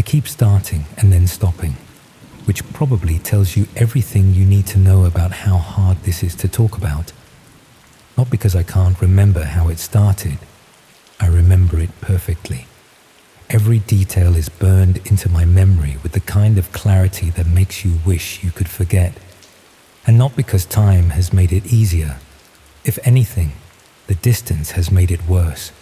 keep starting and then stopping, which probably tells you everything you need to know about how hard this is to talk about. Not because I can't remember how it started. I remember it perfectly. Every detail is burned into my memory with the kind of clarity that makes you wish you could forget. And not because time has made it easier. If anything, the distance has made it worse,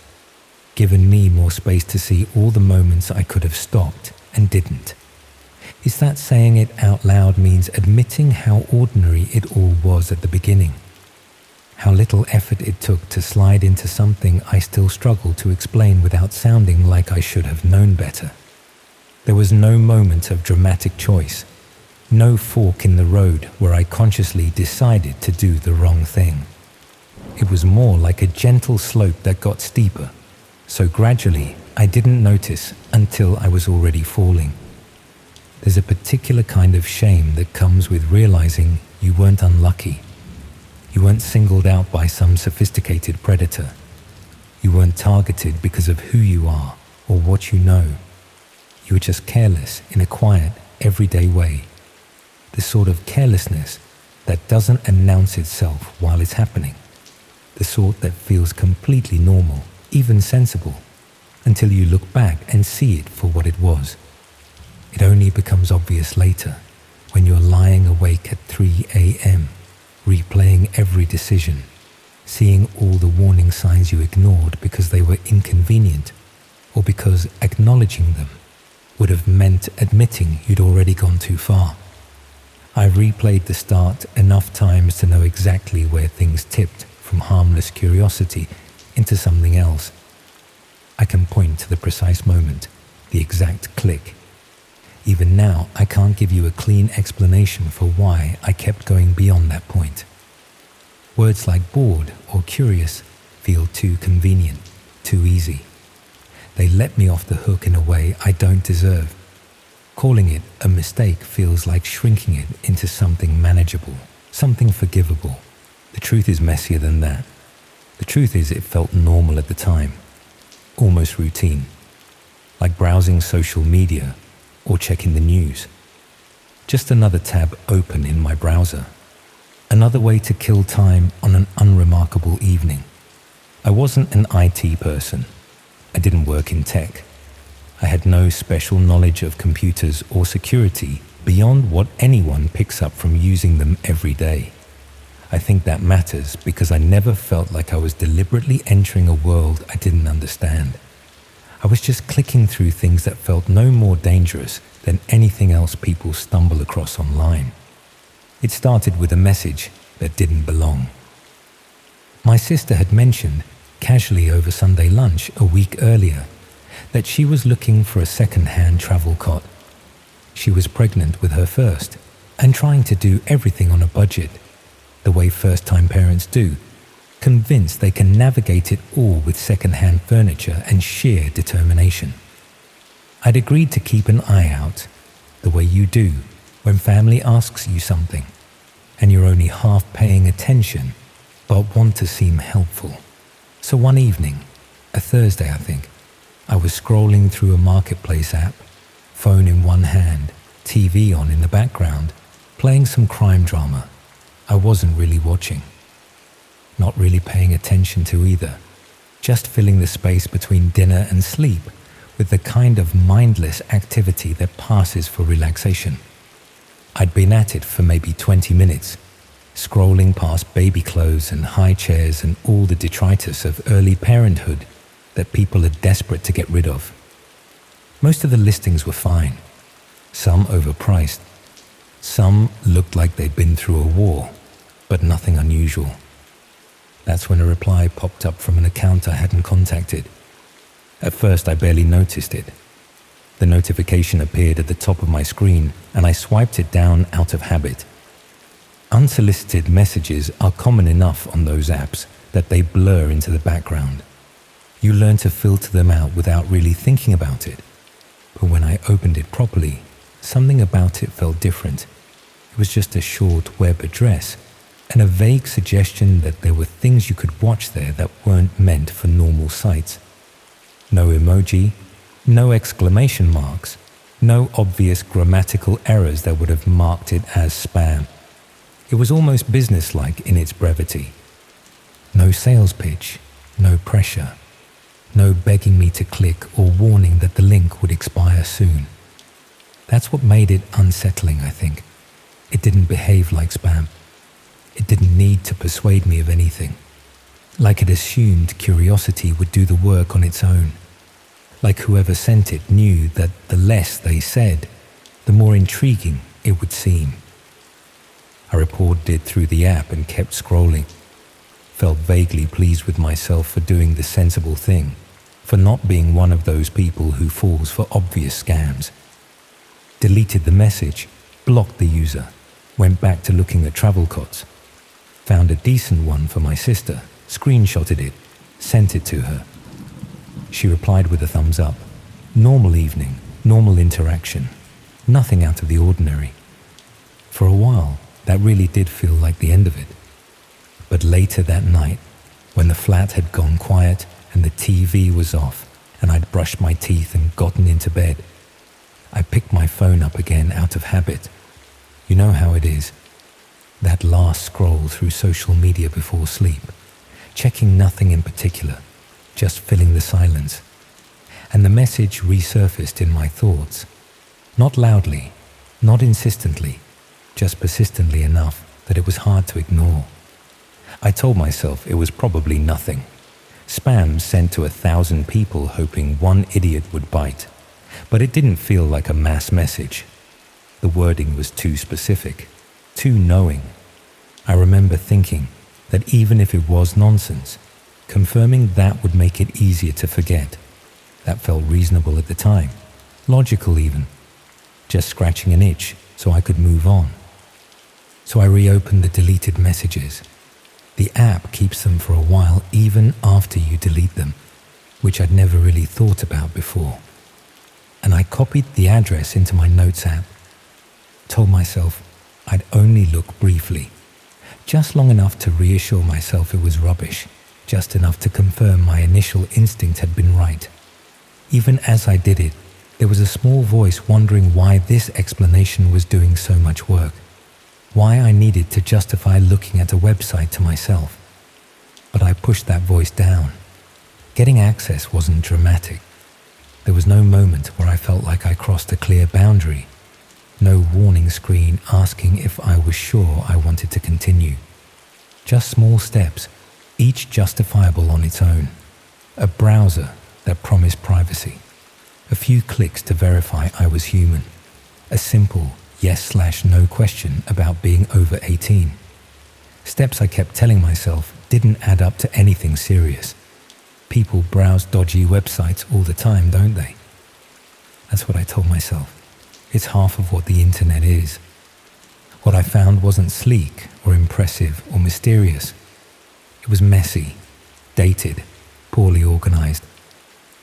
given me more space to see all the moments I could have stopped and didn't. Is that saying it out loud means admitting how ordinary it all was at the beginning? How little effort it took to slide into something I still struggle to explain without sounding like I should have known better. There was no moment of dramatic choice, no fork in the road where I consciously decided to do the wrong thing. It was more like a gentle slope that got steeper, so gradually I didn't notice until I was already falling. There's a particular kind of shame that comes with realizing you weren't unlucky. You weren't singled out by some sophisticated predator. You weren't targeted because of who you are or what you know. You were just careless in a quiet, everyday way. The sort of carelessness that doesn't announce itself while it's happening. The sort that feels completely normal, even sensible, until you look back and see it for what it was. It only becomes obvious later, when you're lying awake at 3 a.m., replaying every decision, seeing all the warning signs you ignored because they were inconvenient, or because acknowledging them would have meant admitting you'd already gone too far. I replayed the start enough times to know exactly where things tipped from harmless curiosity into something else. I can point to the precise moment, the exact click. Even now, I can't give you a clean explanation for why I kept going beyond that point. Words like bored or curious feel too convenient, too easy. They let me off the hook in a way I don't deserve. Calling it a mistake feels like shrinking it into something manageable, something forgivable. The truth is messier than that. The truth is it felt normal at the time, almost routine, like browsing social media or checking the news. Just another tab open in my browser. Another way to kill time on an unremarkable evening. I wasn't an IT person. I didn't work in tech. I had no special knowledge of computers or security beyond what anyone picks up from using them every day. I think that matters because I never felt like I was deliberately entering a world I didn't understand. I was just clicking through things that felt no more dangerous than anything else people stumble across online. It started with a message that didn't belong. My sister had mentioned, casually over Sunday lunch a week earlier, that she was looking for a second-hand travel cot. She was pregnant with her first and trying to do everything on a budget, the way first-time parents do, convinced they can navigate it all with second-hand furniture and sheer determination. I'd agreed to keep an eye out, the way you do when family asks you something, and you're only half paying attention, but want to seem helpful. So one evening, a Thursday I think, I was scrolling through a marketplace app, phone in one hand, TV on in the background, playing some crime drama. I wasn't really watching. Not really paying attention to either. Just filling the space between dinner and sleep with the kind of mindless activity that passes for relaxation. I'd been at it for maybe 20 minutes, scrolling past baby clothes and high chairs and all the detritus of early parenthood that people are desperate to get rid of. Most of the listings were fine, some overpriced. Some looked like they'd been through a war, but nothing unusual. That's when a reply popped up from an account I hadn't contacted. At first, I barely noticed it. The notification appeared at the top of my screen, and I swiped it down out of habit. Unsolicited messages are common enough on those apps that they blur into the background. You learn to filter them out without really thinking about it. But when I opened it properly, something about it felt different. It was just a short web address and a vague suggestion that there were things you could watch there that weren't meant for normal sites. No emoji, no exclamation marks, No obvious grammatical errors that would have marked it as spam. It was almost businesslike in its brevity. No sales pitch, no pressure, no begging me to click or warning that the link would expire soon. That's what made it unsettling, I think. It didn't behave like spam. It didn't need to persuade me of anything. Like it assumed curiosity would do the work on its own. Like whoever sent it knew that the less they said, the more intriguing it would seem. I reported it through the app and kept scrolling. Felt vaguely pleased with myself for doing the sensible thing, for not being one of those people who falls for obvious scams. Deleted the message, blocked the user, went back to looking at travel cots. Found a decent one for my sister, screenshotted it, sent it to her. She replied with a thumbs up. Normal evening, normal interaction, nothing out of the ordinary. For a while, that really did feel like the end of it. But later that night, when the flat had gone quiet and the TV was off and I'd brushed my teeth and gotten into bed, I picked my phone up again out of habit. You know how it is. That last scroll through social media before sleep, checking nothing in particular, just filling the silence. And the message resurfaced in my thoughts. Not loudly, not insistently, just persistently enough that it was hard to ignore. I told myself it was probably nothing. Spam sent to 1,000 people hoping one idiot would bite. But it didn't feel like a mass message. The wording was too specific, too knowing. I remember thinking that even if it was nonsense, confirming that would make it easier to forget. That felt reasonable at the time, logical even. Just scratching an itch so I could move on. So I reopened the deleted messages. The app keeps them for a while even after you delete them, which I'd never really thought about before. And I copied the address into my notes app. Told myself I'd only look briefly, just long enough to reassure myself it was rubbish, just enough to confirm my initial instinct had been right. Even as I did it, there was a small voice wondering why this explanation was doing so much work, why I needed to justify looking at a website to myself. But I pushed that voice down. Getting access wasn't dramatic. There was no moment where I felt like I crossed a clear boundary. No warning screen asking if I was sure I wanted to continue. Just small steps, each justifiable on its own. A browser that promised privacy. A few clicks to verify I was human. A simple yes/no question about being over 18. Steps I kept telling myself didn't add up to anything serious. People browse dodgy websites all the time, don't they? That's what I told myself. It's half of what the internet is. What I found wasn't sleek or impressive or mysterious. It was messy, dated, poorly organized.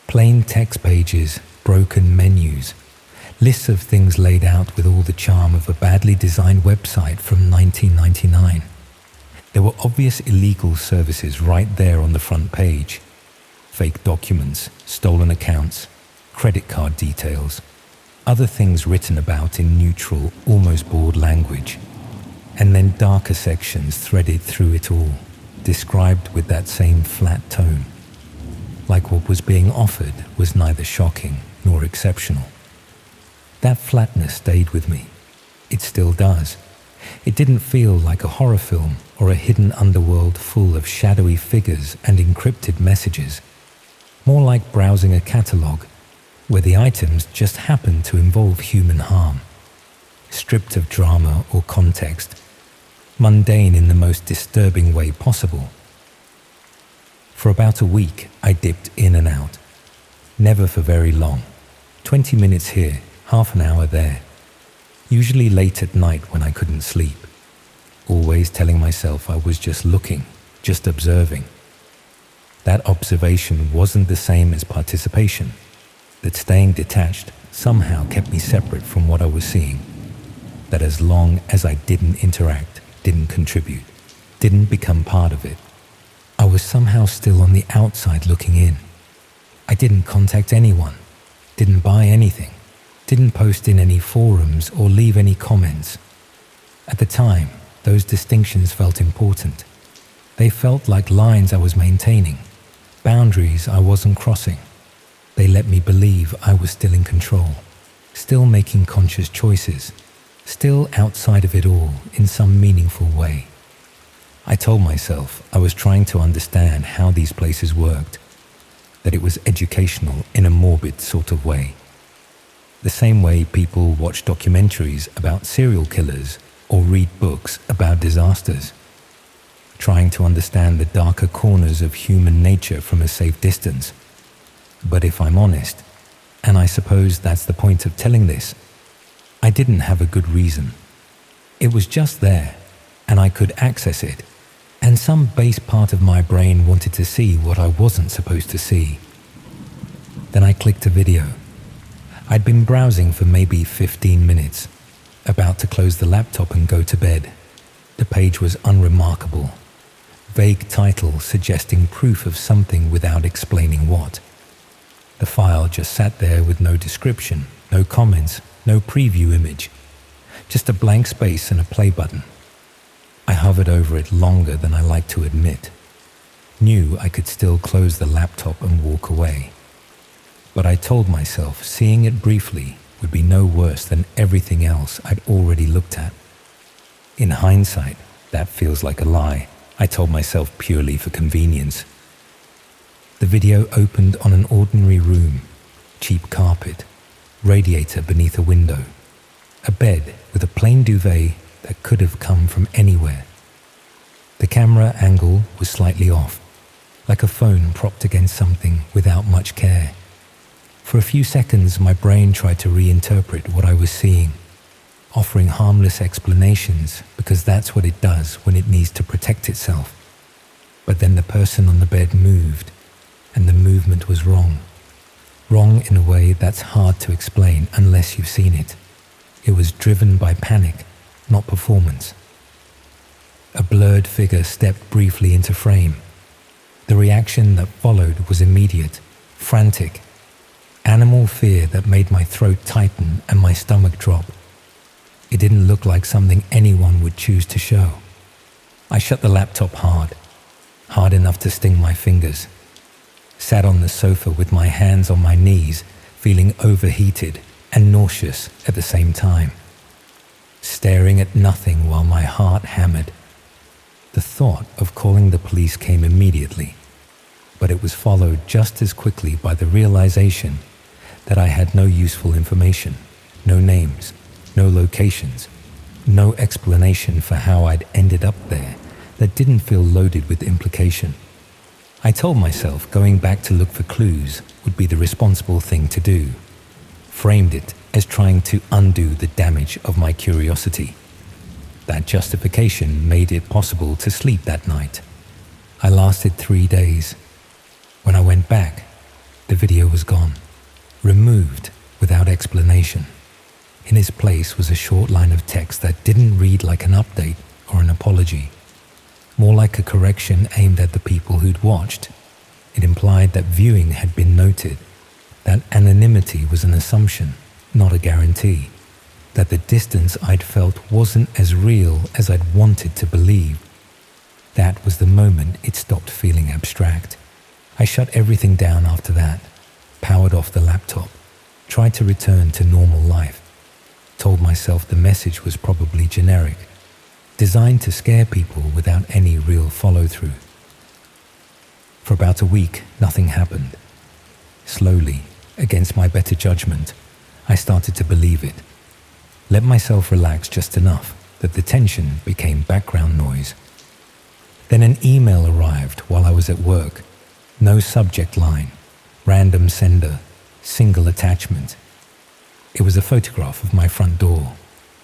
Plain text pages, broken menus, lists of things laid out with all the charm of a badly designed website from 1999. There were obvious illegal services right there on the front page. Fake documents, stolen accounts, credit card details, other things written about in neutral, almost bored language. And then darker sections threaded through it all, described with that same flat tone. Like what was being offered was neither shocking nor exceptional. That flatness stayed with me. It still does. It didn't feel like a horror film or a hidden underworld full of shadowy figures and encrypted messages. More like browsing a catalogue where the items just happen to involve human harm. Stripped of drama or context. Mundane in the most disturbing way possible. For about a week, I dipped in and out. Never for very long. 20 minutes here, half an hour there. Usually late at night when I couldn't sleep. Always telling myself I was just looking, just observing. That observation wasn't the same as participation. That staying detached somehow kept me separate from what I was seeing. That as long as I didn't interact, didn't contribute, didn't become part of it, I was somehow still on the outside looking in. I didn't contact anyone, didn't buy anything, didn't post in any forums or leave any comments. At the time, those distinctions felt important. They felt like lines I was maintaining, boundaries I wasn't crossing. They let me believe I was still in control, still making conscious choices, still outside of it all in some meaningful way. I told myself I was trying to understand how these places worked, that it was educational in a morbid sort of way. The same way people watch documentaries about serial killers or read books about disasters, trying to understand the darker corners of human nature from a safe distance. But if I'm honest, and I suppose that's the point of telling this, I didn't have a good reason. It was just there, and I could access it, and some base part of my brain wanted to see what I wasn't supposed to see. Then I clicked a video. I'd been browsing for maybe 15 minutes, about to close the laptop and go to bed. The page was unremarkable. Vague title suggesting proof of something without explaining what. The file just sat there with no description, no comments, no preview image. Just a blank space and a play button. I hovered over it longer than I like to admit. Knew I could still close the laptop and walk away. But I told myself seeing it briefly would be no worse than everything else I'd already looked at. In hindsight, that feels like a lie. I told myself purely for convenience. The video opened on an ordinary room, cheap carpet, radiator beneath a window, a bed with a plain duvet that could have come from anywhere. The camera angle was slightly off, like a phone propped against something without much care. For a few seconds, my brain tried to reinterpret what I was seeing, offering harmless explanations because that's what it does when it needs to protect itself. But then the person on the bed moved, and the movement was wrong. Wrong in a way that's hard to explain unless you've seen it. It was driven by panic, not performance. A blurred figure stepped briefly into frame. The reaction that followed was immediate, frantic. Animal fear that made my throat tighten and my stomach drop. It didn't look like something anyone would choose to show. I shut the laptop hard enough to sting my fingers. Sat on the sofa with my hands on my knees, feeling overheated and nauseous at the same time. Staring at nothing while my heart hammered. The thought of calling the police came immediately, but it was followed just as quickly by the realization that I had no useful information, no names, no locations, no explanation for how I'd ended up there that didn't feel loaded with implication. I told myself going back to look for clues would be the responsible thing to do. Framed it as trying to undo the damage of my curiosity. That justification made it possible to sleep that night. I lasted 3 days. When I went back, the video was gone, removed without explanation. In its place was a short line of text that didn't read like an update or an apology, more like a correction aimed at the people who'd watched. It implied that viewing had been noted, that anonymity was an assumption, not a guarantee, that the distance I'd felt wasn't as real as I'd wanted to believe. That was the moment it stopped feeling abstract. I shut everything down after that, powered off the laptop, tried to return to normal life, told myself the message was probably generic, designed to scare people without any real follow-through. For about a week, nothing happened. Slowly, against my better judgment, I started to believe it. Let myself relax just enough that the tension became background noise. Then an email arrived while I was at work. No subject line, random sender, single attachment. It was a photograph of my front door,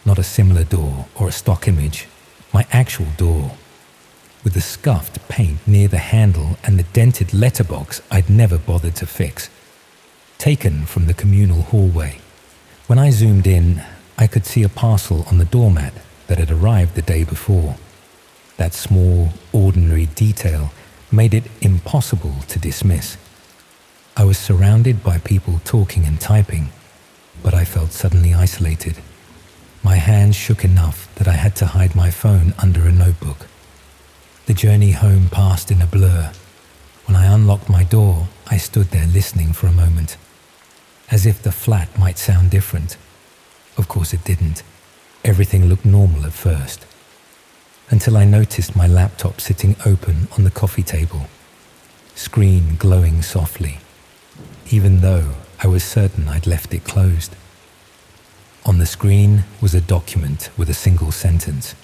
not a similar door or a stock image, my actual door, with the scuffed paint near the handle and the dented letterbox I'd never bothered to fix. Taken from the communal hallway. When I zoomed in, I could see a parcel on the doormat that had arrived the day before. That small, ordinary detail made it impossible to dismiss. I was surrounded by people talking and typing, but I felt suddenly isolated. My hands shook enough that I had to hide my phone under a notebook. The journey home passed in a blur. When I unlocked my door, I stood there listening for a moment, as if the flat might sound different. Of course it didn't. Everything looked normal at first, until I noticed my laptop sitting open on the coffee table, screen glowing softly, even though I was certain I'd left it closed. On the screen was a document with a single sentence,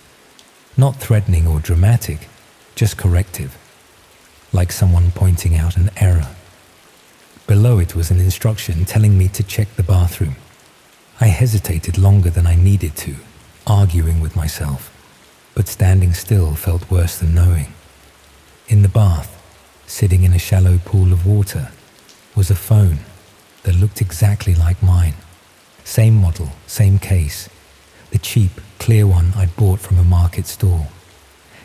not threatening or dramatic, just corrective, like someone pointing out an error. Below it was an instruction telling me to check the bathroom. I hesitated longer than I needed to, arguing with myself, but standing still felt worse than knowing. In the bath, sitting in a shallow pool of water, was a phone that looked exactly like mine. Same model, same case, the cheap, clear one I'd bought from a market stall.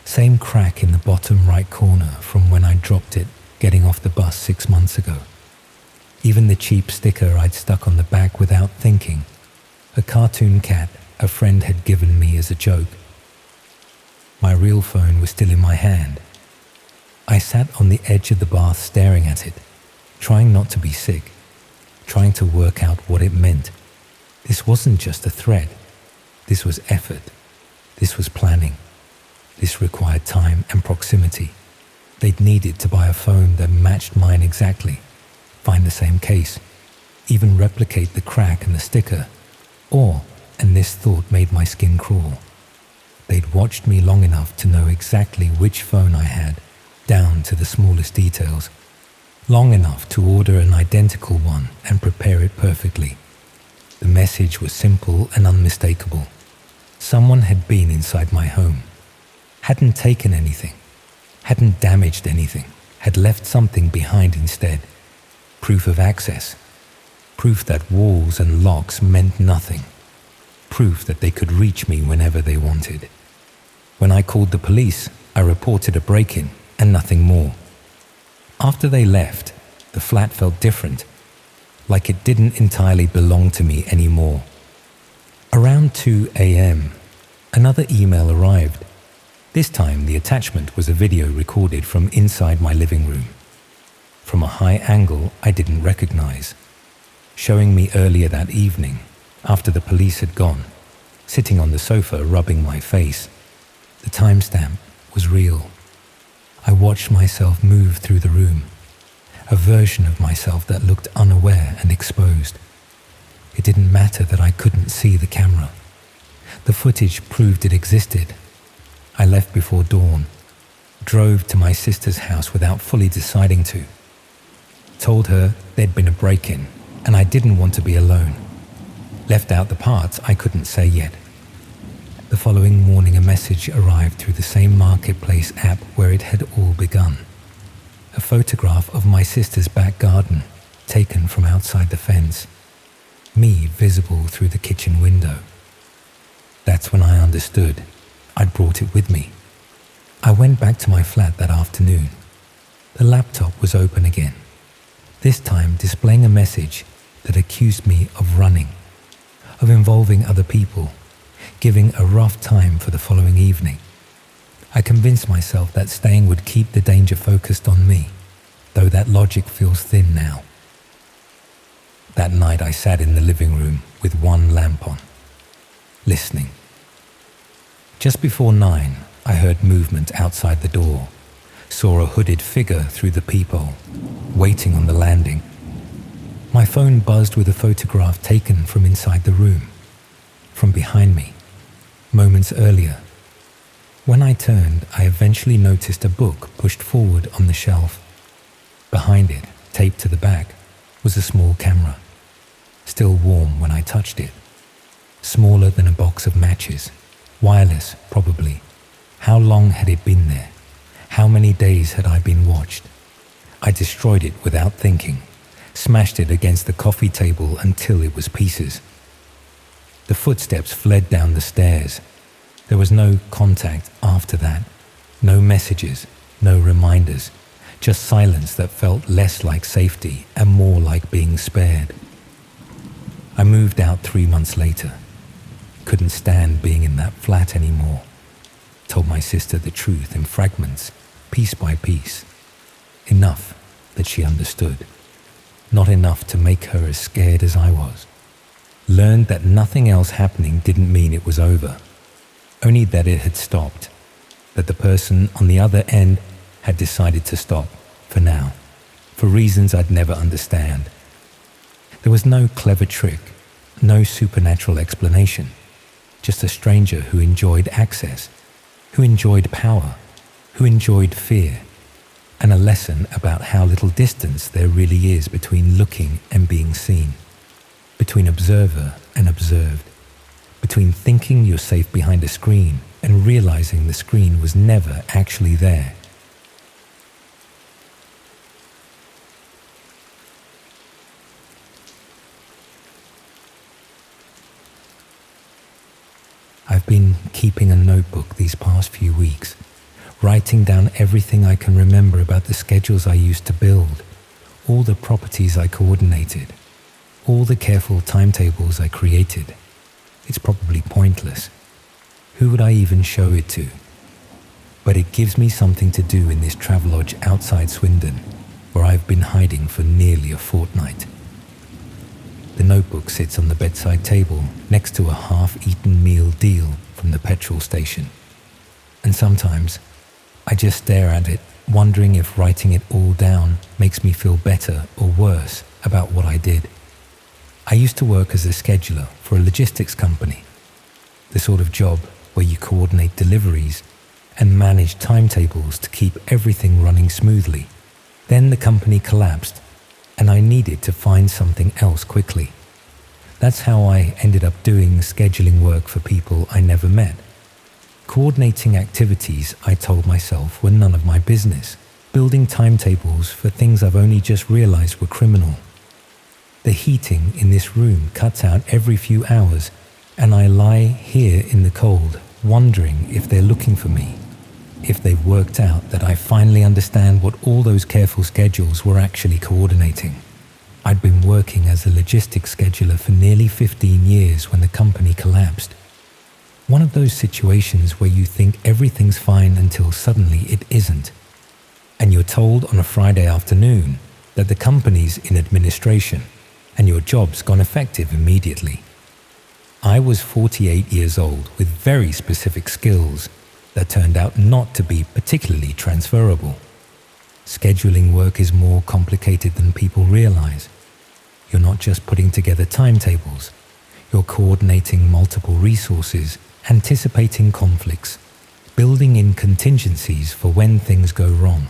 Same crack in the bottom right corner from when I dropped it getting off the bus 6 months ago. Even the cheap sticker I'd stuck on the back without thinking, a cartoon cat a friend had given me as a joke. My real phone was still in my hand. I sat on the edge of the bath staring at it, trying not to be sick, trying to work out what it meant. This wasn't just a threat. This was effort. This was planning. This required time and proximity. They'd needed to buy a phone that matched mine exactly, find the same case, even replicate the crack and the sticker, or, and this thought made my skin crawl, they'd watched me long enough to know exactly which phone I had, down to the smallest details, long enough to order an identical one and prepare it perfectly. The message was simple and unmistakable. Someone had been inside my home, hadn't taken anything, hadn't damaged anything, had left something behind instead. Proof of access. Proof that walls and locks meant nothing. Proof that they could reach me whenever they wanted. When I called the police, I reported a break-in and nothing more. After they left, the flat felt different, like it didn't entirely belong to me anymore. Around 2 a.m., another email arrived. This time the attachment was a video recorded from inside my living room, from a high angle I didn't recognize, showing me earlier that evening, after the police had gone, sitting on the sofa rubbing my face. The timestamp was real. I watched myself move through the room, a version of myself that looked unaware and exposed. It didn't matter that I couldn't see the camera. The footage proved it existed. I left before dawn, drove to my sister's house without fully deciding to. Told her there'd been a break-in and I didn't want to be alone. Left out the parts I couldn't say yet. The following morning a message arrived through the same marketplace app where it had all begun. A photograph of my sister's back garden, taken from outside the fence. Me visible through the kitchen window. That's when I understood. I'd brought it with me. I went back to my flat that afternoon. The laptop was open again, this time displaying a message that accused me of running, of involving other people, giving a rough time for the following evening. I convinced myself that staying would keep the danger focused on me, though that logic feels thin now. That night I sat in the living room with one lamp on, listening. Just before 9, I heard movement outside the door, saw a hooded figure through the peephole, waiting on the landing. My phone buzzed with a photograph taken from inside the room, from behind me, moments earlier. When I turned, I eventually noticed a book pushed forward on the shelf. Behind it, taped to the back, was a small camera, still warm when I touched it, smaller than a box of matches. Wireless, probably. How long had it been there? How many days had I been watched? I destroyed it without thinking, smashed it against the coffee table until it was pieces. The footsteps fled down the stairs. There was no contact after that, no messages, no reminders, just silence that felt less like safety and more like being spared. I moved out 3 months later. Couldn't stand being in that flat anymore. Told my sister the truth in fragments, piece by piece. Enough that she understood. Not enough to make her as scared as I was. Learned that nothing else happening didn't mean it was over. Only that it had stopped. That the person on the other end had decided to stop, for now, for reasons I'd never understand. There was no clever trick, no supernatural explanation. Just a stranger who enjoyed access, who enjoyed power, who enjoyed fear, and a lesson about how little distance there really is between looking and being seen, between observer and observed, between thinking you're safe behind a screen and realizing the screen was never actually there. I've been keeping a notebook these past few weeks, writing down everything I can remember about the schedules I used to build, all the properties I coordinated, all the careful timetables I created. It's probably pointless. Who would I even show it to? But it gives me something to do in this travelodge outside Swindon, where I've been hiding for nearly a fortnight. The notebook sits on the bedside table next to a half-eaten meal deal from the petrol station. And sometimes I just stare at it, wondering if writing it all down makes me feel better or worse about what I did. I used to work as a scheduler for a logistics company, the sort of job where you coordinate deliveries and manage timetables to keep everything running smoothly. Then the company collapsed and I needed to find something else quickly. That's how I ended up doing scheduling work for people I never met. Coordinating activities I told myself were none of my business. Building timetables for things I've only just realized were criminal. The heating in this room cuts out every few hours and I lie here in the cold, wondering if they're looking for me. If they've worked out that I finally understand what all those careful schedules were actually coordinating. I'd been working as a logistics scheduler for nearly 15 years when the company collapsed. One of those situations where you think everything's fine until suddenly it isn't. And you're told on a Friday afternoon that the company's in administration and your job's gone effective immediately. I was 48 years old with very specific skills that turned out not to be particularly transferable. Scheduling work is more complicated than people realize. You're not just putting together timetables, you're coordinating multiple resources, anticipating conflicts, building in contingencies for when things go wrong.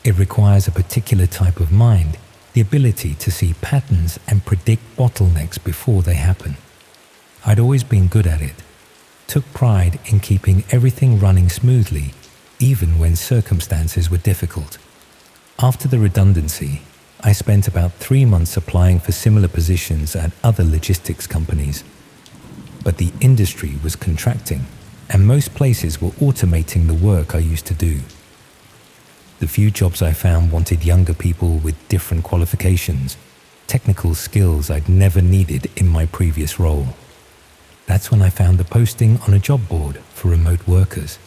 It requires a particular type of mind, the ability to see patterns and predict bottlenecks before they happen. I'd always been good at it. Took pride in keeping everything running smoothly, even when circumstances were difficult. After the redundancy, I spent about 3 months applying for similar positions at other logistics companies. But the industry was contracting, and most places were automating the work I used to do. The few jobs I found wanted younger people with different qualifications, technical skills I'd never needed in my previous role. That's when I found the posting on a job board for remote workers.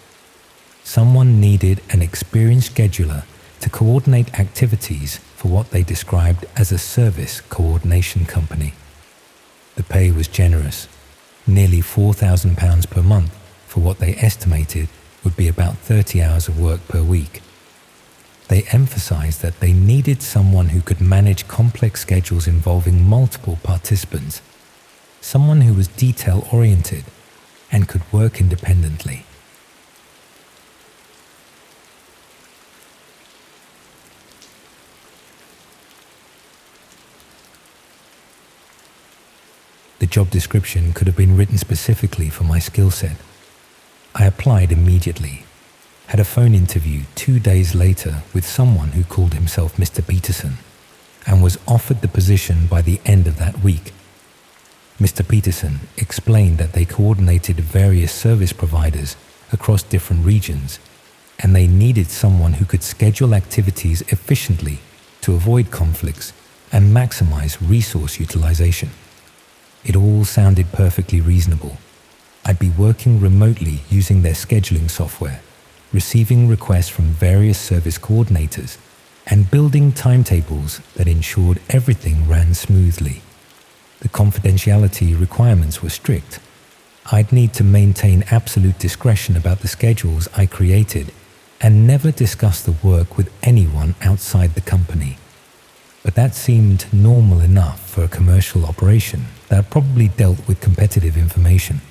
Someone needed an experienced scheduler to coordinate activities for what they described as a service coordination company. The pay was generous, nearly £4,000 per month for what they estimated would be about 30 hours of work per week. They emphasized that they needed someone who could manage complex schedules involving multiple participants, someone who was detail-oriented and could work independently. The job description could have been written specifically for my skill set. I applied immediately, had a phone interview 2 days later with someone who called himself Mr. Peterson, and was offered the position by the end of that week. Mr. Peterson explained that they coordinated various service providers across different regions, and they needed someone who could schedule activities efficiently to avoid conflicts and maximize resource utilization. It all sounded perfectly reasonable. I'd be working remotely using their scheduling software, receiving requests from various service coordinators, and building timetables that ensured everything ran smoothly. The confidentiality requirements were strict. I'd need to maintain absolute discretion about the schedules I created and never discuss the work with anyone outside the company. But that seemed normal enough for a commercial operation that probably dealt with competitive information.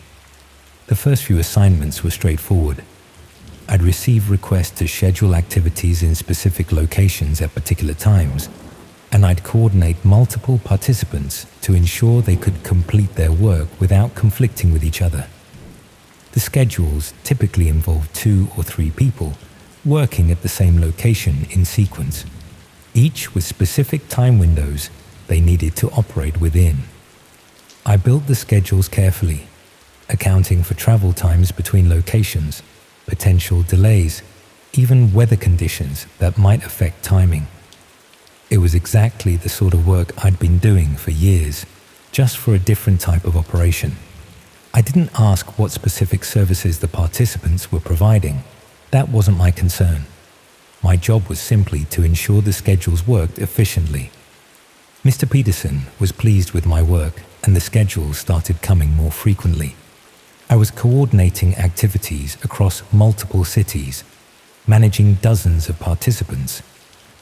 The first few assignments were straightforward. I'd receive requests to schedule activities in specific locations at particular times, and I'd coordinate multiple participants to ensure they could complete their work without conflicting with each other. The schedules typically involved 2 or 3 people working at the same location in sequence, each with specific time windows they needed to operate within. I built the schedules carefully, accounting for travel times between locations, potential delays, even weather conditions that might affect timing. It was exactly the sort of work I'd been doing for years, just for a different type of operation. I didn't ask what specific services the participants were providing. That wasn't my concern. My job was simply to ensure the schedules worked efficiently. Mr. Peterson was pleased with my work, and the schedules started coming more frequently. I was coordinating activities across multiple cities, managing dozens of participants,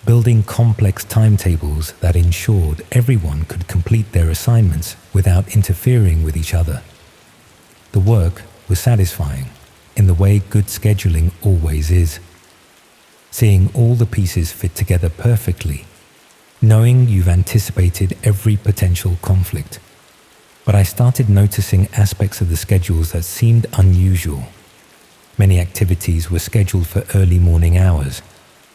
building complex timetables that ensured everyone could complete their assignments without interfering with each other. The work was satisfying in the way good scheduling always is. Seeing all the pieces fit together perfectly, knowing you've anticipated every potential conflict. But I started noticing aspects of the schedules that seemed unusual. Many activities were scheduled for early morning hours,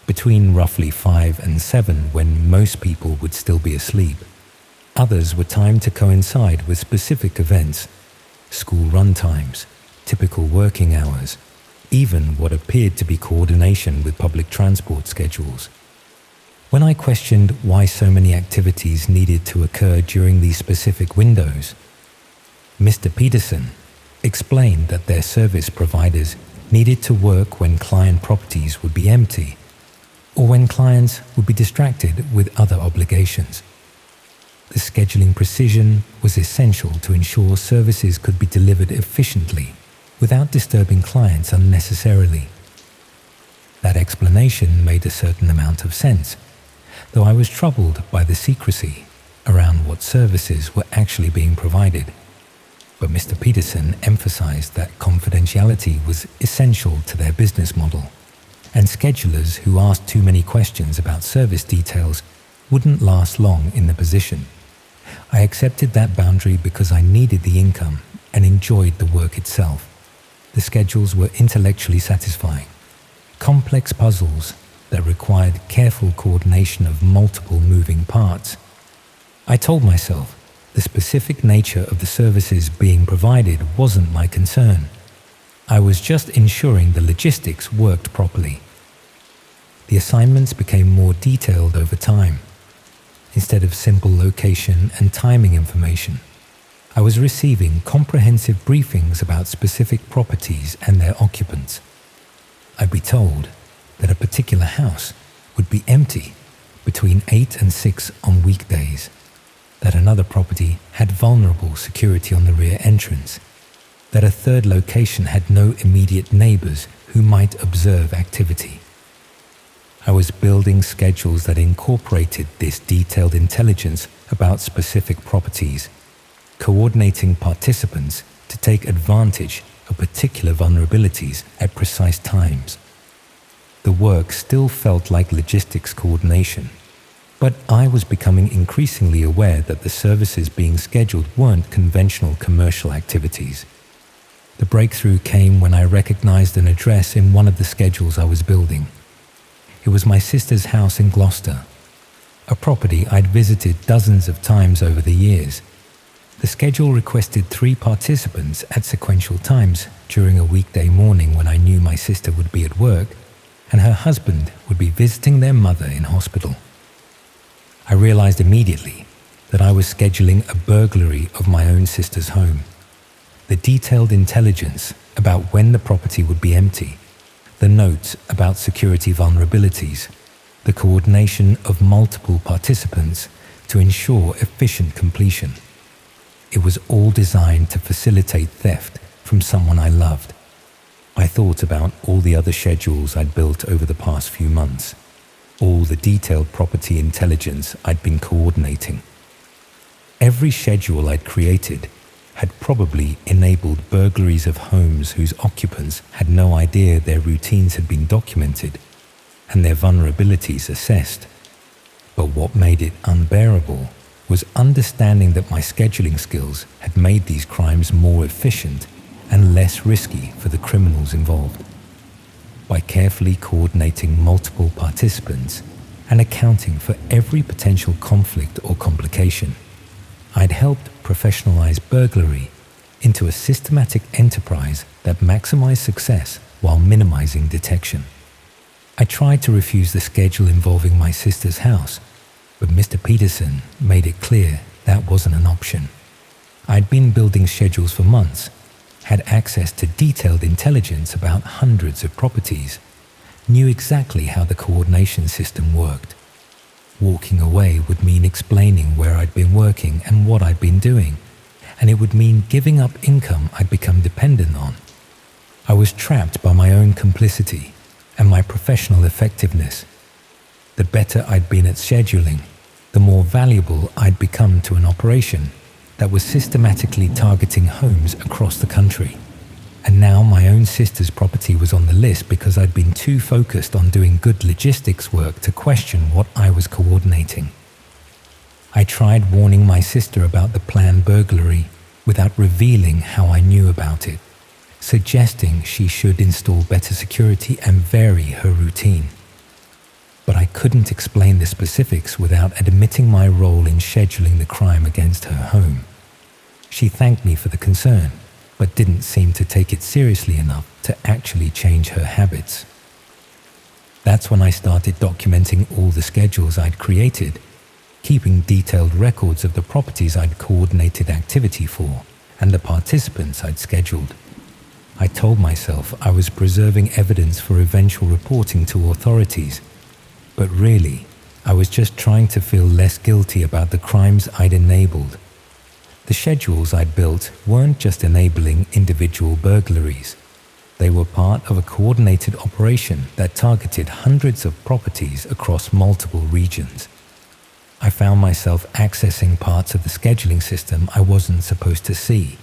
between roughly 5 and 7 when most people would still be asleep. Others were timed to coincide with specific events, school run times, typical working hours, even what appeared to be coordination with public transport schedules. When I questioned why so many activities needed to occur during these specific windows, Mr. Peterson explained that their service providers needed to work when client properties would be empty or when clients would be distracted with other obligations. The scheduling precision was essential to ensure services could be delivered efficiently without disturbing clients unnecessarily. That explanation made a certain amount of sense, though I was troubled by the secrecy around what services were actually being provided. But Mr. Peterson emphasized that confidentiality was essential to their business model, and schedulers who asked too many questions about service details wouldn't last long in the position. I accepted that boundary because I needed the income and enjoyed the work itself. The schedules were intellectually satisfying, complex puzzles that required careful coordination of multiple moving parts. I told myself the specific nature of the services being provided wasn't my concern. I was just ensuring the logistics worked properly. The assignments became more detailed over time. Instead of simple location and timing information, I was receiving comprehensive briefings about specific properties and their occupants. I'd be told that a particular house would be empty between 8 and 6 on weekdays, that another property had vulnerable security on the rear entrance, that a third location had no immediate neighbors who might observe activity. I was building schedules that incorporated this detailed intelligence about specific properties, coordinating participants to take advantage of particular vulnerabilities at precise times. The work still felt like logistics coordination, but I was becoming increasingly aware that the services being scheduled weren't conventional commercial activities. The breakthrough came when I recognized an address in one of the schedules I was building. It was my sister's house in Gloucester, a property I'd visited dozens of times over the years. The schedule requested 3 participants at sequential times during a weekday morning when I knew my sister would be at work and her husband would be visiting their mother in hospital. I realized immediately that I was scheduling a burglary of my own sister's home. The detailed intelligence about when the property would be empty, the notes about security vulnerabilities, the coordination of multiple participants to ensure efficient completion. It was all designed to facilitate theft from someone I loved. I thought about all the other schedules I'd built over the past few months, all the detailed property intelligence I'd been coordinating. Every schedule I'd created had probably enabled burglaries of homes whose occupants had no idea their routines had been documented and their vulnerabilities assessed. But what made it unbearable was understanding that my scheduling skills had made these crimes more efficient and less risky for the criminals involved. By carefully coordinating multiple participants and accounting for every potential conflict or complication, I'd helped professionalize burglary into a systematic enterprise that maximized success while minimizing detection. I tried to refuse the schedule involving my sister's house, but Mr. Peterson made it clear that wasn't an option. I'd been building schedules for months, had access to detailed intelligence about hundreds of properties, knew exactly how the coordination system worked. Walking away would mean explaining where I'd been working and what I'd been doing, and it would mean giving up income I'd become dependent on. I was trapped by my own complicity and my professional effectiveness. The better I'd been at scheduling, the more valuable I'd become to an operation that was systematically targeting homes across the country. And now my own sister's property was on the list because I'd been too focused on doing good logistics work to question what I was coordinating. I tried warning my sister about the planned burglary without revealing how I knew about it, suggesting she should install better security and vary her routine. But I couldn't explain the specifics without admitting my role in scheduling the crime against her home. She thanked me for the concern, but didn't seem to take it seriously enough to actually change her habits. That's when I started documenting all the schedules I'd created, keeping detailed records of the properties I'd coordinated activity for and the participants I'd scheduled. I told myself I was preserving evidence for eventual reporting to authorities, but really, I was just trying to feel less guilty about the crimes I'd enabled. The schedules I'd built weren't just enabling individual burglaries. They were part of a coordinated operation that targeted hundreds of properties across multiple regions. I found myself accessing parts of the scheduling system I wasn't supposed to see,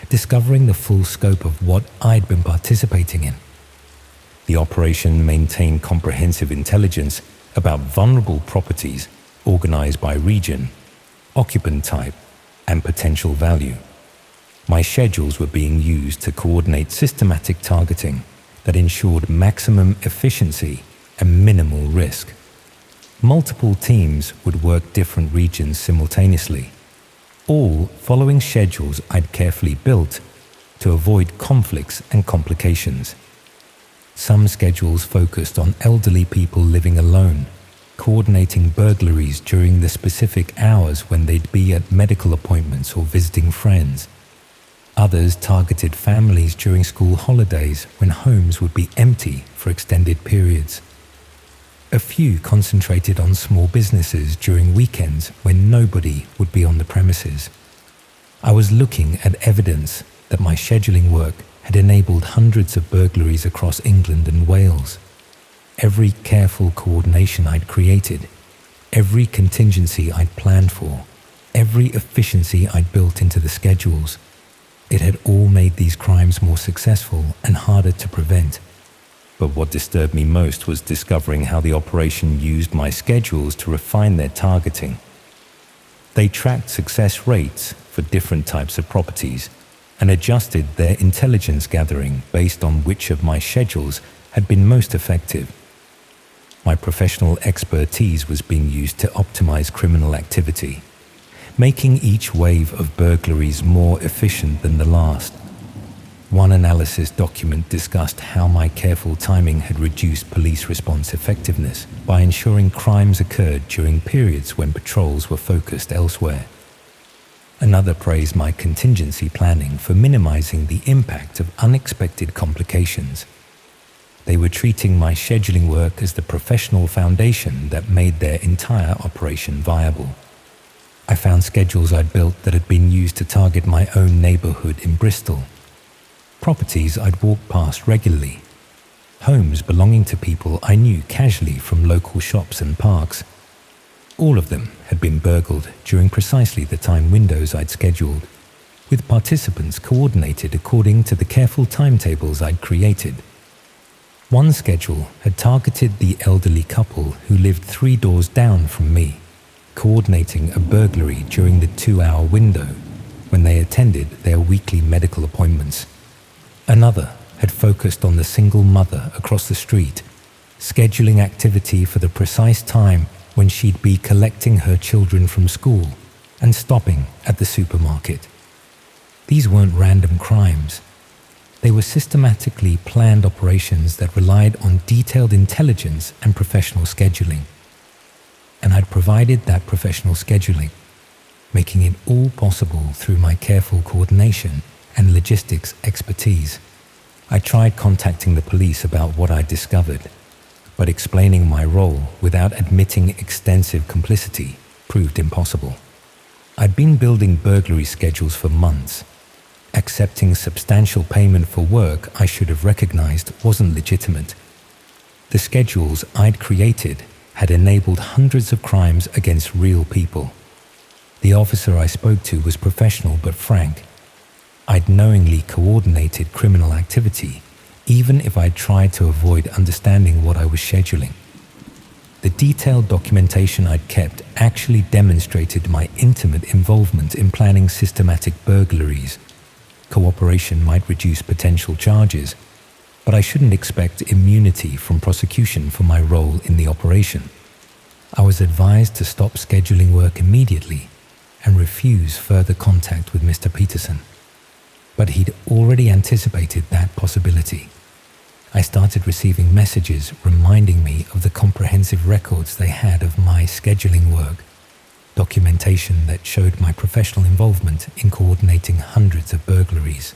discovering the full scope of what I'd been participating in. The operation maintained comprehensive intelligence about vulnerable properties organized by region, occupant type, and potential value. My schedules were being used to coordinate systematic targeting that ensured maximum efficiency and minimal risk. Multiple teams would work different regions simultaneously, all following schedules I'd carefully built to avoid conflicts and complications. Some schedules focused on elderly people living alone, coordinating burglaries during the specific hours when they'd be at medical appointments or visiting friends. Others targeted families during school holidays when homes would be empty for extended periods. A few concentrated on small businesses during weekends when nobody would be on the premises. I was looking at evidence that my scheduling work had enabled hundreds of burglaries across England and Wales. Every careful coordination I'd created, every contingency I'd planned for, every efficiency I'd built into the schedules, it had all made these crimes more successful and harder to prevent. But what disturbed me most was discovering how the operation used my schedules to refine their targeting. They tracked success rates for different types of properties and adjusted their intelligence gathering based on which of my schedules had been most effective. My professional expertise was being used to optimize criminal activity, making each wave of burglaries more efficient than the last. One analysis document discussed how my careful timing had reduced police response effectiveness by ensuring crimes occurred during periods when patrols were focused elsewhere. Another praised my contingency planning for minimizing the impact of unexpected complications. They were treating my scheduling work as the professional foundation that made their entire operation viable. I found schedules I'd built that had been used to target my own neighborhood in Bristol. Properties I'd walked past regularly. Homes belonging to people I knew casually from local shops and parks. All of them had been burgled during precisely the time windows I'd scheduled, with participants coordinated according to the careful timetables I'd created. One schedule had targeted the elderly couple who lived 3 doors down from me, coordinating a burglary during the 2-hour window when they attended their weekly medical appointments. Another had focused on the single mother across the street, scheduling activity for the precise time when she'd be collecting her children from school and stopping at the supermarket. These weren't random crimes. They were systematically planned operations that relied on detailed intelligence and professional scheduling. And I'd provided that professional scheduling, making it all possible through my careful coordination and logistics expertise. I tried contacting the police about what I'd discovered, but explaining my role without admitting extensive complicity proved impossible. I'd been building burglary schedules for months. Accepting substantial payment for work I should have recognized wasn't legitimate. The schedules I'd created had enabled hundreds of crimes against real people. The officer I spoke to was professional but frank. I'd knowingly coordinated criminal activity, even if I'd tried to avoid understanding what I was scheduling. The detailed documentation I'd kept actually demonstrated my intimate involvement in planning systematic burglaries. Cooperation might reduce potential charges, but I shouldn't expect immunity from prosecution for my role in the operation. I was advised to stop scheduling work immediately and refuse further contact with Mr. Peterson. But he'd already anticipated that possibility. I started receiving messages reminding me of the comprehensive records they had of my scheduling work, documentation that showed my professional involvement in coordinating hundreds of burglaries.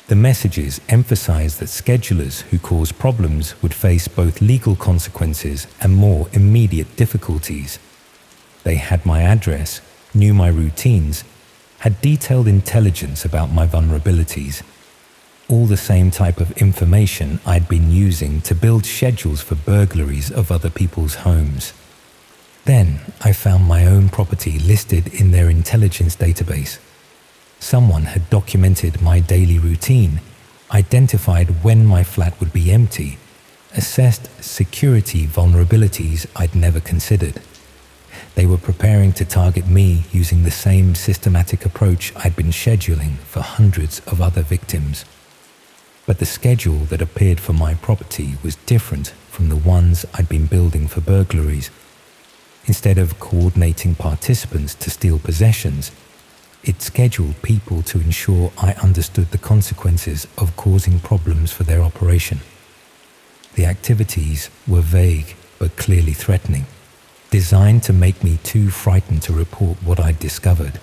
The messages emphasized that schedulers who cause problems would face both legal consequences and more immediate difficulties. They had my address, knew my routines, had detailed intelligence about my vulnerabilities, all the same type of information I'd been using to build schedules for burglaries of other people's homes. Then I found my own property listed in their intelligence database. Someone had documented my daily routine, identified when my flat would be empty, assessed security vulnerabilities I'd never considered. They were preparing to target me using the same systematic approach I'd been scheduling for hundreds of other victims. But the schedule that appeared for my property was different from the ones I'd been building for burglaries. Instead of coordinating participants to steal possessions, it scheduled people to ensure I understood the consequences of causing problems for their operation. The activities were vague but clearly threatening, designed to make me too frightened to report what I'd discovered.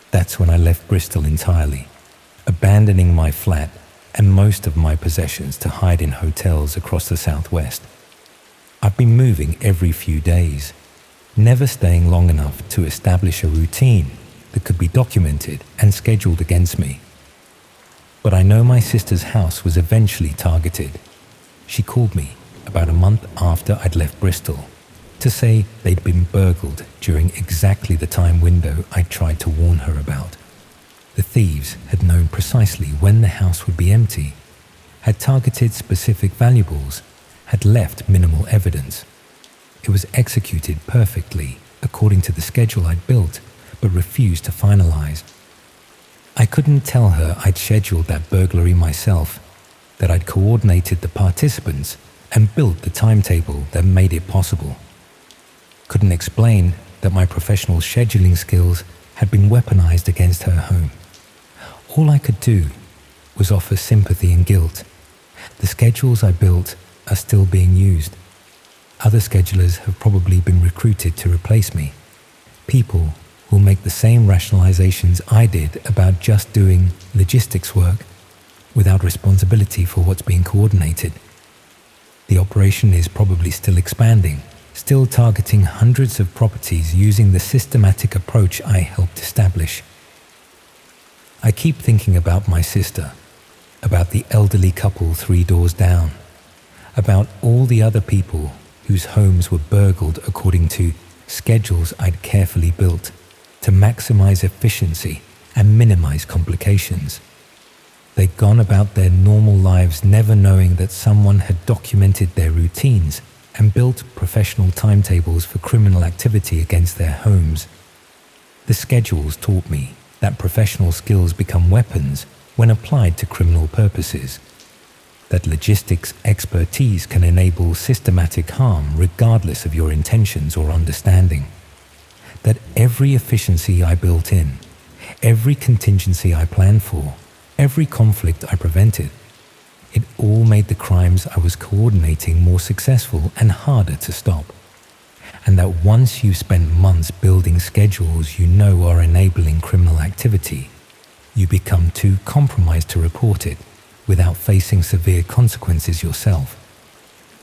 That's when I left Bristol entirely, abandoning my flat and most of my possessions to hide in hotels across the southwest. I've been moving every few days, never staying long enough to establish a routine that could be documented and scheduled against me. But I know my sister's house was eventually targeted. She called me about a month after I'd left Bristol to say they'd been burgled during exactly the time window I'd tried to warn her about. The thieves had known precisely when the house would be empty, had targeted specific valuables, had left minimal evidence. It was executed perfectly according to the schedule I'd built, but refused to finalize. I couldn't tell her I'd scheduled that burglary myself, that I'd coordinated the participants and built the timetable that made it possible. Couldn't explain that my professional scheduling skills had been weaponized against her home. All I could do was offer sympathy and guilt. The schedules I built are still being used. Other schedulers have probably been recruited to replace me. People will make the same rationalizations I did about just doing logistics work without responsibility for what's being coordinated. The operation is probably still expanding, still targeting hundreds of properties using the systematic approach I helped establish. I keep thinking about my sister, about the elderly couple 3 doors down, about all the other people whose homes were burgled according to schedules I'd carefully built to maximize efficiency and minimize complications. They'd gone about their normal lives never knowing that someone had documented their routines and built professional timetables for criminal activity against their homes. The schedules taught me that professional skills become weapons when applied to criminal purposes, that logistics expertise can enable systematic harm regardless of your intentions or understanding, that every efficiency I built in, every contingency I planned for, every conflict I prevented, it all made the crimes I was coordinating more successful and harder to stop. And that once you've spent months building schedules you know are enabling criminal activity, you become too compromised to report it without facing severe consequences yourself.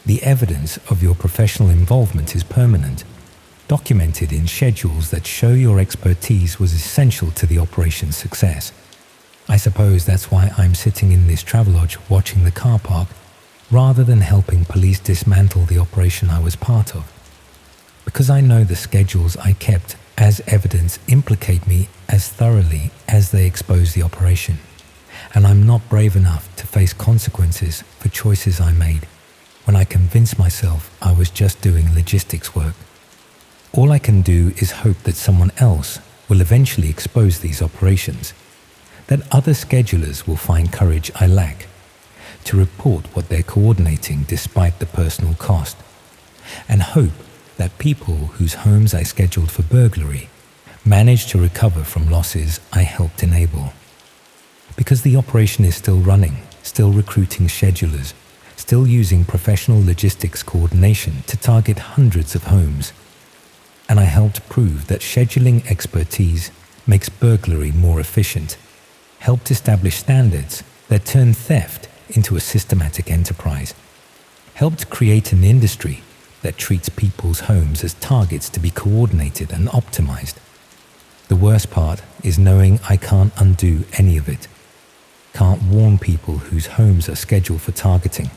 The evidence of your professional involvement is permanent, documented in schedules that show your expertise was essential to the operation's success. I suppose that's why I'm sitting in this Travelodge watching the car park, rather than helping police dismantle the operation I was part of. Because I know the schedules I kept as evidence implicate me as thoroughly as they expose the operation, and I'm not brave enough to face consequences for choices I made when I convinced myself I was just doing logistics work. All I can do is hope that someone else will eventually expose these operations, that other schedulers will find courage I lack to report what they're coordinating despite the personal cost, and hope that people whose homes I scheduled for burglary manage to recover from losses I helped enable. Because the operation is still running, still recruiting schedulers, still using professional logistics coordination to target hundreds of homes. And I helped prove that scheduling expertise makes burglary more efficient, helped establish standards that turn theft into a systematic enterprise, helped create an industry that treats people's homes as targets to be coordinated and optimized. The worst part is knowing I can't undo any of it. Can't warn people whose homes are scheduled for targeting.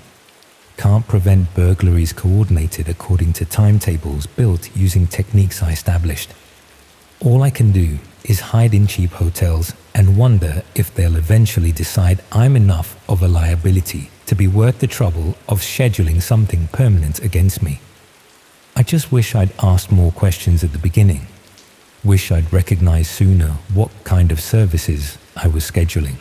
Can't prevent burglaries coordinated according to timetables built using techniques I established. All I can do is hide in cheap hotels and wonder if they'll eventually decide I'm enough of a liability to be worth the trouble of scheduling something permanent against me. I just wish I'd asked more questions at the beginning. Wish I'd recognized sooner what kind of services I was scheduling.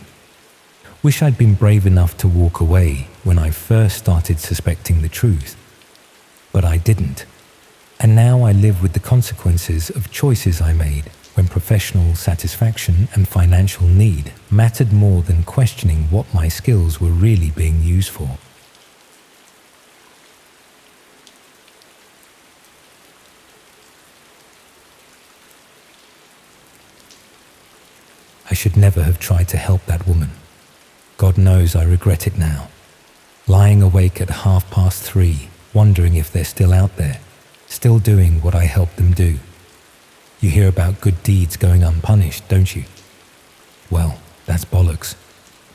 Wish I'd been brave enough to walk away when I first started suspecting the truth. But I didn't. And now I live with the consequences of choices I made when professional satisfaction and financial need mattered more than questioning what my skills were really being used for. I should never have tried to help that woman. God knows I regret it now. Lying awake at 3:30, wondering if they're still out there, still doing what I helped them do. You hear about good deeds going unpunished, don't you? Well, that's bollocks.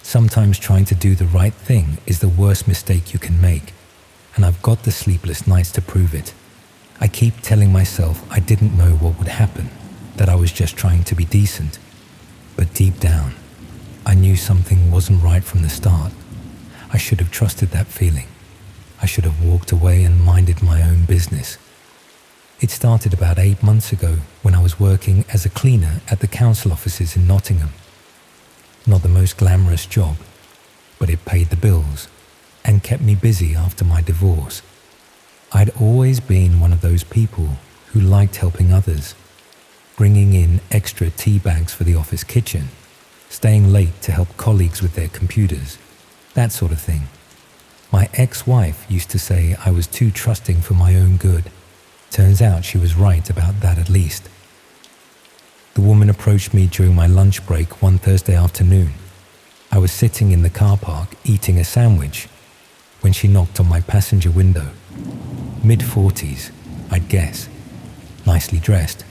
Sometimes trying to do the right thing is the worst mistake you can make, and I've got the sleepless nights to prove it. I keep telling myself I didn't know what would happen, that I was just trying to be decent. But deep down, I knew something wasn't right from the start. I should have trusted that feeling. I should have walked away and minded my own business. It started about 8 months ago when I was working as a cleaner at the council offices in Nottingham. Not the most glamorous job, but it paid the bills and kept me busy after my divorce. I'd always been one of those people who liked helping others, bringing in extra tea bags for the office kitchen, staying late to help colleagues with their computers, that sort of thing. My ex-wife used to say I was too trusting for my own good. Turns out she was right about that at least. The woman approached me during my lunch break one Thursday afternoon. I was sitting in the car park eating a sandwich when she knocked on my passenger window. Mid-40s, I'd guess. Nicely dressed,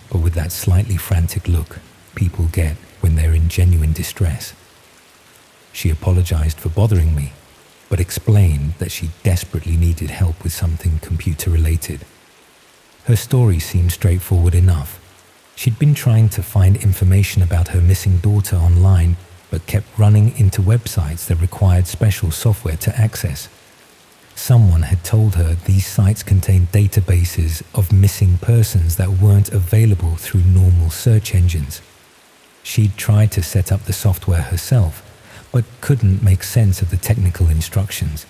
but with that slightly frantic look people get when they're in genuine distress. She apologized for bothering me, but explained that she desperately needed help with something computer-related. Her story seemed straightforward enough. She'd been trying to find information about her missing daughter online, but kept running into websites that required special software to access. Someone had told her these sites contained databases of missing persons that weren't available through normal search engines. She'd tried to set up the software herself, but couldn't make sense of the technical instructions.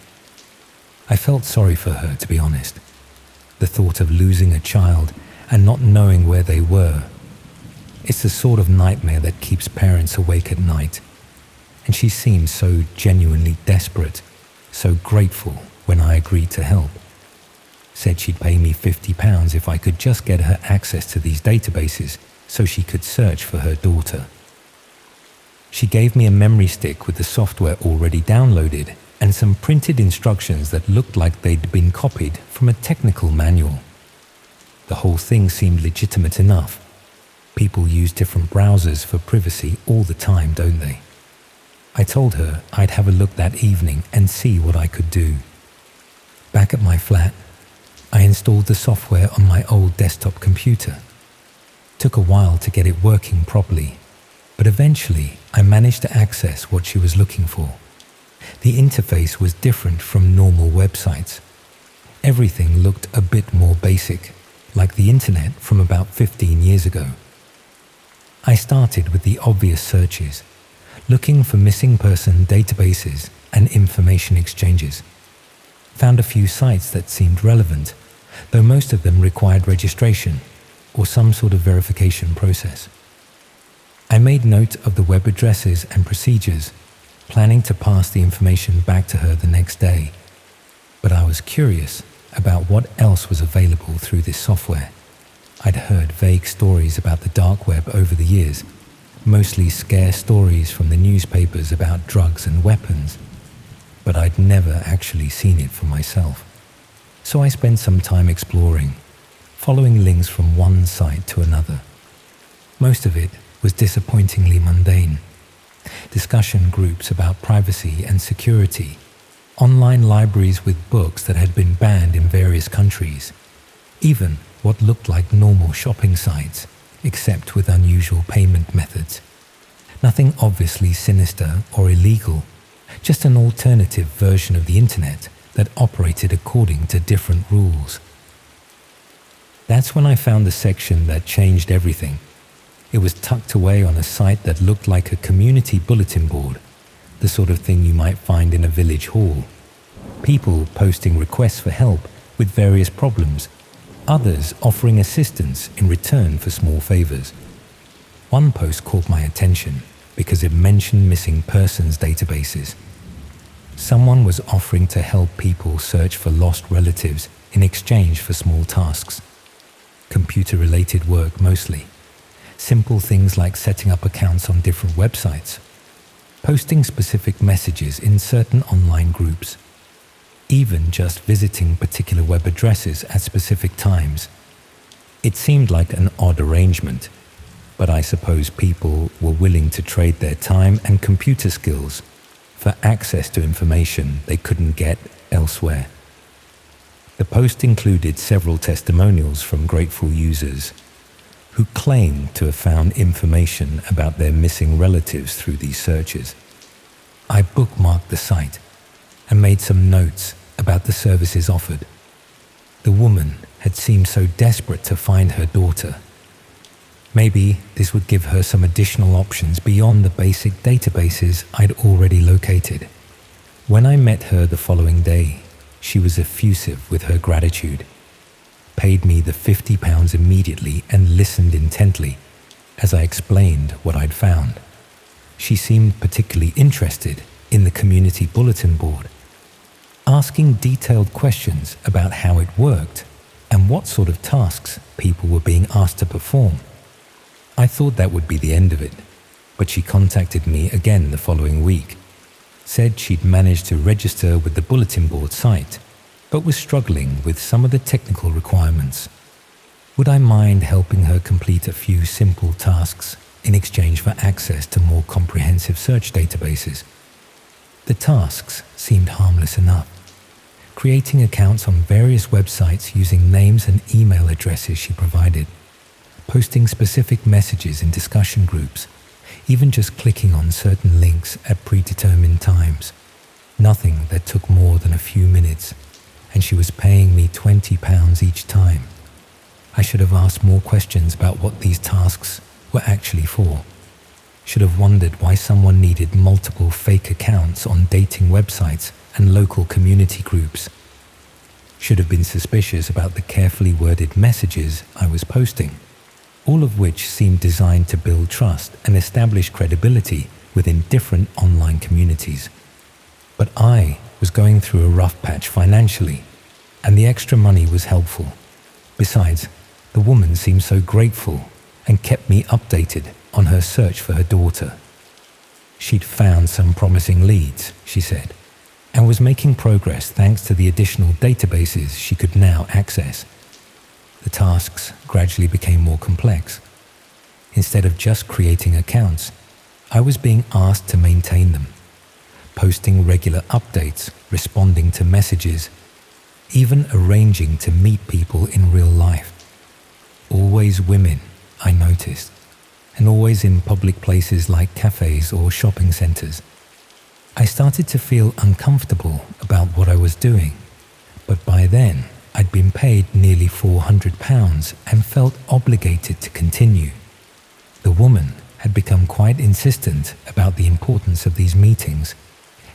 I felt sorry for her, to be honest. The thought of losing a child and not knowing where they were. It's the sort of nightmare that keeps parents awake at night. And she seemed so genuinely desperate, so grateful when I agreed to help. Said she'd pay me £50 if I could just get her access to these databases so she could search for her daughter. She gave me a memory stick with the software already downloaded and some printed instructions that looked like they'd been copied from a technical manual. The whole thing seemed legitimate enough. People use different browsers for privacy all the time, don't they? I told her I'd have a look that evening and see what I could do. Back at my flat, I installed the software on my old desktop computer. Took a while to get it working properly, but eventually I managed to access what she was looking for. The interface was different from normal websites. Everything looked a bit more basic, like the internet from about 15 years ago. I started with the obvious searches, looking for missing person databases and information exchanges. Found a few sites that seemed relevant, though most of them required registration or some sort of verification process. I made note of the web addresses and procedures, planning to pass the information back to her the next day. But I was curious about what else was available through this software. I'd heard vague stories about the dark web over the years, mostly scare stories from the newspapers about drugs and weapons, but I'd never actually seen it for myself. So I spent some time exploring, following links from one site to another. Most of it was disappointingly mundane. Discussion groups about privacy and security, online libraries with books that had been banned in various countries, even what looked like normal shopping sites, except with unusual payment methods. Nothing obviously sinister or illegal, just an alternative version of the internet that operated according to different rules. That's when I found the section that changed everything. It was tucked away on a site that looked like a community bulletin board, the sort of thing you might find in a village hall. People posting requests for help with various problems, others offering assistance in return for small favors. One post caught my attention because it mentioned missing persons databases. Someone was offering to help people search for lost relatives in exchange for small tasks. Computer-related work mostly. Simple things like setting up accounts on different websites, posting specific messages in certain online groups, even just visiting particular web addresses at specific times. It seemed like an odd arrangement, but I suppose people were willing to trade their time and computer skills for access to information they couldn't get elsewhere. The post included several testimonials from grateful users who claimed to have found information about their missing relatives through these searches. I bookmarked the site and made some notes about the services offered. The woman had seemed so desperate to find her daughter. Maybe this would give her some additional options beyond the basic databases I'd already located. When I met her the following day, she was effusive with her gratitude, paid me the £50 immediately and listened intently as I explained what I'd found. She seemed particularly interested in the community bulletin board, asking detailed questions about how it worked and what sort of tasks people were being asked to perform. I thought that would be the end of it, but she contacted me again the following week, said she'd managed to register with the bulletin board site, but was struggling with some of the technical requirements. Would I mind helping her complete a few simple tasks in exchange for access to more comprehensive search databases? The tasks seemed harmless enough. Creating accounts on various websites using names and email addresses she provided, posting specific messages in discussion groups, even just clicking on certain links at predetermined times. Nothing that took more than a few minutes, and she was paying me £20 each time. I should have asked more questions about what these tasks were actually for. Should have wondered why someone needed multiple fake accounts on dating websites and local community groups. Should have been suspicious about the carefully worded messages I was posting, all of which seemed designed to build trust and establish credibility within different online communities. But I was going through a rough patch financially, and the extra money was helpful. Besides, the woman seemed so grateful and kept me updated on her search for her daughter. She'd found some promising leads, she said, and was making progress thanks to the additional databases she could now access. The tasks gradually became more complex. Instead of just creating accounts, I was being asked to maintain them, posting regular updates, responding to messages, even arranging to meet people in real life. Always women, I noticed, and always in public places like cafes or shopping centers. I started to feel uncomfortable about what I was doing, but by then I'd been paid nearly £400 and felt obligated to continue. The woman had become quite insistent about the importance of these meetings,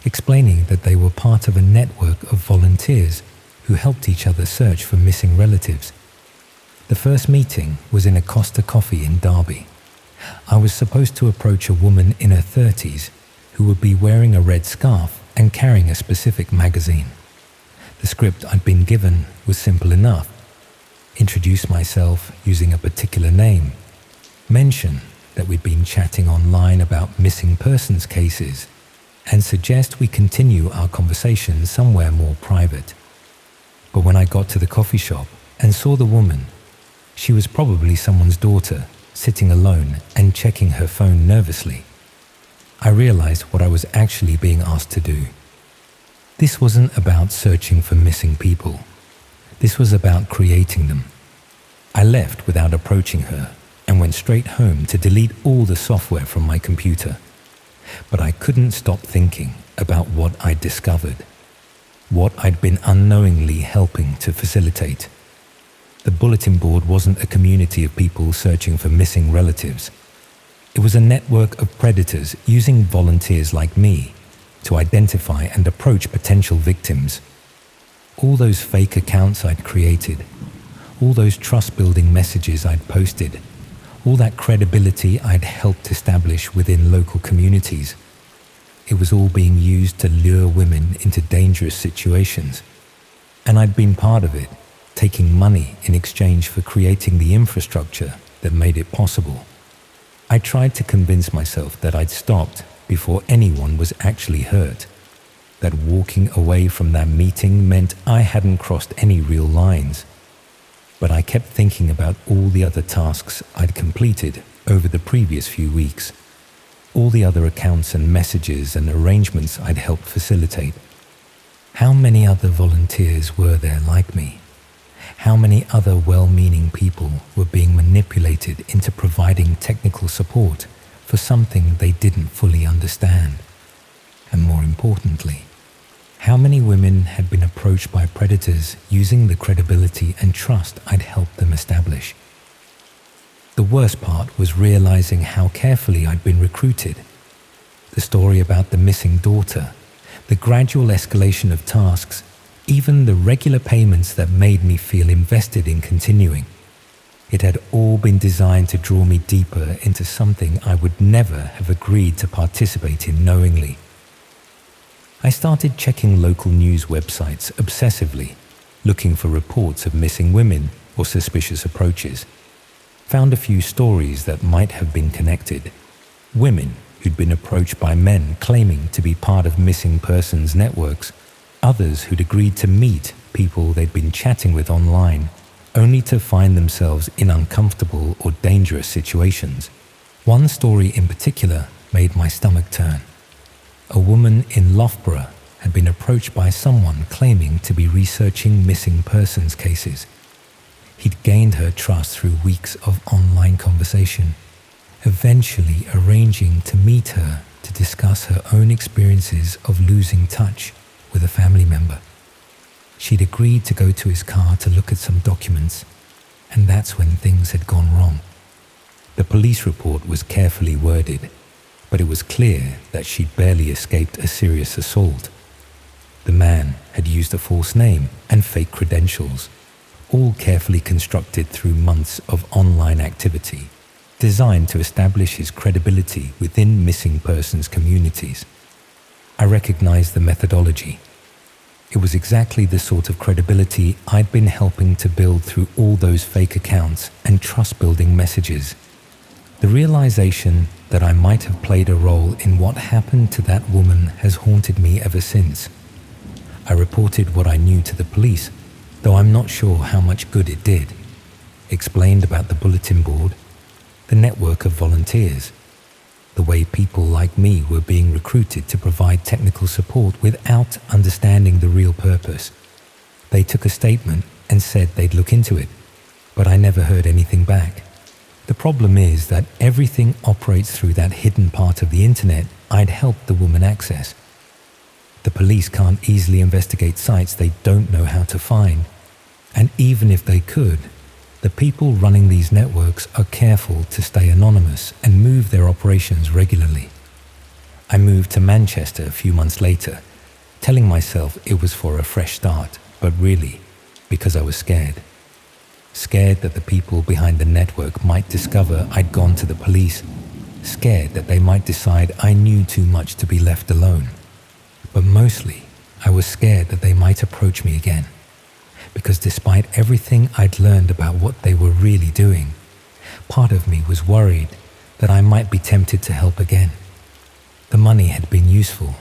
explaining that they were part of a network of volunteers who helped each other search for missing relatives. The first meeting was in a Costa Coffee in Derby. I was supposed to approach a woman in her 30s who would be wearing a red scarf and carrying a specific magazine. The script I'd been given was simple enough. Introduce myself using a particular name, mention that we'd been chatting online about missing persons cases, and suggest we continue our conversation somewhere more private. But when I got to the coffee shop and saw the woman, she was probably someone's daughter, sitting alone and checking her phone nervously. I realized what I was actually being asked to do. This wasn't about searching for missing people. This was about creating them. I left without approaching her and went straight home to delete all the software from my computer. But I couldn't stop thinking about what I'd discovered, what I'd been unknowingly helping to facilitate. The bulletin board wasn't a community of people searching for missing relatives. It was a network of predators using volunteers like me to identify and approach potential victims. All those fake accounts I'd created, all those trust-building messages I'd posted, all that credibility I'd helped establish within local communities, it was all being used to lure women into dangerous situations. And I'd been part of it, taking money in exchange for creating the infrastructure that made it possible. I tried to convince myself that I'd stopped before anyone was actually hurt, that walking away from that meeting meant I hadn't crossed any real lines. But I kept thinking about all the other tasks I'd completed over the previous few weeks, all the other accounts and messages and arrangements I'd helped facilitate. How many other volunteers were there like me? How many other well-meaning people were being manipulated into providing technical support for something they didn't fully understand? And more importantly, how many women had been approached by predators using the credibility and trust I'd helped them establish? The worst part was realizing how carefully I'd been recruited. The story about the missing daughter, the gradual escalation of tasks, even the regular payments that made me feel invested in continuing. It had all been designed to draw me deeper into something I would never have agreed to participate in knowingly. I started checking local news websites obsessively, looking for reports of missing women or suspicious approaches. found a few stories that might have been connected. Women who'd been approached by men claiming to be part of missing persons networks, others who'd agreed to meet people they'd been chatting with online, only to find themselves in uncomfortable or dangerous situations. One story in particular made my stomach turn. A woman in Loughborough had been approached by someone claiming to be researching missing persons cases. He'd gained her trust through weeks of online conversation, eventually arranging to meet her to discuss her own experiences of losing touch with a family member. She'd agreed to go to his car to look at some documents, and that's when things had gone wrong. The police report was carefully worded, but it was clear that she'd barely escaped a serious assault. The man had used a false name and fake credentials, all carefully constructed through months of online activity, designed to establish his credibility within missing persons communities. I recognized the methodology. It was exactly the sort of credibility I'd been helping to build through all those fake accounts and trust-building messages. The realization that I might have played a role in what happened to that woman has haunted me ever since. I reported what I knew to the police, though I'm not sure how much good it did. Explained about the bulletin board, the network of volunteers, the way people like me were being recruited to provide technical support without understanding the real purpose. They took a statement and said they'd look into it, but I never heard anything back. The problem is that everything operates through that hidden part of the internet I'd helped the woman access. The police can't easily investigate sites they don't know how to find, and even if they could, the people running these networks are careful to stay anonymous and move their operations regularly. I moved to Manchester a few months later, telling myself it was for a fresh start, but really, because I was scared. Scared that the people behind the network might discover I'd gone to the police, scared that they might decide I knew too much to be left alone. But mostly, I was scared that they might approach me again. Because despite everything I'd learned about what they were really doing, part of me was worried that I might be tempted to help again. The money had been useful,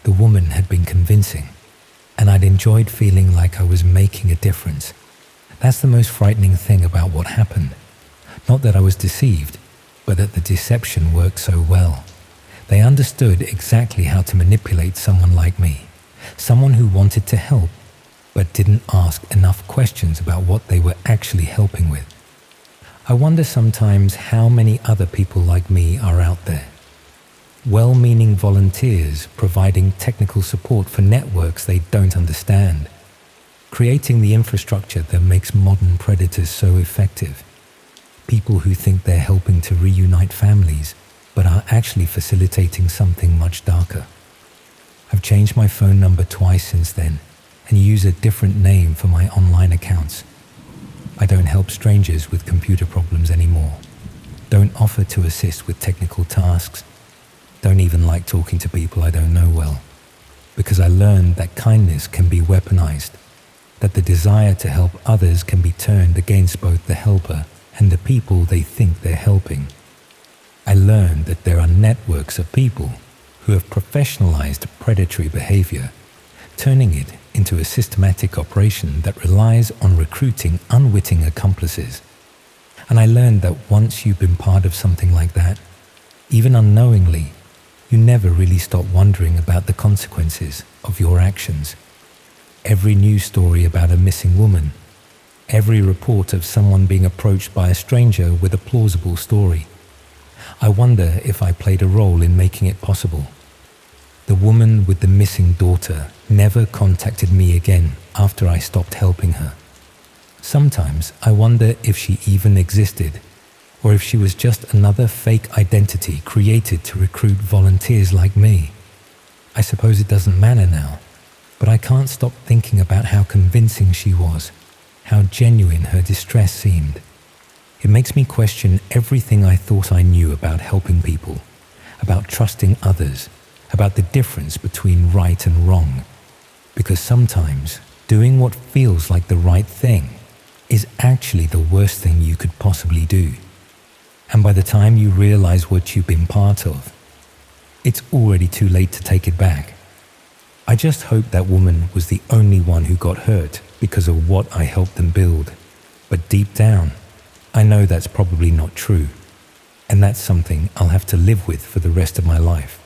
the woman had been convincing, and I'd enjoyed feeling like I was making a difference. That's the most frightening thing about what happened. Not that I was deceived, but that the deception worked so well. They understood exactly how to manipulate someone like me, someone who wanted to help, but didn't ask enough questions about what they were actually helping with. I wonder sometimes how many other people like me are out there. Well-meaning volunteers providing technical support for networks they don't understand, creating the infrastructure that makes modern predators so effective. People who think they're helping to reunite families, but are actually facilitating something much darker. I've changed my phone number twice since then, and use a different name for my online accounts. I don't help strangers with computer problems anymore. Don't offer to assist with technical tasks. Don't even like talking to people I don't know well. Because I learned that kindness can be weaponized, that the desire to help others can be turned against both the helper and the people they think they're helping. I learned that there are networks of people who have professionalized predatory behavior, turning it into a systematic operation that relies on recruiting unwitting accomplices. And I learned that once you've been part of something like that, even unknowingly, you never really stop wondering about the consequences of your actions. Every news story about a missing woman, every report of someone being approached by a stranger with a plausible story. I wonder if I played a role in making it possible. The woman with the missing daughter never contacted me again after I stopped helping her. Sometimes I wonder if she even existed, or if she was just another fake identity created to recruit volunteers like me. I suppose it doesn't matter now, but I can't stop thinking about how convincing she was, how genuine her distress seemed. It makes me question everything I thought I knew about helping people, about trusting others, about the difference between right and wrong. Because sometimes doing what feels like the right thing is actually the worst thing you could possibly do. And by the time you realize what you've been part of, it's already too late to take it back. I just hope that woman was the only one who got hurt because of what I helped them build. But deep down, I know that's probably not true. And that's something I'll have to live with for the rest of my life.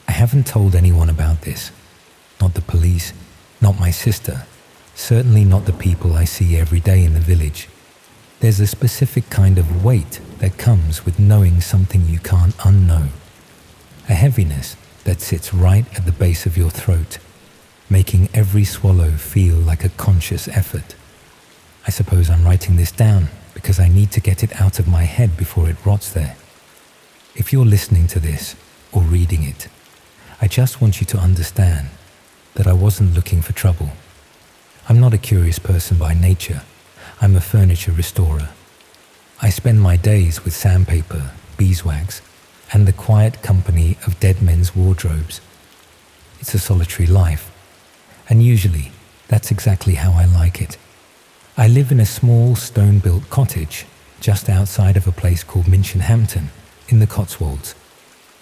I haven't told anyone about this. Not the police, not my sister, certainly not the people I see every day in the village. There's a specific kind of weight that comes with knowing something you can't unknow. A heaviness that sits right at the base of your throat, making every swallow feel like a conscious effort. I suppose I'm writing this down because I need to get it out of my head before it rots there. If you're listening to this or reading it, I just want you to understand that I wasn't looking for trouble. I'm not a curious person by nature. I'm a furniture restorer. I spend my days with sandpaper, beeswax, and the quiet company of dead men's wardrobes. It's a solitary life, and usually that's exactly how I like it. I live in a small stone-built cottage just outside of a place called Minchinhampton in the Cotswolds.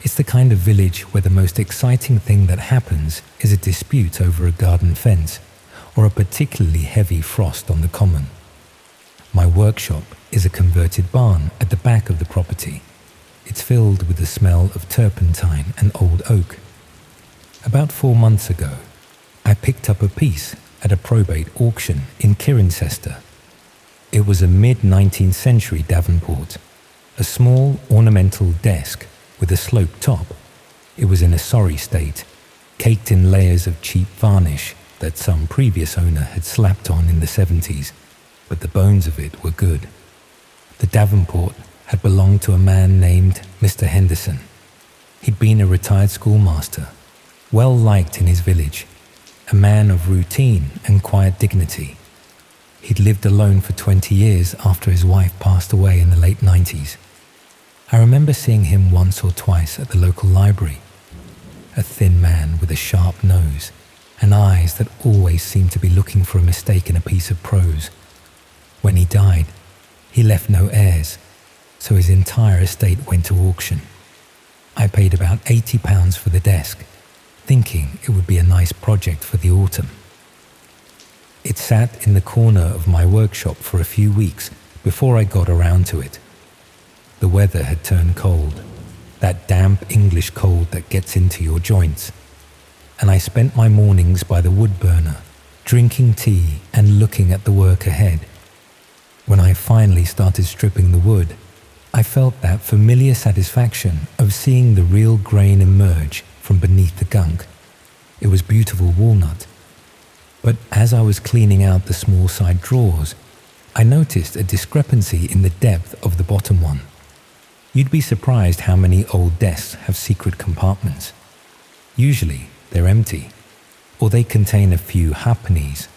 It's the kind of village where the most exciting thing that happens is a dispute over a garden fence or a particularly heavy frost on the common. My workshop is a converted barn at the back of the property. It's filled with the smell of turpentine and old oak. About 4 months ago, I picked up a piece at a probate auction in Cirencester. It was a mid-19th century Davenport, a small ornamental desk with a sloped top. It was in a sorry state, caked in layers of cheap varnish that some previous owner had slapped on in the 70s, but the bones of it were good. The Davenport had belonged to a man named Mr. Henderson. He'd been a retired schoolmaster, well liked in his village, a man of routine and quiet dignity. He'd lived alone for 20 years after his wife passed away in the late 90s. I remember seeing him once or twice at the local library, a thin man with a sharp nose and eyes that always seemed to be looking for a mistake in a piece of prose. When he died, he left no heirs, so his entire estate went to auction. I paid about £80 for the desk, thinking it would be a nice project for the autumn. It sat in the corner of my workshop for a few weeks before I got around to it. The weather had turned cold, that damp English cold that gets into your joints, and I spent my mornings by the wood burner, drinking tea and looking at the work ahead. When I finally started stripping the wood, I felt that familiar satisfaction of seeing the real grain emerge from beneath the gunk. It was beautiful walnut. But as I was cleaning out the small side drawers, I noticed a discrepancy in the depth of the bottom one. You'd be surprised how many old desks have secret compartments. Usually they're empty, or they contain a few halfpennies,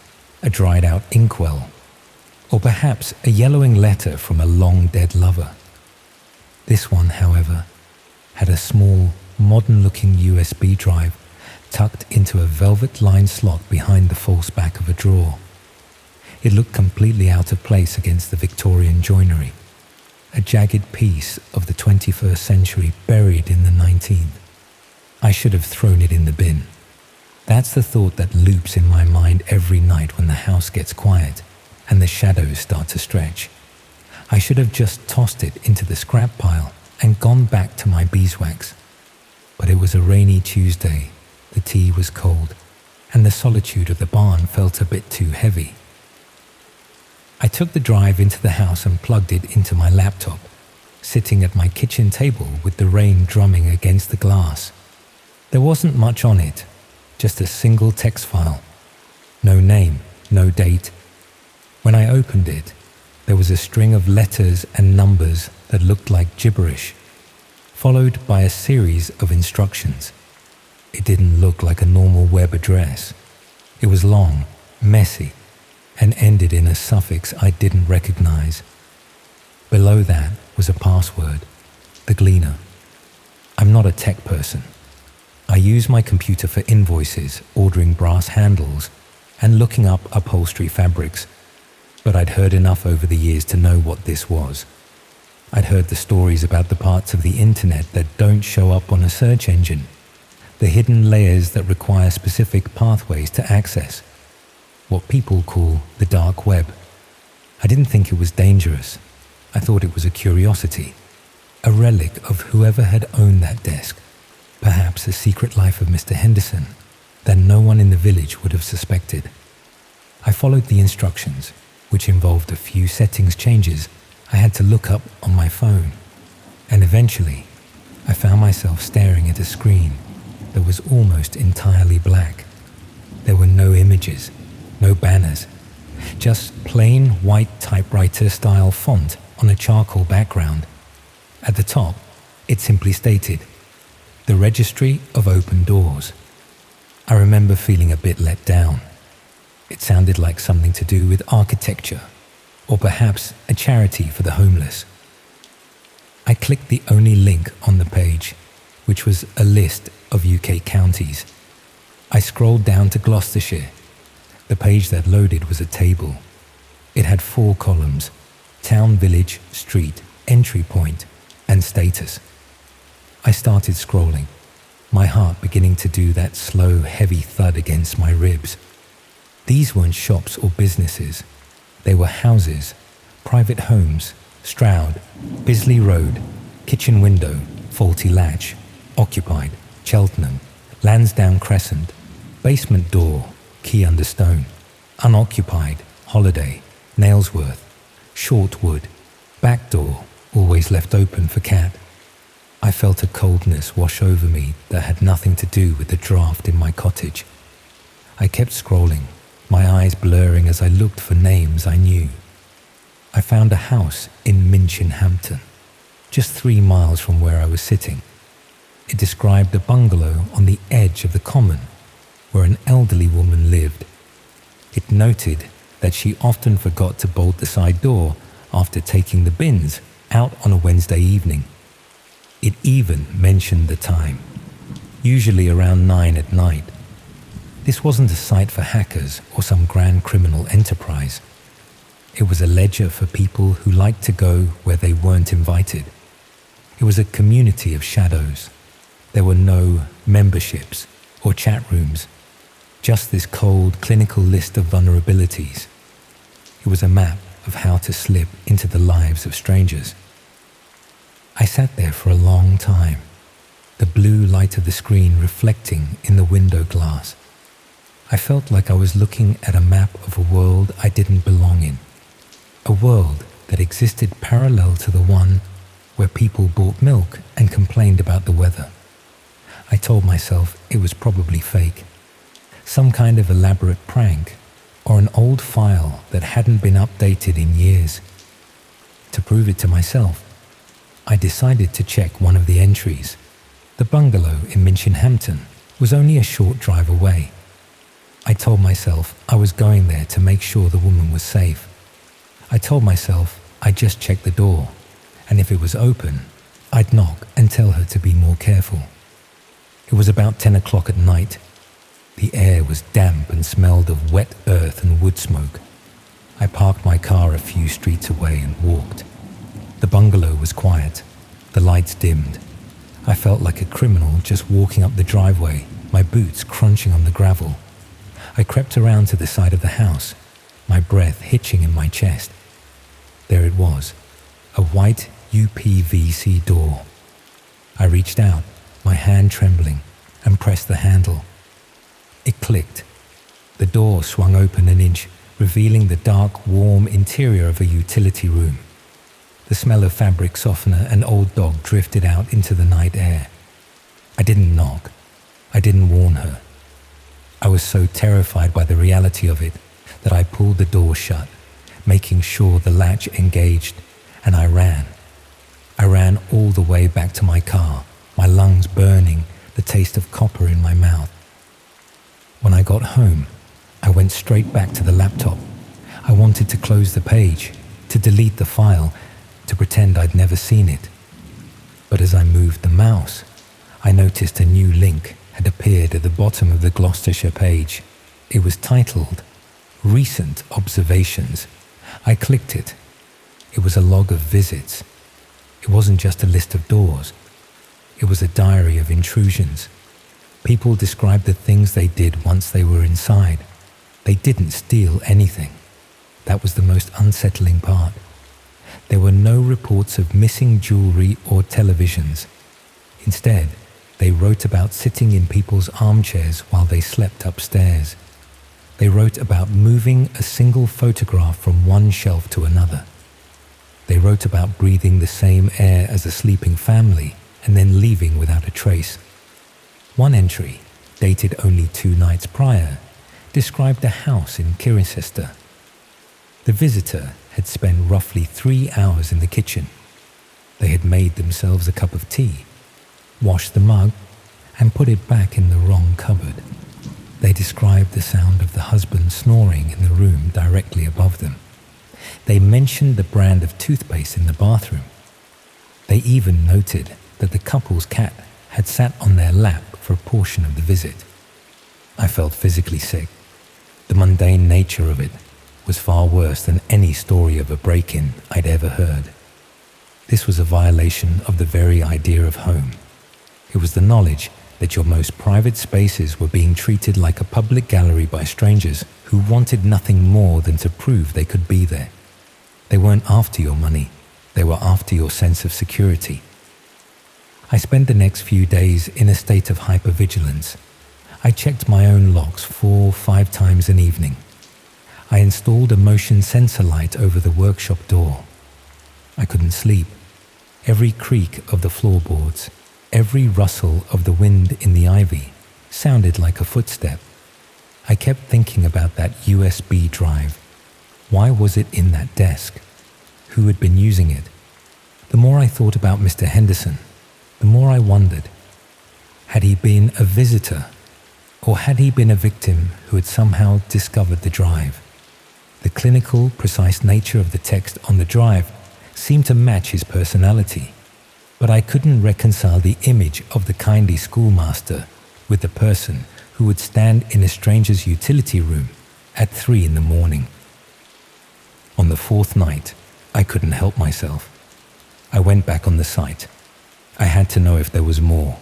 a dried out inkwell, or perhaps a yellowing letter from a long dead lover. This one, however, had a small, modern-looking USB drive tucked into a velvet-lined slot behind the false back of a drawer. It looked completely out of place against the Victorian joinery, a jagged piece of the 21st century buried in the 19th. I should have thrown it in the bin. That's the thought that loops in my mind every night when the house gets quiet and the shadows start to stretch. I should have just tossed it into the scrap pile and gone back to my beeswax. But it was a rainy Tuesday, the tea was cold, and the solitude of the barn felt a bit too heavy. I took the drive into the house and plugged it into my laptop, sitting at my kitchen table with the rain drumming against the glass. There wasn't much on it, just a single text file. No name, no date. When I opened it, there was a string of letters and numbers that looked like gibberish, followed by a series of instructions. It didn't look like a normal web address. It was long, messy, and ended in a suffix I didn't recognize. Below that was a password, the Gleaner. I'm not a tech person. I use my computer for invoices, ordering brass handles, and looking up upholstery fabrics, but I'd heard enough over the years to know what this was. I'd heard the stories about the parts of the internet that don't show up on a search engine, the hidden layers that require specific pathways to access, what people call the dark web. I didn't think it was dangerous. I thought it was a curiosity, a relic of whoever had owned that desk, perhaps a secret life of Mr. Henderson that no one in the village would have suspected. I followed the instructions, which involved a few settings changes I had to look up on my phone, and eventually I found myself staring at a screen that was almost entirely black. There were no images, no banners, just plain white typewriter-style font on a charcoal background. At the top, it simply stated, "The Registry of Open Doors." I remember feeling a bit let down. It sounded like something to do with architecture, or perhaps a charity for the homeless. I clicked the only link on the page, which was a list of UK counties. I scrolled down to Gloucestershire. The page that loaded was a table. It had 4 columns: town, village, street, entry point, and status. I started scrolling, my heart beginning to do that slow, heavy thud against my ribs. These weren't shops or businesses. They were houses, private homes: Stroud, Bisley Road, kitchen window, faulty latch, occupied, Cheltenham, Lansdowne Crescent, basement door, key under stone, unoccupied, Holiday, Nailsworth, Shortwood, back door, always left open for cat. I felt a coldness wash over me that had nothing to do with the draft in my cottage. I kept scrolling, my eyes blurring as I looked for names I knew. I found a house in Minchinhampton, just 3 miles from where I was sitting. It described a bungalow on the edge of the common, where an elderly woman lived. It noted that she often forgot to bolt the side door after taking the bins out on a Wednesday evening. It even mentioned the time, usually around 9 at night. This wasn't a site for hackers or some grand criminal enterprise. It was a ledger for people who liked to go where they weren't invited. It was a community of shadows. There were no memberships or chat rooms, just this cold, clinical list of vulnerabilities. It was a map of how to slip into the lives of strangers. I sat there for a long time, the blue light of the screen reflecting in the window glass. I felt like I was looking at a map of a world I didn't belong in, a world that existed parallel to the one where people bought milk and complained about the weather. I told myself it was probably fake, some kind of elaborate prank, or an old file that hadn't been updated in years. To prove it to myself, I decided to check one of the entries. The bungalow in Minchinhampton was only a short drive away. I told myself I was going there to make sure the woman was safe. I told myself I'd just check the door, and if it was open, I'd knock and tell her to be more careful. It was about 10 o'clock at night. The air was damp and smelled of wet earth and wood smoke. I parked my car a few streets away and walked. The bungalow was quiet, the lights dimmed. I felt like a criminal just walking up the driveway, my boots crunching on the gravel. I crept around to the side of the house, my breath hitching in my chest. There it was, a white UPVC door. I reached out, my hand trembling, and pressed the handle. It clicked. The door swung open an inch, revealing the dark, warm interior of a utility room. The smell of fabric softener and old dog drifted out into the night air. I didn't knock. I didn't warn her. I was so terrified by the reality of it that I pulled the door shut, making sure the latch engaged, and I ran. I ran all the way back to my car, my lungs burning, the taste of copper in my mouth. When I got home, I went straight back to the laptop. I wanted to close the page, to delete the file, to pretend I'd never seen it. But as I moved the mouse, I noticed a new link had appeared at the bottom of the Gloucestershire page. It was titled Recent Observations. I clicked it. It was a log of visits. It wasn't just a list of doors. It was a diary of intrusions. People described the things they did once they were inside. They didn't steal anything. That was the most unsettling part. There were no reports of missing jewelry or televisions. Instead, they wrote about sitting in people's armchairs while they slept upstairs. They wrote about moving a single photograph from one shelf to another. They wrote about breathing the same air as a sleeping family and then leaving without a trace. One entry, dated only 2 nights prior, described a house in Cirencester. The visitor had spent roughly 3 hours in the kitchen. They had made themselves a cup of tea, washed the mug, and put it back in the wrong cupboard. They described the sound of the husband snoring in the room directly above them. They mentioned the brand of toothpaste in the bathroom. They even noted that the couple's cat had sat on their lap for a portion of the visit. I felt physically sick. The mundane nature of it was far worse than any story of a break-in I'd ever heard. This was a violation of the very idea of home. It was the knowledge that your most private spaces were being treated like a public gallery by strangers who wanted nothing more than to prove they could be there. They weren't after your money, they were after your sense of security. I spent the next few days in a state of hypervigilance. I checked my own locks 4-5 times an evening. I installed a motion sensor light over the workshop door. I couldn't sleep. Every creak of the floorboards, every rustle of the wind in the ivy sounded like a footstep. I kept thinking about that USB drive. Why was it in that desk? Who had been using it? The more I thought about Mr. Henderson, the more I wondered. Had he been a visitor, or had he been a victim who had somehow discovered the drive? The clinical, precise nature of the text on the drive seemed to match his personality, but I couldn't reconcile the image of the kindly schoolmaster with the person who would stand in a stranger's utility room at 3 in the morning. On the 4th night, I couldn't help myself. I went back on the site. I had to know if there was more.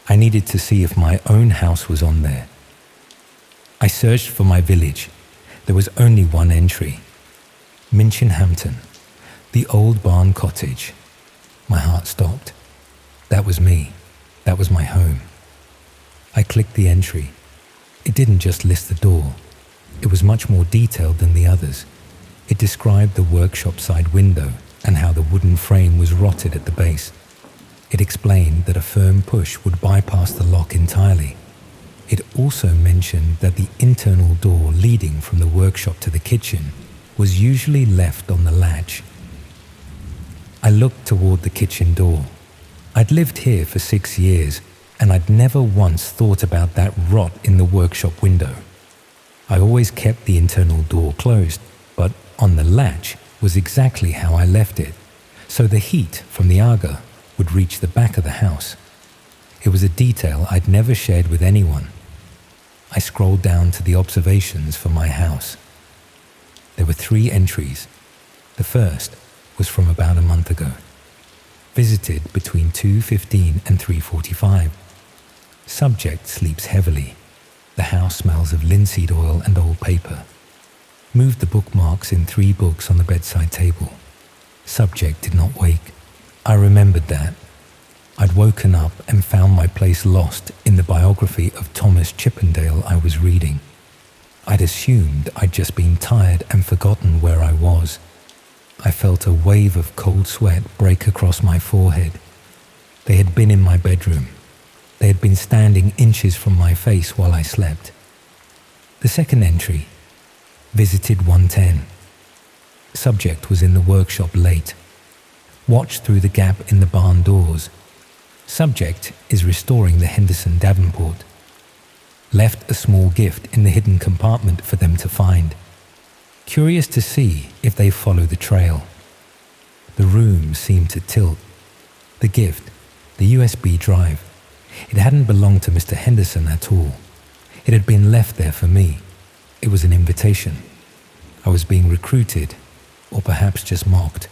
I needed to see if my own house was on there. I searched for my village. There was only one entry. Minchinhampton, the old barn cottage. My heart stopped. That was me. That was my home. I clicked the entry. It didn't just list the door. It was much more detailed than the others. It described the workshop side window and how the wooden frame was rotted at the base. It explained that a firm push would bypass the lock entirely. It also mentioned that the internal door leading from the workshop to the kitchen was usually left on the latch. I looked toward the kitchen door. I'd lived here for 6 years, and I'd never once thought about that rot in the workshop window. I always kept the internal door closed, but on the latch was exactly how I left it, so the heat from the Aga would reach the back of the house. It was a detail I'd never shared with anyone. I scrolled down to the observations for my house. There were 3 entries. The first was from about a month ago. Visited between 2:15 and 3:45. Subject sleeps heavily. The house smells of linseed oil and old paper. Moved the bookmarks in 3 books on the bedside table. Subject did not wake. I remembered that. I'd woken up and found my place lost in the biography of Thomas Chippendale I was reading. I'd assumed I'd just been tired and forgotten where I was. I felt a wave of cold sweat break across my forehead. They had been in my bedroom. They had been standing inches from my face while I slept. The second entry, visited 1:10. Subject was in the workshop late. Watched through the gap in the barn doors. Subject is restoring the Henderson Davenport. Left a small gift in the hidden compartment for them to find. Curious to see if they follow the trail. The room seemed to tilt. The gift, the USB drive, It hadn't belonged to Mr. Henderson at all. It had been left there for me. It was an invitation. I was being recruited, or perhaps just mocked.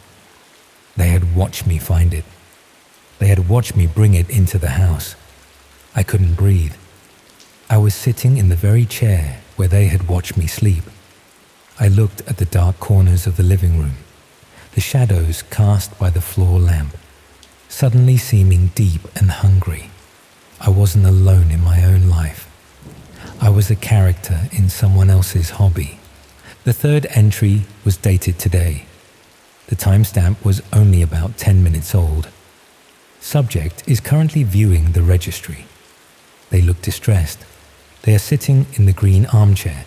They had watched me find it. They had watched me bring it into the house. I couldn't breathe. I was sitting in the very chair where they had watched me sleep. I looked at the dark corners of the living room, the shadows cast by the floor lamp, suddenly seeming deep and hungry. I wasn't alone in my own life. I was a character in someone else's hobby. The third entry was dated today. The timestamp was only about 10 minutes old. Subject is currently viewing the registry. They look distressed. They are sitting in the green armchair.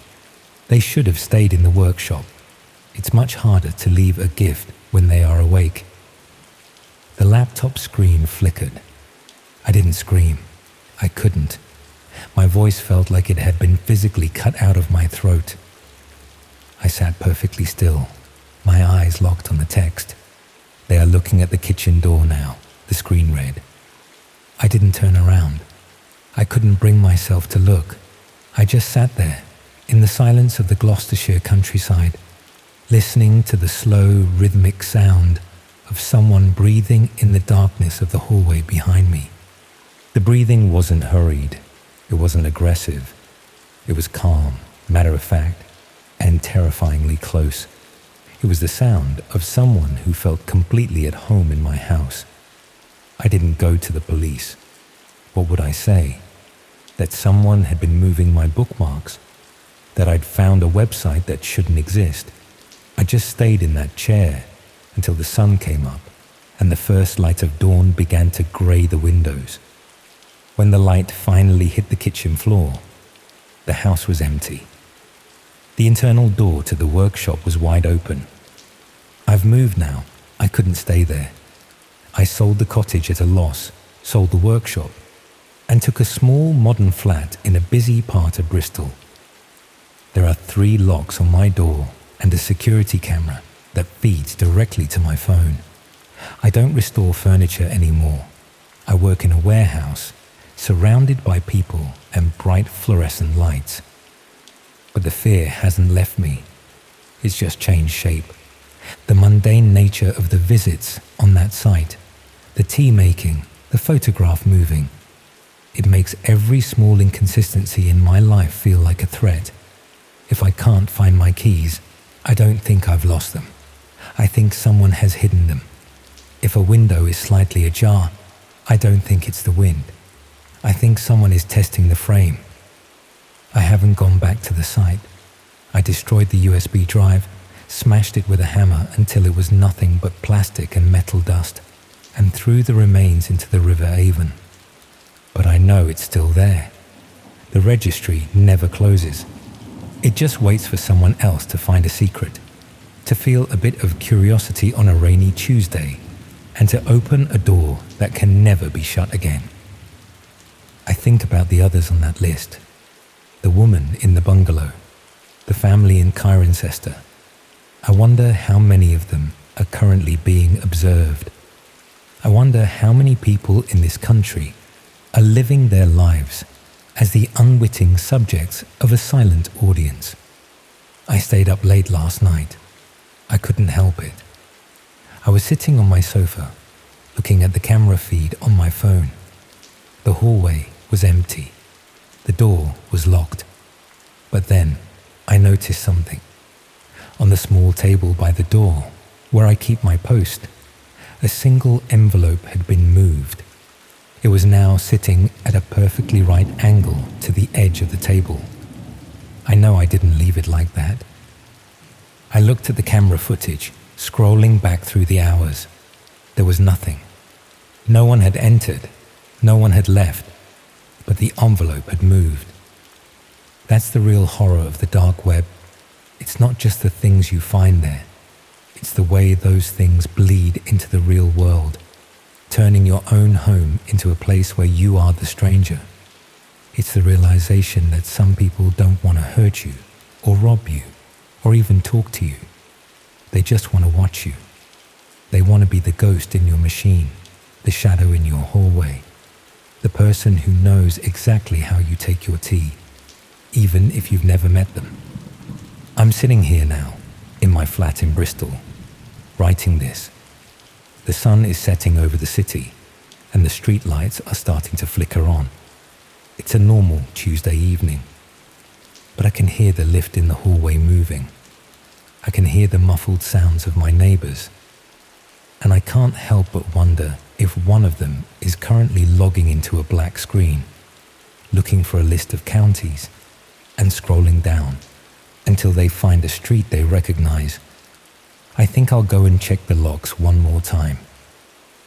They should have stayed in the workshop. It's much harder to leave a gift when they are awake. The laptop screen flickered. I didn't scream. I couldn't. My voice felt like it had been physically cut out of my throat. I sat perfectly still, my eyes locked on the text. They are looking at the kitchen door now, the screen read. I didn't turn around. I couldn't bring myself to look. I just sat there, in the silence of the Gloucestershire countryside, listening to the slow, rhythmic sound of someone breathing in the darkness of the hallway behind me. The breathing wasn't hurried. It wasn't aggressive. It was calm, matter-of-fact, and terrifyingly close. It was the sound of someone who felt completely at home in my house. I didn't go to the police. What would I say? That someone had been moving my bookmarks? That I'd found a website that shouldn't exist? I just stayed in that chair until the sun came up and the first light of dawn began to grey the windows. When the light finally hit the kitchen floor, the house was empty. The internal door to the workshop was wide open. I've moved now. I couldn't stay there. I sold the cottage at a loss, sold the workshop, and took a small modern flat in a busy part of Bristol. There are 3 locks on my door and a security camera that feeds directly to my phone. I don't restore furniture anymore. I work in a warehouse, surrounded by people and bright fluorescent lights. But the fear hasn't left me. It's just changed shape. The mundane nature of the visits on that site, the tea making, the photograph moving, it makes every small inconsistency in my life feel like a threat. If I can't find my keys, I don't think I've lost them. I think someone has hidden them. If a window is slightly ajar, I don't think it's the wind. I think someone is testing the frame. I haven't gone back to the site. I destroyed the USB drive, smashed it with a hammer until it was nothing but plastic and metal dust, and threw the remains into the River Avon. But I know it's still there. The registry never closes. It just waits for someone else to find a secret, to feel a bit of curiosity on a rainy Tuesday, and to open a door that can never be shut again. I think about the others on that list. The woman in the bungalow, the family in Cirencester. I wonder how many of them are currently being observed. I wonder how many people in this country are living their lives as the unwitting subjects of a silent audience. I stayed up late last night. I couldn't help it. I was sitting on my sofa, looking at the camera feed on my phone. The hallway was empty. The door was locked. But then I noticed something. On the small table by the door, where I keep my post, a single envelope had been moved. It was now sitting at a perfectly right angle to the edge of the table. I know I didn't leave it like that. I looked at the camera footage, scrolling back through the hours. There was nothing. No one had entered. No one had left. But the envelope had moved. That's the real horror of the dark web. It's not just the things you find there. It's the way those things bleed into the real world, turning your own home into a place where you are the stranger. It's the realization that some people don't want to hurt you, or rob you, or even talk to you. They just want to watch you. They want to be the ghost in your machine, the shadow in your hallway. The person who knows exactly how you take your tea, even if you've never met them. I'm sitting here now, in my flat in Bristol, writing this. The sun is setting over the city, and the street lights are starting to flicker on. It's a normal Tuesday evening, but I can hear the lift in the hallway moving. I can hear the muffled sounds of my neighbours, and I can't help but wonder if one of them is currently logging into a black screen, looking for a list of counties, and scrolling down until they find a street they recognise. I think I'll go and check the logs one more time.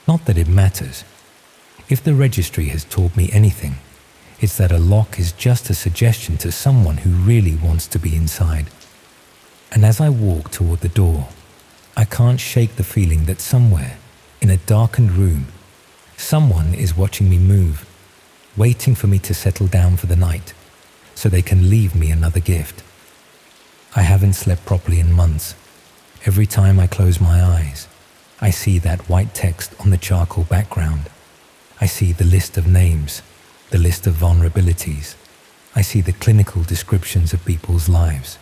Not that it matters. If the registry has taught me anything, it's that a lock is just a suggestion to someone who really wants to be inside. And as I walk toward the door, I can't shake the feeling that somewhere, in a darkened room, someone is watching me move, waiting for me to settle down for the night, so they can leave me another gift. I haven't slept properly in months. Every time I close my eyes, I see that white text on the charcoal background. I see the list of names, the list of vulnerabilities. I see the clinical descriptions of people's lives.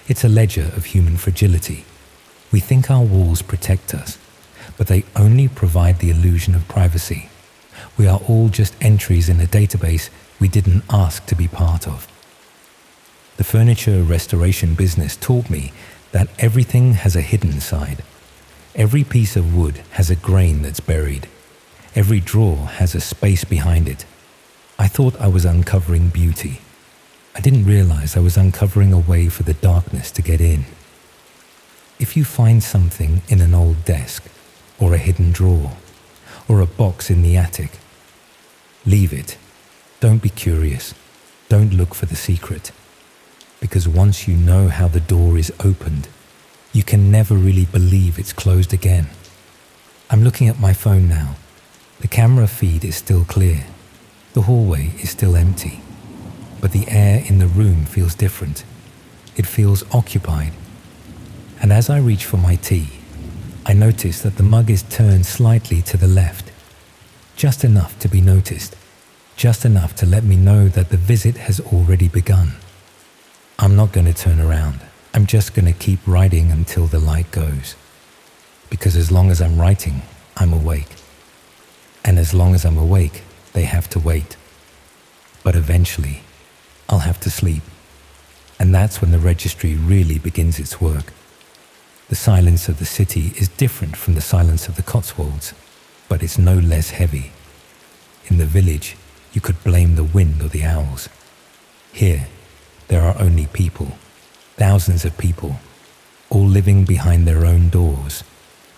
It's a ledger of human fragility. We think our walls protect us, but they only provide the illusion of privacy. We are all just entries in a database we didn't ask to be part of. The furniture restoration business taught me that everything has a hidden side. Every piece of wood has a grain that's buried. Every drawer has a space behind it. I thought I was uncovering beauty. I didn't realize I was uncovering a way for the darkness to get in. If you find something in an old desk, or a hidden drawer, or a box in the attic, leave it. Don't be curious. Don't look for the secret. Because once you know how the door is opened, you can never really believe it's closed again. I'm looking at my phone now. The camera feed is still clear. The hallway is still empty. But the air in the room feels different. It feels occupied. And as I reach for my tea, I notice that the mug is turned slightly to the left. Just enough to be noticed. Just enough to let me know that the visit has already begun. I'm not going to turn around. I'm just going to keep writing until the light goes. Because as long as I'm writing, I'm awake. And as long as I'm awake, they have to wait. But eventually, I'll have to sleep. And that's when the registry really begins its work. The silence of the city is different from the silence of the Cotswolds, but it's no less heavy. In the village, you could blame the wind or the owls. Here, there are only people, thousands of people, all living behind their own doors,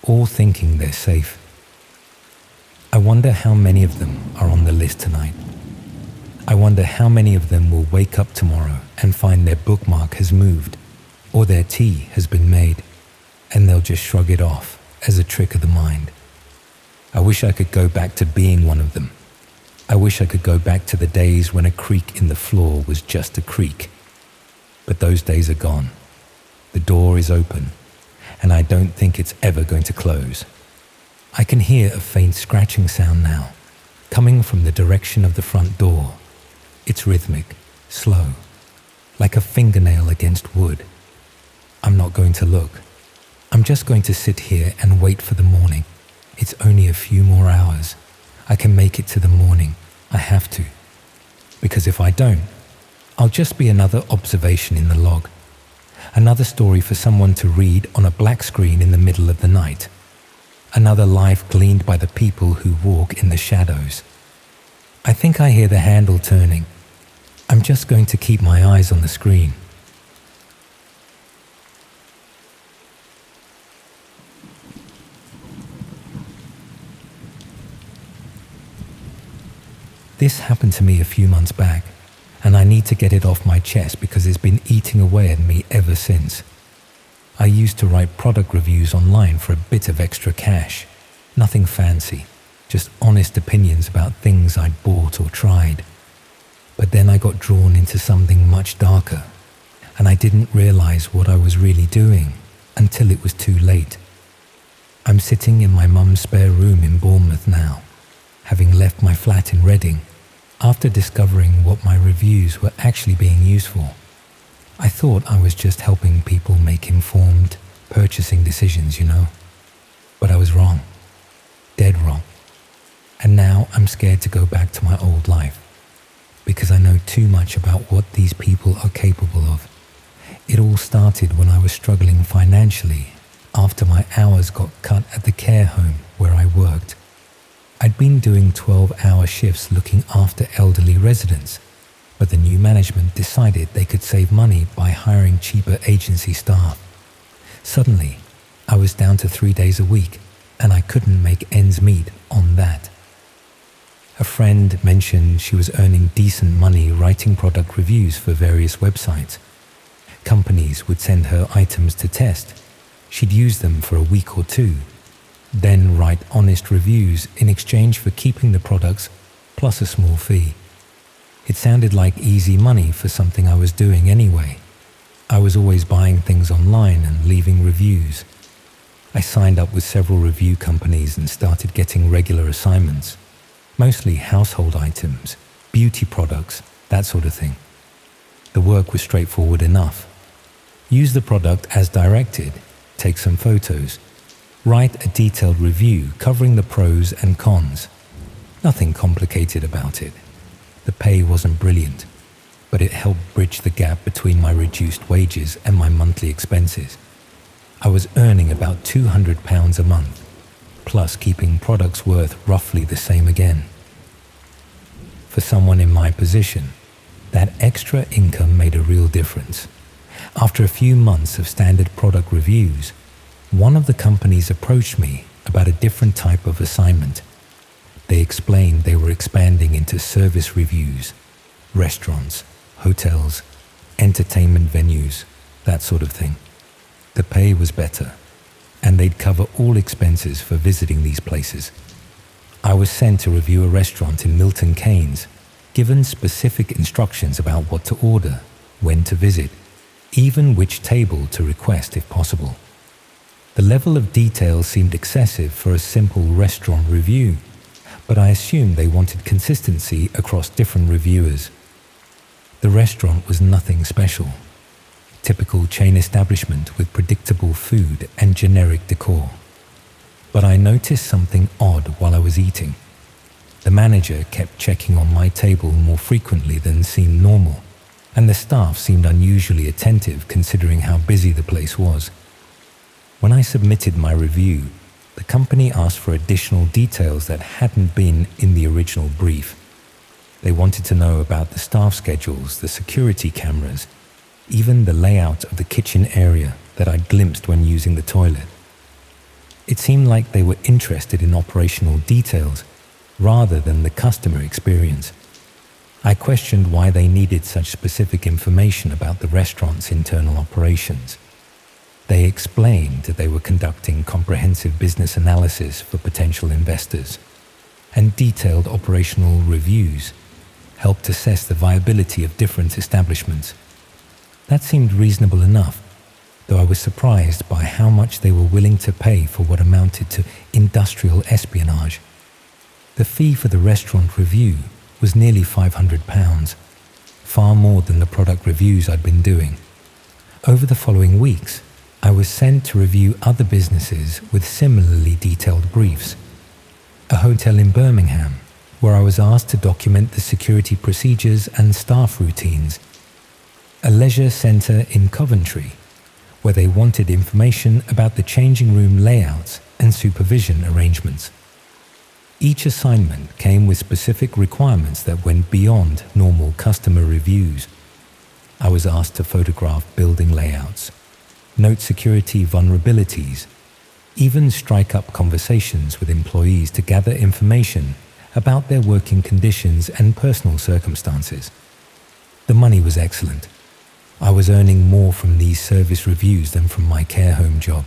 all thinking they're safe. I wonder how many of them are on the list tonight. I wonder how many of them will wake up tomorrow and find their bookmark has moved, or their tea has been made, and they'll just shrug it off as a trick of the mind. I wish I could go back to being one of them. I wish I could go back to the days when a creak in the floor was just a creak. But those days are gone. The door is open, and I don't think it's ever going to close. I can hear a faint scratching sound now, coming from the direction of the front door. It's rhythmic, slow, like a fingernail against wood. I'm not going to look. I'm just going to sit here and wait for the morning. It's only a few more hours. I can make it to the morning. I have to. Because if I don't, I'll just be another observation in the log. Another story for someone to read on a black screen in the middle of the night. Another life gleaned by the people who walk in the shadows. I think I hear the handle turning. I'm just going to keep my eyes on the screen. This happened to me a few months back, and I need to get it off my chest because it's been eating away at me ever since. I used to write product reviews online for a bit of extra cash. Nothing fancy, just honest opinions about things I'd bought or tried. But then I got drawn into something much darker, and I didn't realize what I was really doing until it was too late. I'm sitting in my mum's spare room in Bournemouth now, having left my flat in Reading After discovering what my reviews were actually being used for, I thought I was just helping people make informed purchasing decisions, But I was wrong. Dead wrong. And now I'm scared to go back to my old life because I know too much about what these people are capable of. It all started when I was struggling financially after my hours got cut at the care home where I worked. I'd been doing 12-hour shifts looking after elderly residents, but the new management decided they could save money by hiring cheaper agency staff. Suddenly, I was down to 3 days a week, and I couldn't make ends meet on that. A friend mentioned she was earning decent money writing product reviews for various websites. Companies would send her items to test. She'd use them for a week or two, then write honest reviews in exchange for keeping the products plus a small fee. It sounded like easy money for something I was doing anyway. I was always buying things online and leaving reviews. I signed up with several review companies and started getting regular assignments, mostly household items, beauty products, that sort of thing. The work was straightforward enough. Use the product as directed, take some photos, write a detailed review covering the pros and cons. Nothing complicated about it. The pay wasn't brilliant, but it helped bridge the gap between my reduced wages and my monthly expenses. I was earning about £200 a month, plus keeping products worth roughly the same again. For someone in my position, that extra income made a real difference. After a few months of standard product reviews, one of the companies approached me about a different type of assignment. They explained they were expanding into service reviews, restaurants, hotels, entertainment venues, that sort of thing. The pay was better, and they'd cover all expenses for visiting these places. I was sent to review a restaurant in Milton Keynes, given specific instructions about what to order, when to visit, even which table to request if possible. The level of detail seemed excessive for a simple restaurant review, but I assumed they wanted consistency across different reviewers. The restaurant was nothing special. Typical chain establishment with predictable food and generic decor. But I noticed something odd while I was eating. The manager kept checking on my table more frequently than seemed normal, and the staff seemed unusually attentive considering how busy the place was. When I submitted my review, the company asked for additional details that hadn't been in the original brief. They wanted to know about the staff schedules, the security cameras, even the layout of the kitchen area that I glimpsed when using the toilet. It seemed like they were interested in operational details rather than the customer experience. I questioned why they needed such specific information about the restaurant's internal operations. They explained that they were conducting comprehensive business analysis for potential investors, and detailed operational reviews helped assess the viability of different establishments. That seemed reasonable enough, though I was surprised by how much they were willing to pay for what amounted to industrial espionage. The fee for the restaurant review was nearly £500, far more than the product reviews I'd been doing. Over the following weeks, I was sent to review other businesses with similarly detailed briefs. A hotel in Birmingham, where I was asked to document the security procedures and staff routines. A leisure centre in Coventry, where they wanted information about the changing room layouts and supervision arrangements. Each assignment came with specific requirements that went beyond normal customer reviews. I was asked to photograph building layouts, note security vulnerabilities, even strike up conversations with employees to gather information about their working conditions and personal circumstances. The money was excellent. I was earning more from these service reviews than from my care home job.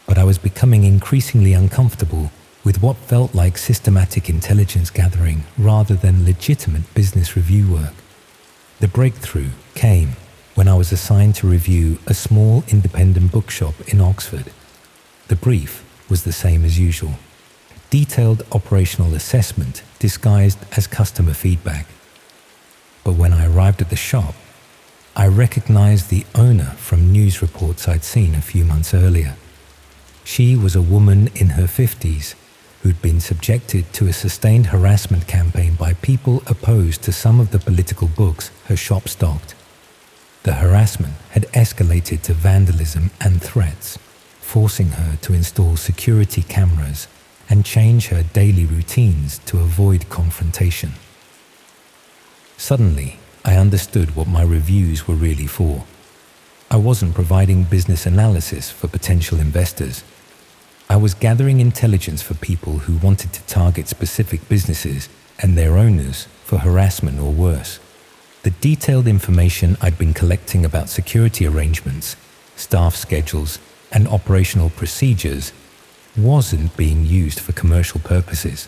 But I was becoming increasingly uncomfortable with what felt like systematic intelligence gathering rather than legitimate business review work. The breakthrough came when I was assigned to review a small independent bookshop in Oxford. The brief was the same as usual. detailed operational assessment disguised as customer feedback. But when I arrived at the shop, I recognized the owner from news reports I'd seen a few months earlier. She was a woman in her 50s who'd been subjected to a sustained harassment campaign by people opposed to some of the political books her shop stocked. The harassment had escalated to vandalism and threats, forcing her to install security cameras and change her daily routines to avoid confrontation. Suddenly, I understood what my reviews were really for. I wasn't providing business analysis for potential investors. I was gathering intelligence for people who wanted to target specific businesses and their owners for harassment or worse. The detailed information I'd been collecting about security arrangements, staff schedules, and operational procedures wasn't being used for commercial purposes.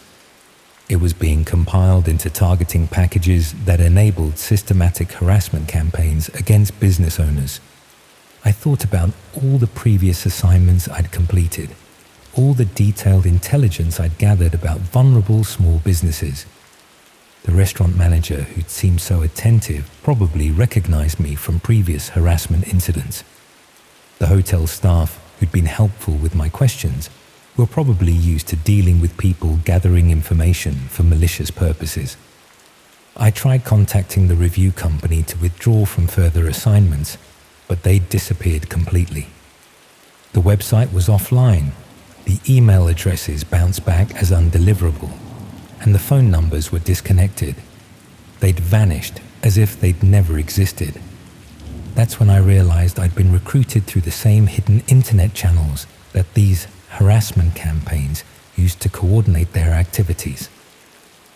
It was being compiled into targeting packages that enabled systematic harassment campaigns against business owners. I thought about all the previous assignments I'd completed, all the detailed intelligence I'd gathered about vulnerable small businesses. The restaurant manager who'd seemed so attentive probably recognized me from previous harassment incidents. The hotel staff who'd been helpful with my questions were probably used to dealing with people gathering information for malicious purposes. I tried contacting the review company to withdraw from further assignments, but they'd disappeared completely. The website was offline, the email addresses bounced back as undeliverable, and the phone numbers were disconnected. They'd vanished as if they'd never existed. That's when I realized I'd been recruited through the same hidden internet channels that these harassment campaigns used to coordinate their activities.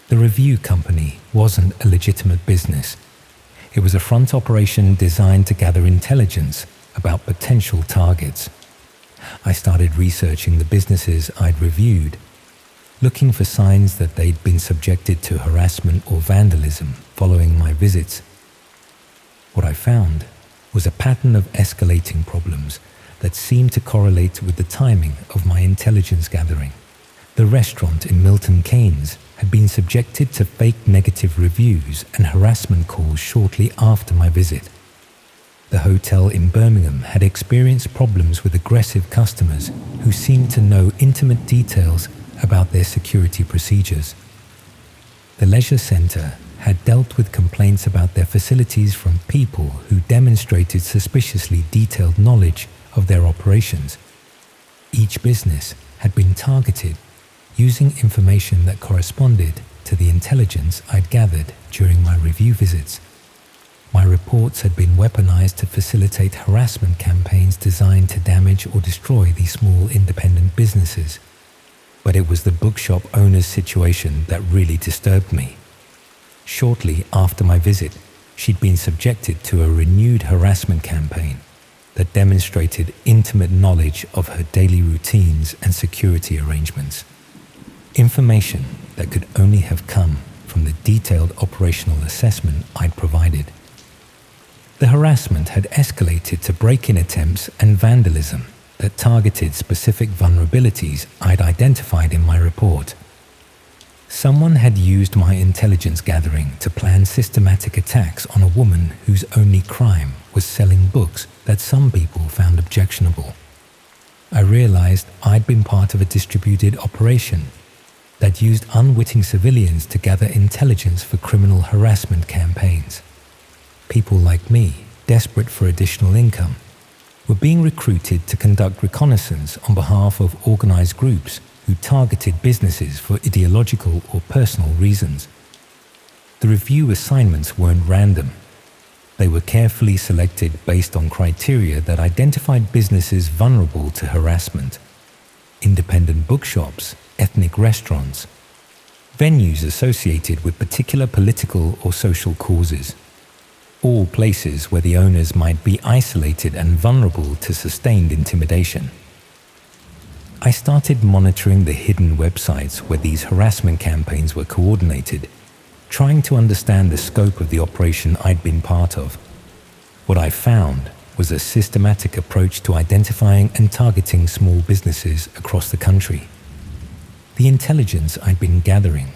The review company wasn't a legitimate business. It was a front operation designed to gather intelligence about potential targets. I started researching the businesses I'd reviewed, looking for signs that they'd been subjected to harassment or vandalism following my visits. What I found was a pattern of escalating problems that seemed to correlate with the timing of my intelligence gathering. The restaurant in Milton Keynes had been subjected to fake negative reviews and harassment calls shortly after my visit. The hotel in Birmingham had experienced problems with aggressive customers who seemed to know intimate details about their security procedures. The leisure centre had dealt with complaints about their facilities from people who demonstrated suspiciously detailed knowledge of their operations. Each business had been targeted using information that corresponded to the intelligence I'd gathered during my review visits. My reports had been weaponized to facilitate harassment campaigns designed to damage or destroy these small independent businesses. But it was the bookshop owner's situation that really disturbed me. Shortly after my visit, she'd been subjected to a renewed harassment campaign that demonstrated intimate knowledge of her daily routines and security arrangements. Information that could only have come from the detailed operational assessment I'd provided. The harassment had escalated to break-in attempts and vandalism that targeted specific vulnerabilities I'd identified in my report. Someone had used my intelligence gathering to plan systematic attacks on a woman whose only crime was selling books that some people found objectionable. I realized I'd been part of a distributed operation that used unwitting civilians to gather intelligence for criminal harassment campaigns. People like me, desperate for additional income, were being recruited to conduct reconnaissance on behalf of organized groups who targeted businesses for ideological or personal reasons. The review assignments weren't random. They were carefully selected based on criteria that identified businesses vulnerable to harassment: independent bookshops, ethnic restaurants, venues associated with particular political or social causes, all places where the owners might be isolated and vulnerable to sustained intimidation. I started monitoring the hidden websites where these harassment campaigns were coordinated, trying to understand the scope of the operation I'd been part of. What I found was a systematic approach to identifying and targeting small businesses across the country. The intelligence I'd been gathering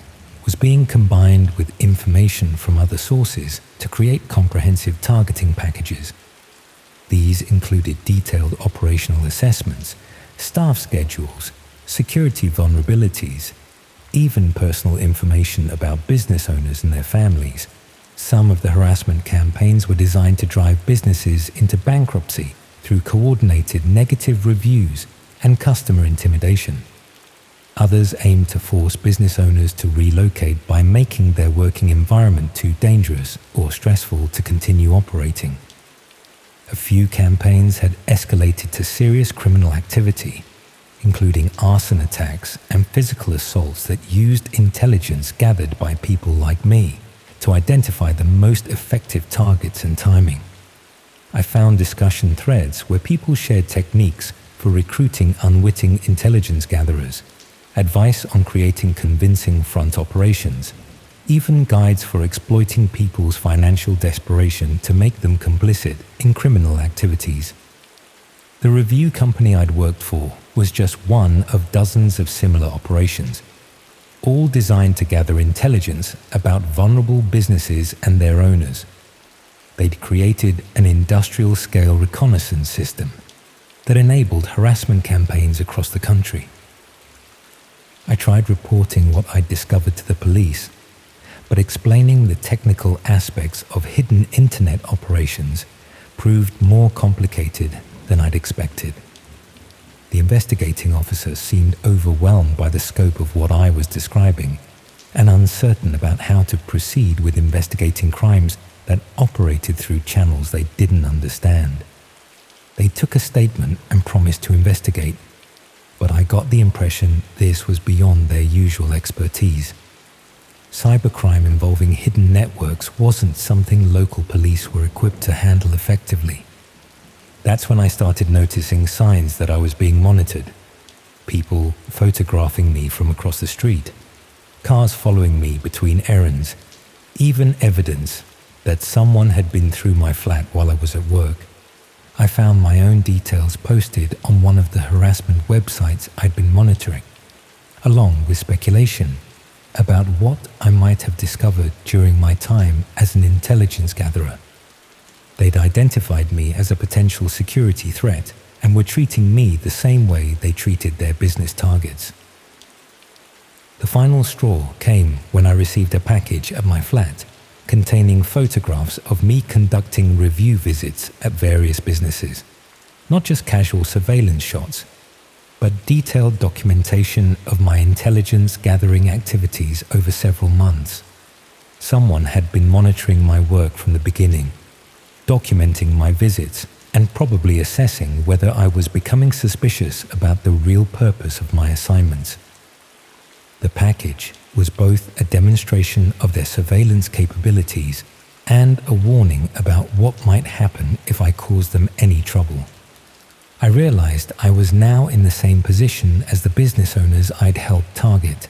was being combined with information from other sources to create comprehensive targeting packages. These included detailed operational assessments, staff schedules, security vulnerabilities, even personal information about business owners and their families. Some of the harassment campaigns were designed to drive businesses into bankruptcy through coordinated negative reviews and customer intimidation. Others aimed to force business owners to relocate by making their working environment too dangerous or stressful to continue operating. A few campaigns had escalated to serious criminal activity, including arson attacks and physical assaults that used intelligence gathered by people like me to identify the most effective targets and timing. I found discussion threads where people shared techniques for recruiting unwitting intelligence gatherers, advice on creating convincing front operations, even guides for exploiting people's financial desperation to make them complicit in criminal activities. The review company I'd worked for was just one of dozens of similar operations, all designed to gather intelligence about vulnerable businesses and their owners. They'd created an industrial-scale reconnaissance system that enabled harassment campaigns across the country. I tried reporting what I'd discovered to the police, but explaining the technical aspects of hidden internet operations proved more complicated than I'd expected. The investigating officer seemed overwhelmed by the scope of what I was describing and uncertain about how to proceed with investigating crimes that operated through channels they didn't understand. They took a statement and promised to investigate, but I got the impression this was beyond their usual expertise. Cybercrime involving hidden networks wasn't something local police were equipped to handle effectively. That's when I started noticing signs that I was being monitored. People photographing me from across the street, cars following me between errands, even evidence that someone had been through my flat while I was at work. I found my own details posted on one of the harassment websites I'd been monitoring, along with speculation about what I might have discovered during my time as an intelligence gatherer. They'd identified me as a potential security threat and were treating me the same way they treated their business targets. The final straw came when I received a package at my flat containing photographs of me conducting review visits at various businesses. Not just casual surveillance shots, but detailed documentation of my intelligence gathering activities over several months. Someone had been monitoring my work from the beginning, documenting my visits and probably assessing whether I was becoming suspicious about the real purpose of my assignments. The package was both a demonstration of their surveillance capabilities and a warning about what might happen if I caused them any trouble. I realized I was now in the same position as the business owners I'd helped target.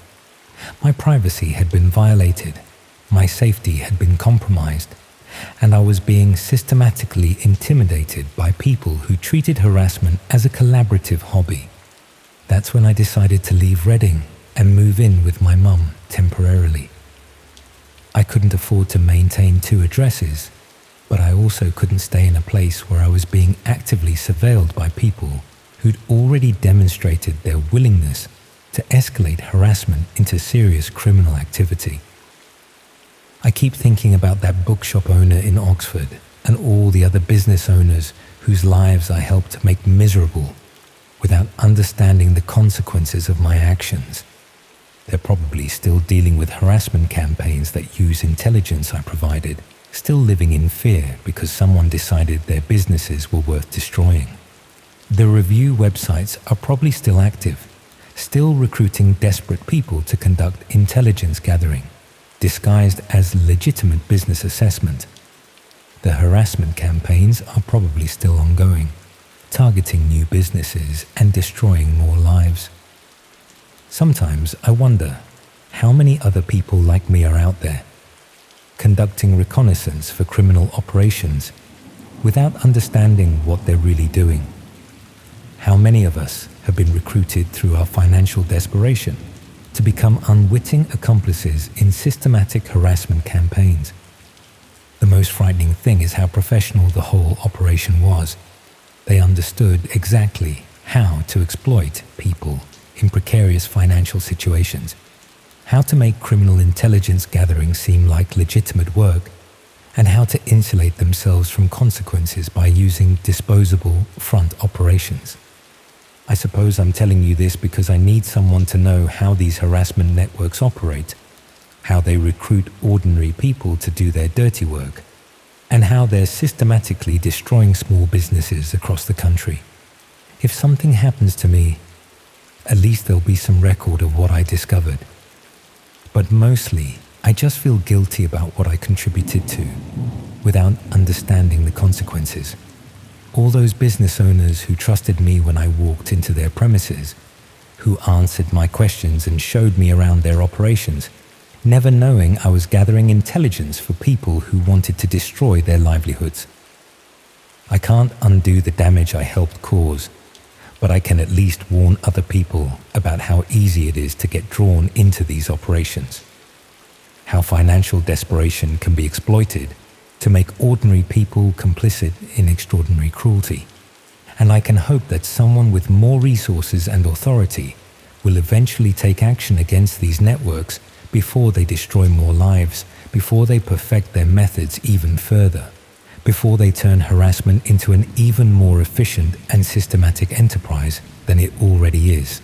My privacy had been violated, my safety had been compromised, and I was being systematically intimidated by people who treated harassment as a collaborative hobby. That's when I decided to leave Reading and move in with my mum temporarily. I couldn't afford to maintain 2 addresses, but I also couldn't stay in a place where I was being actively surveilled by people who'd already demonstrated their willingness to escalate harassment into serious criminal activity. I keep thinking about that bookshop owner in Oxford and all the other business owners whose lives I helped to make miserable without understanding the consequences of my actions. They're probably still dealing with harassment campaigns that use intelligence I provided, still living in fear because someone decided their businesses were worth destroying. The review websites are probably still active, still recruiting desperate people to conduct intelligence gathering, disguised as legitimate business assessment. The harassment campaigns are probably still ongoing, targeting new businesses and destroying more lives. Sometimes I wonder how many other people like me are out there, conducting reconnaissance for criminal operations without understanding what they're really doing. How many of us have been recruited through our financial desperation, to become unwitting accomplices in systematic harassment campaigns. The most frightening thing is how professional the whole operation was. They understood exactly how to exploit people in precarious financial situations, how to make criminal intelligence gathering seem like legitimate work, and how to insulate themselves from consequences by using disposable front operations. I suppose I'm telling you this because I need someone to know how these harassment networks operate, how they recruit ordinary people to do their dirty work, and how they're systematically destroying small businesses across the country. If something happens to me, at least there'll be some record of what I discovered. But mostly, I just feel guilty about what I contributed to, without understanding the consequences. All those business owners who trusted me when I walked into their premises, who answered my questions and showed me around their operations, never knowing I was gathering intelligence for people who wanted to destroy their livelihoods. I can't undo the damage I helped cause, but I can at least warn other people about how easy it is to get drawn into these operations, how financial desperation can be exploited to make ordinary people complicit in extraordinary cruelty. And I can hope that someone with more resources and authority will eventually take action against these networks before they destroy more lives, before they perfect their methods even further, before they turn harassment into an even more efficient and systematic enterprise than it already is.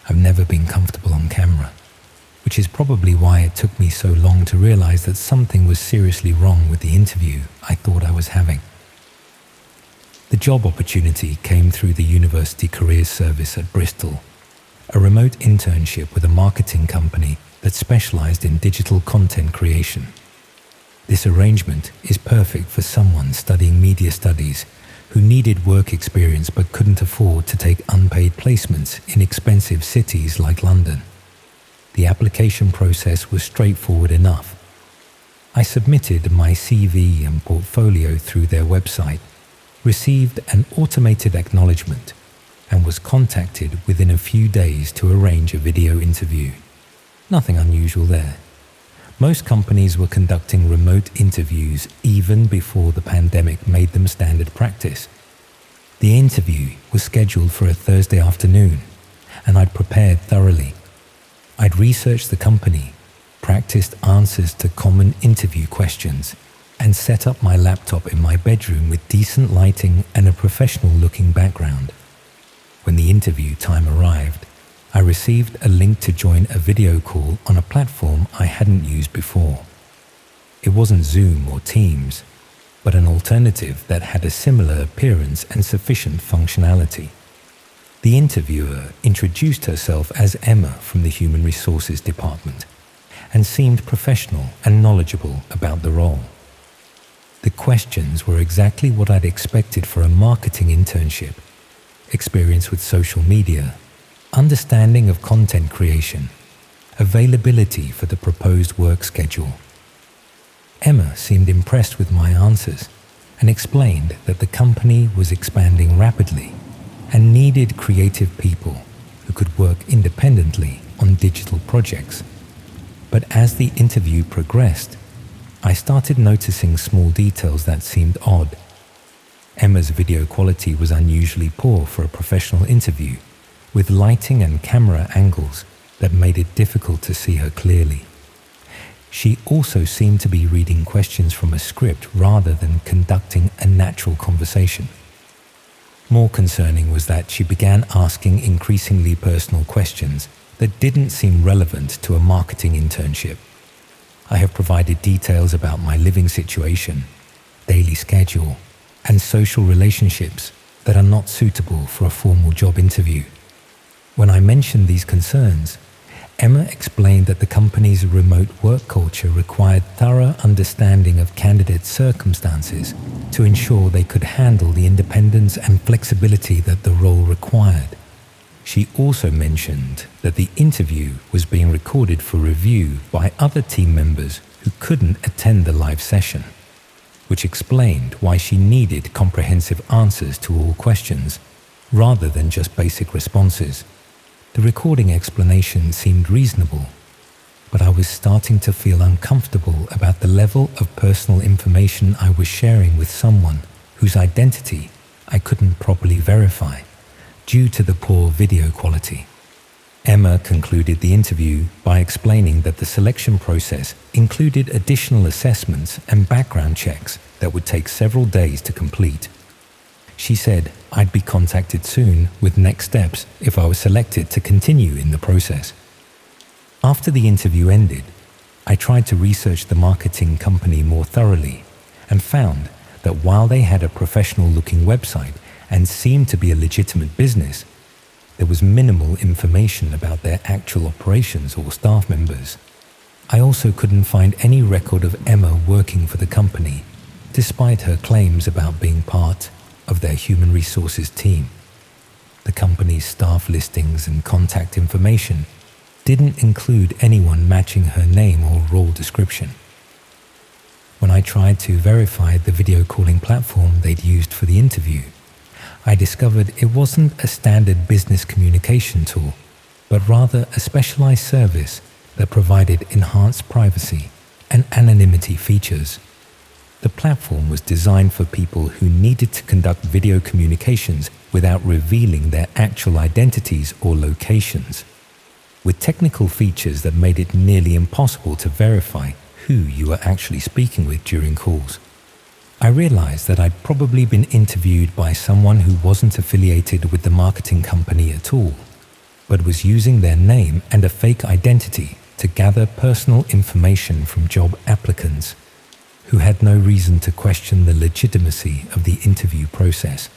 I've never been comfortable on camera, which is probably why it took me so long to realize that something was seriously wrong with the interview I thought I was having. The job opportunity came through the University Careers Service at Bristol, a remote internship with a marketing company that specialized in digital content creation. This arrangement is perfect for someone studying media studies who needed work experience but couldn't afford to take unpaid placements in expensive cities like London. The application process was straightforward enough. I submitted my CV and portfolio through their website, received an automated acknowledgement, and was contacted within a few days to arrange a video interview. Nothing unusual there. Most companies were conducting remote interviews even before the pandemic made them standard practice. The interview was scheduled for a Thursday afternoon, and I'd prepared thoroughly. I'd researched the company, practiced answers to common interview questions, and set up my laptop in my bedroom with decent lighting and a professional-looking background. When the interview time arrived, I received a link to join a video call on a platform I hadn't used before. It wasn't Zoom or Teams, but an alternative that had a similar appearance and sufficient functionality. The interviewer introduced herself as Emma from the Human Resources Department and seemed professional and knowledgeable about the role. The questions were exactly what I'd expected for a marketing internship: experience with social media, understanding of content creation, availability for the proposed work schedule. Emma seemed impressed with my answers and explained that the company was expanding rapidly and needed creative people who could work independently on digital projects. But as the interview progressed, I started noticing small details that seemed odd. Emma's video quality was unusually poor for a professional interview, with lighting and camera angles that made it difficult to see her clearly. She also seemed to be reading questions from a script rather than conducting a natural conversation. More concerning was that she began asking increasingly personal questions that didn't seem relevant to a marketing internship. I have provided details about my living situation, daily schedule, and social relationships that are not suitable for a formal job interview. When I mentioned these concerns, Emma explained that the company's remote work culture required thorough understanding of candidates' circumstances to ensure they could handle the independence and flexibility that the role required. She also mentioned that the interview was being recorded for review by other team members who couldn't attend the live session, which explained why she needed comprehensive answers to all questions, rather than just basic responses. The recording explanation seemed reasonable, but I was starting to feel uncomfortable about the level of personal information I was sharing with someone whose identity I couldn't properly verify due to the poor video quality. Emma concluded the interview by explaining that the selection process included additional assessments and background checks that would take several days to complete. She said I'd be contacted soon with next steps if I was selected to continue in the process. After the interview ended, I tried to research the marketing company more thoroughly and found that while they had a professional-looking website and seemed to be a legitimate business, there was minimal information about their actual operations or staff members. I also couldn't find any record of Emma working for the company, despite her claims about being part of their human resources team. The company's staff listings and contact information didn't include anyone matching her name or role description. When I tried to verify the video calling platform they'd used for the interview, I discovered it wasn't a standard business communication tool, but rather a specialized service that provided enhanced privacy and anonymity features. The platform was designed for people who needed to conduct video communications without revealing their actual identities or locations, with technical features that made it nearly impossible to verify who you were actually speaking with during calls. I realized that I'd probably been interviewed by someone who wasn't affiliated with the marketing company at all, but was using their name and a fake identity to gather personal information from job applicants who had no reason to question the legitimacy of the interview process.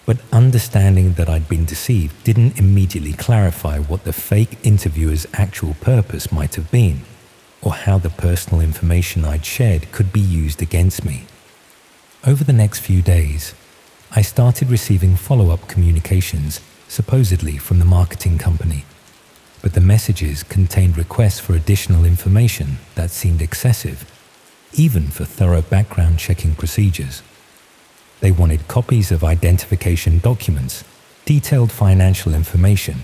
But understanding that I'd been deceived didn't immediately clarify what the fake interviewer's actual purpose might have been, or how the personal information I'd shared could be used against me. Over the next few days, I started receiving follow-up communications, supposedly from the marketing company, but the messages contained requests for additional information that seemed excessive, even for thorough background checking procedures. They wanted copies of identification documents, detailed financial information,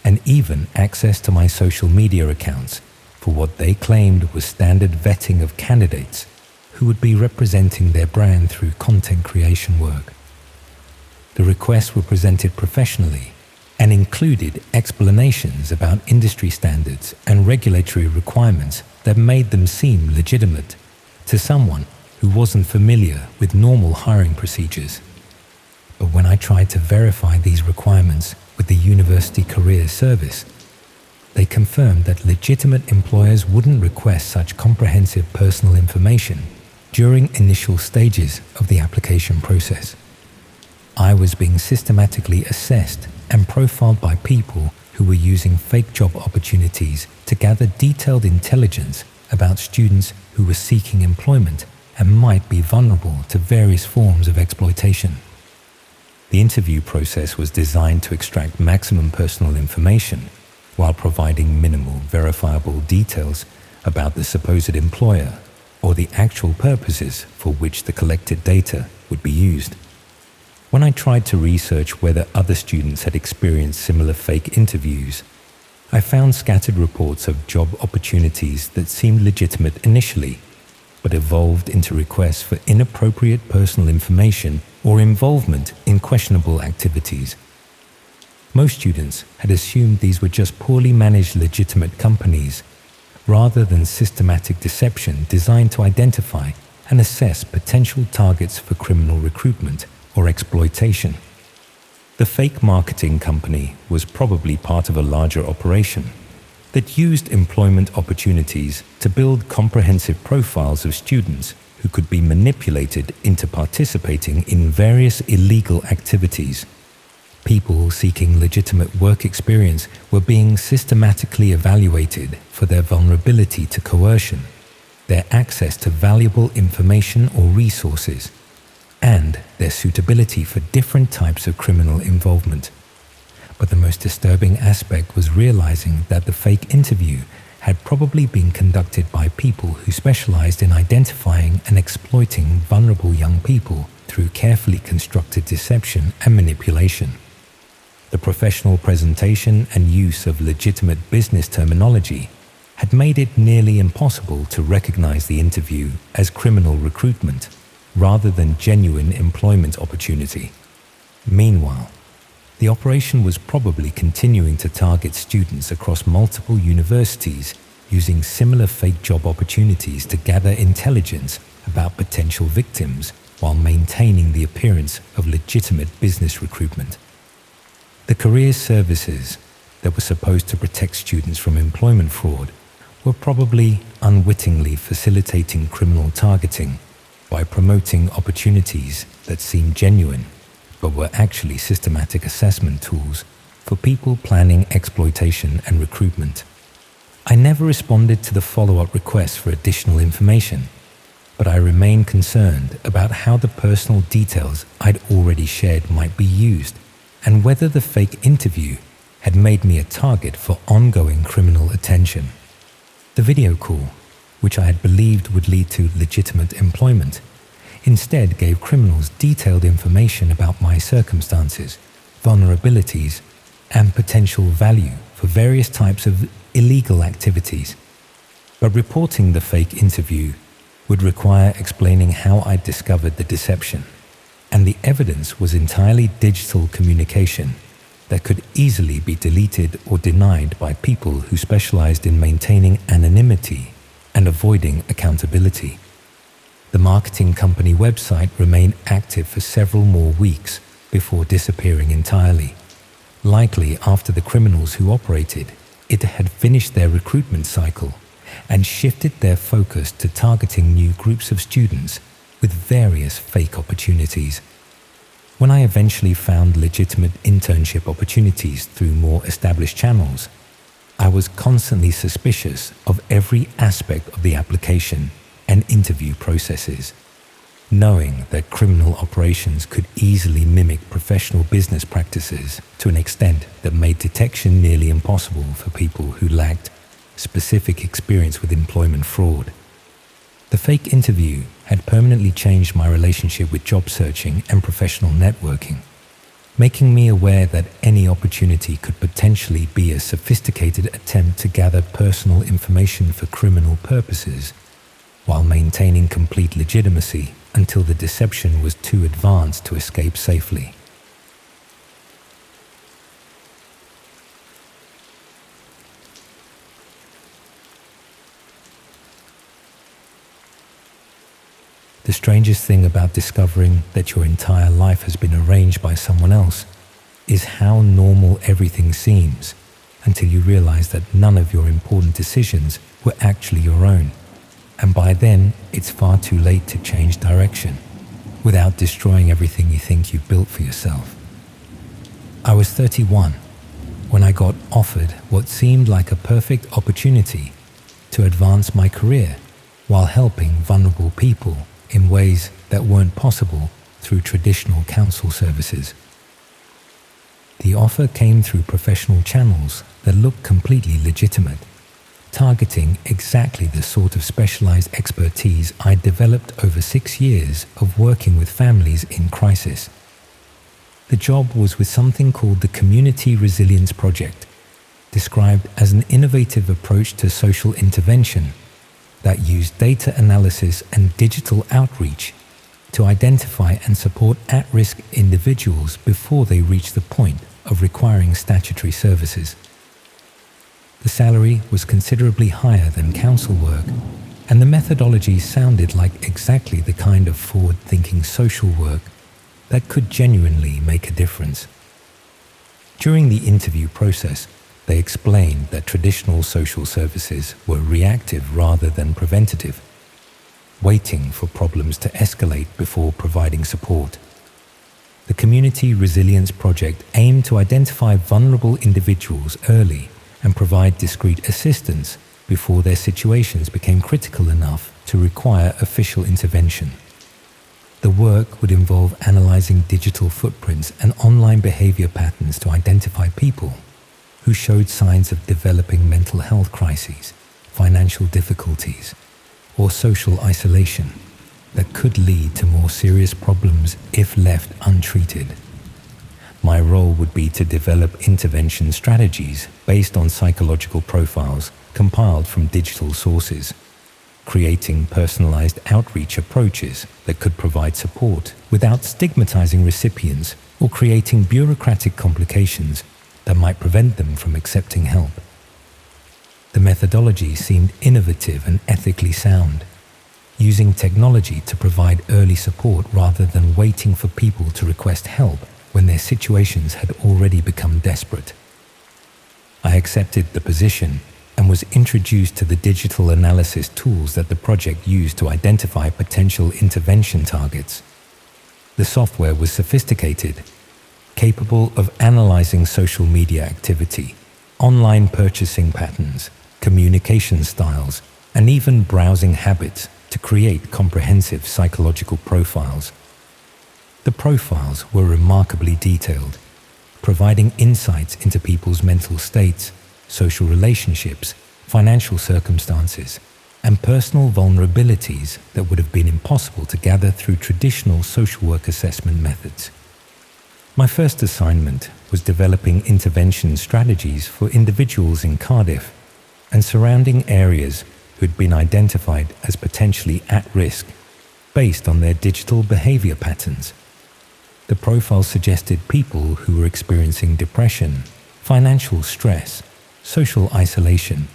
and even access to my social media accounts for what they claimed was standard vetting of candidates who would be representing their brand through content creation work. The requests were presented professionally and included explanations about industry standards and regulatory requirements that made them seem legitimate to someone who wasn't familiar with normal hiring procedures. But when I tried to verify these requirements with the University Careers Service, they confirmed that legitimate employers wouldn't request such comprehensive personal information during initial stages of the application process. I was being systematically assessed and profiled by people who were using fake job opportunities to gather detailed intelligence about students who were seeking employment and might be vulnerable to various forms of exploitation. The interview process was designed to extract maximum personal information while providing minimal verifiable details about the supposed employer or the actual purposes for which the collected data would be used. When I tried to research whether other students had experienced similar fake interviews, I found scattered reports of job opportunities that seemed legitimate initially, but evolved into requests for inappropriate personal information or involvement in questionable activities. Most students had assumed these were just poorly managed legitimate companies, rather than systematic deception designed to identify and assess potential targets for criminal recruitment or exploitation. The fake marketing company was probably part of a larger operation that used employment opportunities to build comprehensive profiles of students who could be manipulated into participating in various illegal activities. People seeking legitimate work experience were being systematically evaluated for their vulnerability to coercion, their access to valuable information or resources, and their suitability for different types of criminal involvement. But the most disturbing aspect was realizing that the fake interview had probably been conducted by people who specialized in identifying and exploiting vulnerable young people through carefully constructed deception and manipulation. The professional presentation and use of legitimate business terminology had made it nearly impossible to recognize the interview as criminal recruitment rather than genuine employment opportunity. Meanwhile, the operation was probably continuing to target students across multiple universities using similar fake job opportunities to gather intelligence about potential victims while maintaining the appearance of legitimate business recruitment. The career services that were supposed to protect students from employment fraud were probably unwittingly facilitating criminal targeting by promoting opportunities that seemed genuine but were actually systematic assessment tools for people planning exploitation and recruitment. I never responded to the follow-up requests for additional information, but I remain concerned about how the personal details I'd already shared might be used and whether the fake interview had made me a target for ongoing criminal attention. The video call, which I had believed would lead to legitimate employment, instead gave criminals detailed information about my circumstances, vulnerabilities, and potential value for various types of illegal activities. But reporting the fake interview would require explaining how I discovered the deception, and the evidence was entirely digital communication that could easily be deleted or denied by people who specialized in maintaining anonymity and avoiding accountability. The marketing company website remained active for several more weeks before disappearing entirely. Likely after the criminals who operated it had finished their recruitment cycle and shifted their focus to targeting new groups of students with various fake opportunities. When I eventually found legitimate internship opportunities through more established channels, I was constantly suspicious of every aspect of the application and interview processes, knowing that criminal operations could easily mimic professional business practices to an extent that made detection nearly impossible for people who lacked specific experience with employment fraud. The fake interview had permanently changed my relationship with job searching and professional networking, making me aware that any opportunity could potentially be a sophisticated attempt to gather personal information for criminal purposes, while maintaining complete legitimacy until the deception was too advanced to escape safely. The strangest thing about discovering that your entire life has been arranged by someone else is how normal everything seems until you realize that none of your important decisions were actually your own. And by then, it's far too late to change direction without destroying everything you think you built for yourself. I was 31 when I got offered what seemed like a perfect opportunity to advance my career while helping vulnerable people in ways that weren't possible through traditional counsel services. The offer came through professional channels that looked completely legitimate, targeting exactly the sort of specialized expertise I'd developed over 6 years of working with families in crisis. The job was with something called the Community Resilience Project, described as an innovative approach to social intervention that used data analysis and digital outreach to identify and support at-risk individuals before they reach the point of requiring statutory services. The salary was considerably higher than council work, and the methodology sounded like exactly the kind of forward-thinking social work that could genuinely make a difference. During the interview process, they explained that traditional social services were reactive rather than preventative, waiting for problems to escalate before providing support. The Community Resilience Project aimed to identify vulnerable individuals early and provide discreet assistance before their situations became critical enough to require official intervention. The work would involve analyzing digital footprints and online behavior patterns to identify people who showed signs of developing mental health crises financial difficulties, or social isolation that could lead to more serious problems if left untreated. My role would be to develop intervention strategies based on psychological profiles compiled from digital sources, creating personalized outreach approaches that could provide support without stigmatizing recipients or creating bureaucratic complications that might prevent them from accepting help. The methodology seemed innovative and ethically sound, using technology to provide early support rather than waiting for people to request help when their situations had already become desperate. I accepted the position and was introduced to the digital analysis tools that the project used to identify potential intervention targets. The software was sophisticated, capable of analyzing social media activity, online purchasing patterns, communication styles, and even browsing habits to create comprehensive psychological profiles. The profiles were remarkably detailed, providing insights into people's mental states, social relationships, financial circumstances, and personal vulnerabilities that would have been impossible to gather through traditional social work assessment methods. My first assignment was developing intervention strategies for individuals in Cardiff and surrounding areas who had been identified as potentially at risk based on their digital behavior patterns. The profile suggested people who were experiencing depression, financial stress, social isolation,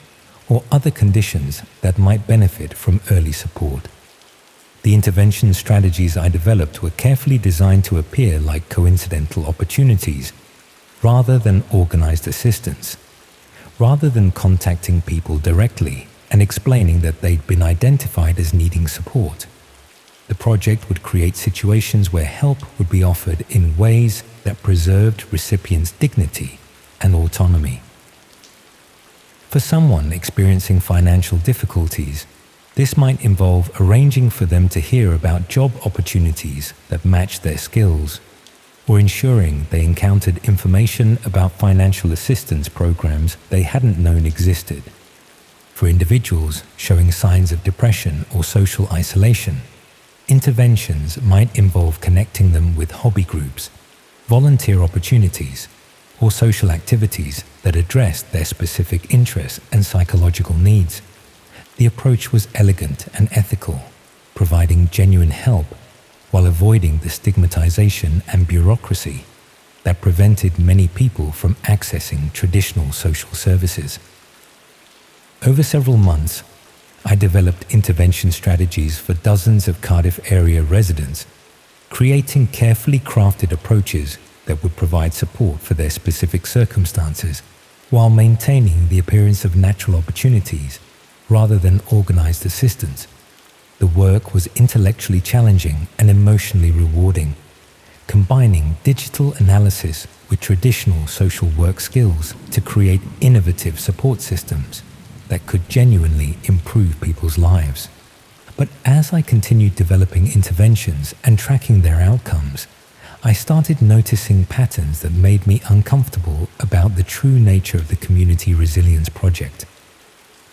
or other conditions that might benefit from early support. The intervention strategies I developed were carefully designed to appear like coincidental opportunities rather than organized assistance. Rather than contacting people directly and explaining that they'd been identified as needing support, the project would create situations where help would be offered in ways that preserved recipients' dignity and autonomy. For someone experiencing financial difficulties, this might involve arranging for them to hear about job opportunities that match their skills, or ensuring they encountered information about financial assistance programs they hadn't known existed. For individuals showing signs of depression or social isolation, interventions might involve connecting them with hobby groups, volunteer opportunities, or social activities that addressed their specific interests and psychological needs. The approach was elegant and ethical, providing genuine help while avoiding the stigmatization and bureaucracy that prevented many people from accessing traditional social services. Over several months, I developed intervention strategies for dozens of Cardiff area residents, creating carefully crafted approaches that would provide support for their specific circumstances while maintaining the appearance of natural opportunities rather than organized assistance. The work was intellectually challenging and emotionally rewarding, combining digital analysis with traditional social work skills to create innovative support systems that could genuinely improve people's lives. But as I continued developing interventions and tracking their outcomes, I started noticing patterns that made me uncomfortable about the true nature of the Community Resilience Project.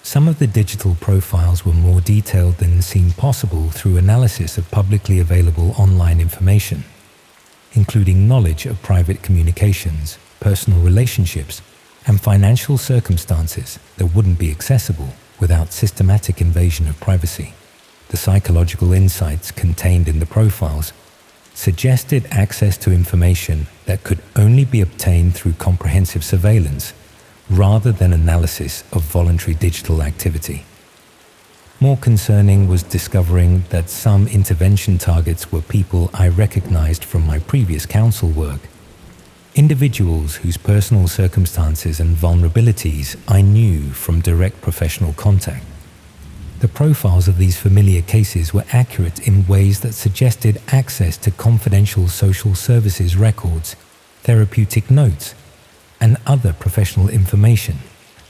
Some of the digital profiles were more detailed than seemed possible through analysis of publicly available online information, including knowledge of private communications, personal relationships, and financial circumstances that wouldn't be accessible without systematic invasion of privacy. The psychological insights contained in the profiles suggested access to information that could only be obtained through comprehensive surveillance rather than analysis of voluntary digital activity. More concerning was discovering that some intervention targets were people I recognized from my previous council work, individuals whose personal circumstances and vulnerabilities I knew from direct professional contact. The profiles of these familiar cases were accurate in ways that suggested access to confidential social services records, therapeutic notes, and other professional information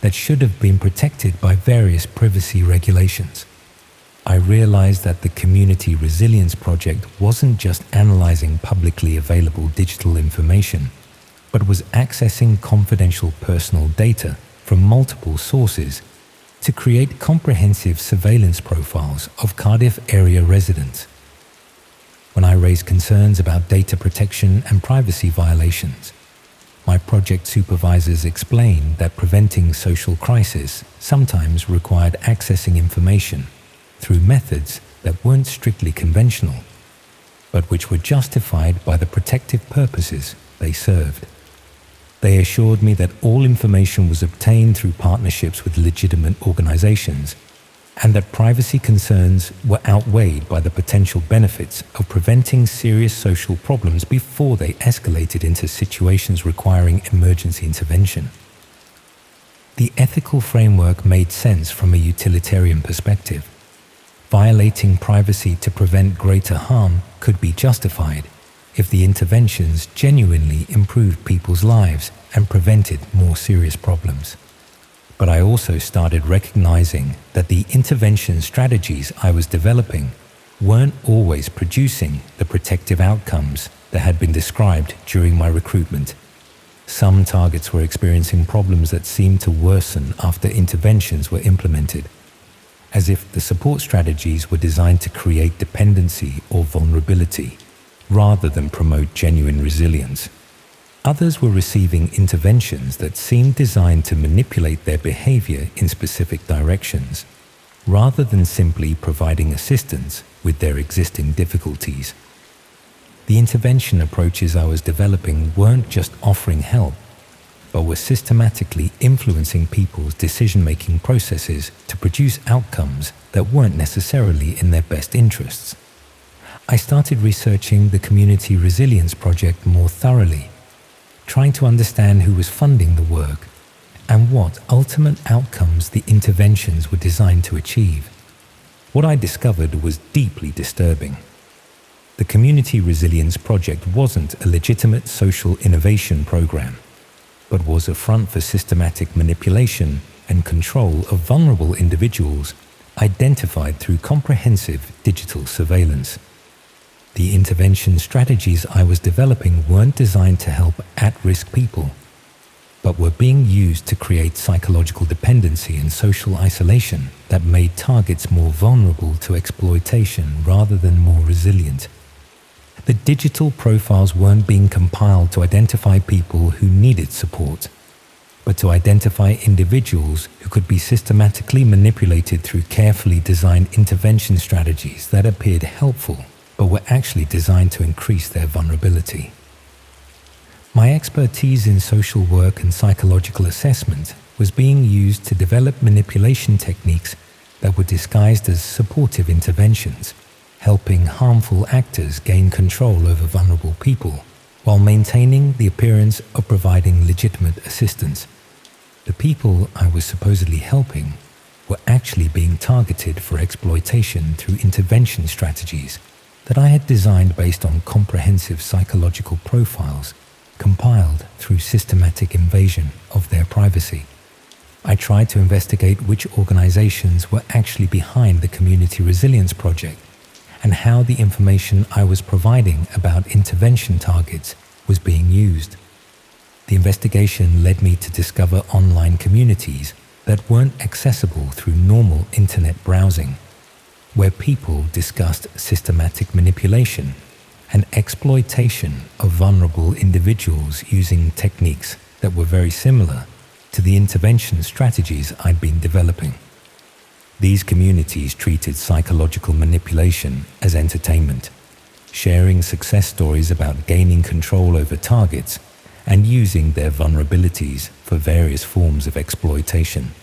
that should have been protected by various privacy regulations. I realized that the Community Resilience Project wasn't just analyzing publicly available digital information, but was accessing confidential personal data from multiple sources to create comprehensive surveillance profiles of Cardiff area residents. When I raised concerns about data protection and privacy violations, my project supervisors explained that preventing social crisis sometimes required accessing information through methods that weren't strictly conventional, but which were justified by the protective purposes they served. They assured me that all information was obtained through partnerships with legitimate organizations, and that privacy concerns were outweighed by the potential benefits of preventing serious social problems before they escalated into situations requiring emergency intervention. The ethical framework made sense from a utilitarian perspective. Violating privacy to prevent greater harm could be justified if the interventions genuinely improved people's lives and prevented more serious problems. But I also started recognizing that the intervention strategies I was developing weren't always producing the protective outcomes that had been described during my recruitment. Some targets were experiencing problems that seemed to worsen after interventions were implemented, as if the support strategies were designed to create dependency or vulnerability rather than promote genuine resilience. Others were receiving interventions that seemed designed to manipulate their behavior in specific directions, rather than simply providing assistance with their existing difficulties. The intervention approaches I was developing weren't just offering help, but were systematically influencing people's decision-making processes to produce outcomes that weren't necessarily in their best interests. I started researching the Community Resilience Project more thoroughly, trying to understand who was funding the work and what ultimate outcomes the interventions were designed to achieve. What I discovered was deeply disturbing. The Community Resilience Project wasn't a legitimate social innovation program, but was a front for systematic manipulation and control of vulnerable individuals identified through comprehensive digital surveillance. The intervention strategies I was developing weren't designed to help at-risk people, but were being used to create psychological dependency and social isolation that made targets more vulnerable to exploitation rather than more resilient. The digital profiles weren't being compiled to identify people who needed support, but to identify individuals who could be systematically manipulated through carefully designed intervention strategies that appeared helpful but were actually designed to increase their vulnerability. My expertise in social work and psychological assessment was being used to develop manipulation techniques that were disguised as supportive interventions, helping harmful actors gain control over vulnerable people while maintaining the appearance of providing legitimate assistance. The people I was supposedly helping were actually being targeted for exploitation through intervention strategies that I had designed based on comprehensive psychological profiles compiled through systematic invasion of their privacy. I tried to investigate which organizations were actually behind the Community Resilience Project and how the information I was providing about intervention targets was being used. The investigation led me to discover online communities that weren't accessible through normal internet browsing, where people discussed systematic manipulation and exploitation of vulnerable individuals using techniques that were very similar to the intervention strategies I'd been developing. These communities treated psychological manipulation as entertainment, sharing success stories about gaining control over targets and using their vulnerabilities for various forms of exploitation.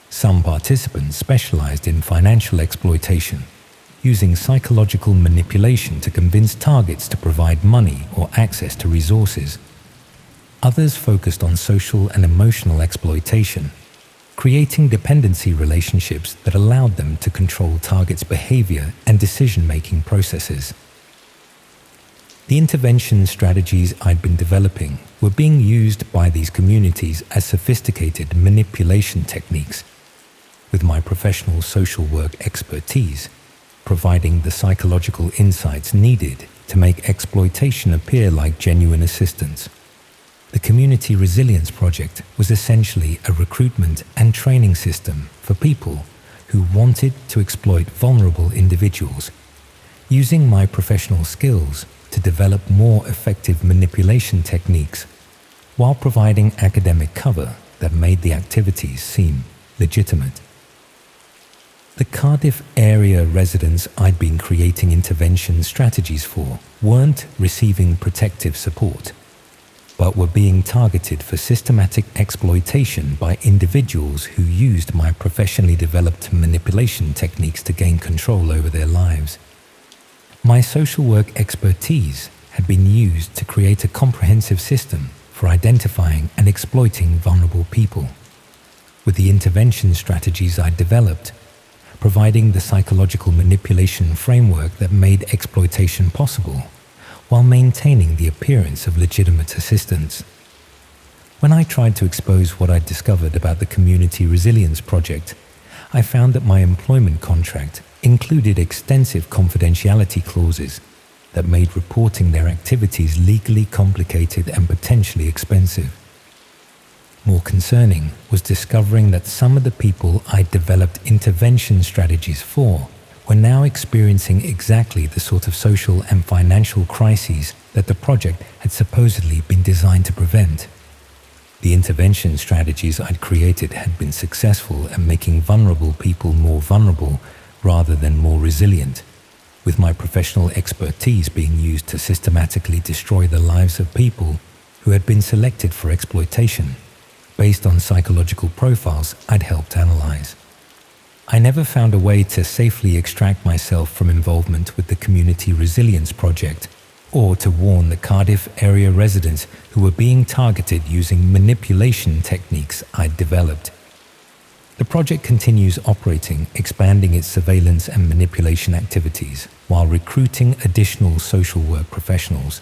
Some participants specialized in financial exploitation, using psychological manipulation to convince targets to provide money or access to resources. Others focused on social and emotional exploitation, creating dependency relationships that allowed them to control targets' behavior and decision-making processes. The intervention strategies I'd been developing were being used by these communities as sophisticated manipulation techniques, with my professional social work expertise providing the psychological insights needed to make exploitation appear like genuine assistance. The Community Resilience Project was essentially a recruitment and training system for people who wanted to exploit vulnerable individuals, using my professional skills to develop more effective manipulation techniques while providing academic cover that made the activities seem legitimate. The Cardiff area residents I'd been creating intervention strategies for weren't receiving protective support, but were being targeted for systematic exploitation by individuals who used my professionally developed manipulation techniques to gain control over their lives. My social work expertise had been used to create a comprehensive system for identifying and exploiting vulnerable people. With the intervention strategies I developed, providing the psychological manipulation framework that made exploitation possible, while maintaining the appearance of legitimate assistance. When I tried to expose what I'd discovered about the Community Resilience Project, I found that my employment contract included extensive confidentiality clauses that made reporting their activities legally complicated and potentially expensive. More concerning was discovering that some of the people I'd developed intervention strategies for were now experiencing exactly the sort of social and financial crises that the project had supposedly been designed to prevent. The intervention strategies I'd created had been successful at making vulnerable people more vulnerable rather than more resilient, with my professional expertise being used to systematically destroy the lives of people who had been selected for exploitation, based on psychological profiles I'd helped analyze. I never found a way to safely extract myself from involvement with the Community Resilience Project, or to warn the Cardiff area residents who were being targeted using manipulation techniques I'd developed. The project continues operating, expanding its surveillance and manipulation activities, while recruiting additional social work professionals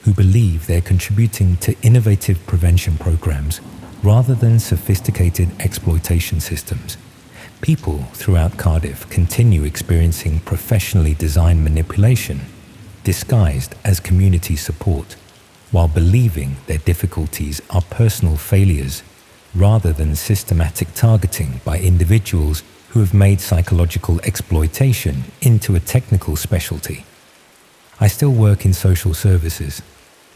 who believe they're contributing to innovative prevention programs rather than sophisticated exploitation systems. People throughout Cardiff continue experiencing professionally designed manipulation, disguised as community support, while believing their difficulties are personal failures rather than systematic targeting by individuals who have made psychological exploitation into a technical specialty. I still work in social services,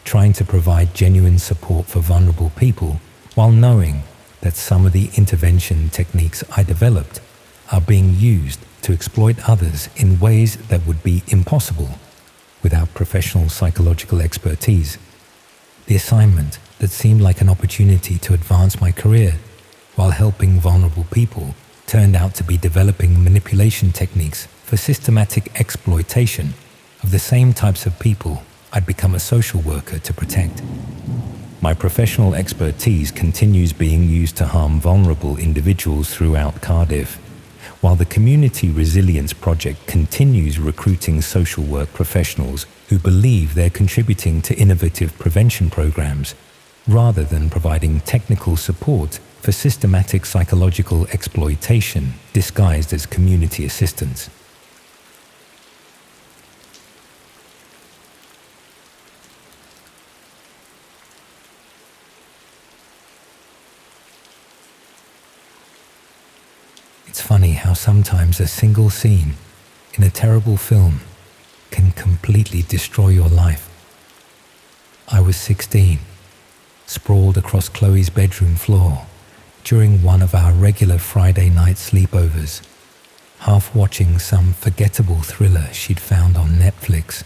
trying to provide genuine support for vulnerable people while knowing that some of the intervention techniques I developed are being used to exploit others in ways that would be impossible without professional psychological expertise. The assignment that seemed like an opportunity to advance my career while helping vulnerable people turned out to be developing manipulation techniques for systematic exploitation of the same types of people I'd become a social worker to protect. My professional expertise continues being used to harm vulnerable individuals throughout Cardiff, while the Community Resilience Project continues recruiting social work professionals who believe they're contributing to innovative prevention programs, rather than providing technical support for systematic psychological exploitation disguised as community assistance. It's funny how sometimes a single scene in a terrible film can completely destroy your life. I was 16, sprawled across Chloe's bedroom floor during one of our regular Friday night sleepovers, half watching some forgettable thriller she'd found on Netflix.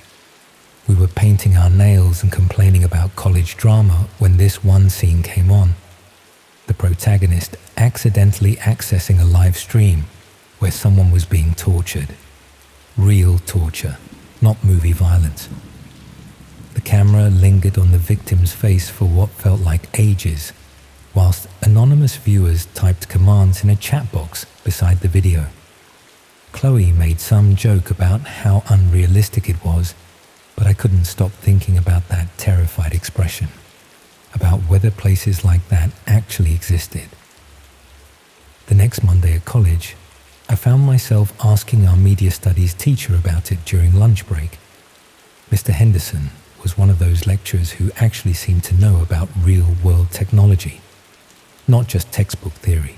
We were painting our nails and complaining about college drama when this one scene came on. The protagonist accidentally accessing a live stream where someone was being tortured. Real torture, not movie violence. The camera lingered on the victim's face for what felt like ages, whilst anonymous viewers typed commands in a chat box beside the video. Chloe made some joke about how unrealistic it was, but I couldn't stop thinking about that terrified expression, about whether places like that actually existed. The next Monday at college, I found myself asking our media studies teacher about it during lunch break. Mr. Henderson was one of those lecturers who actually seemed to know about real-world technology, not just textbook theory.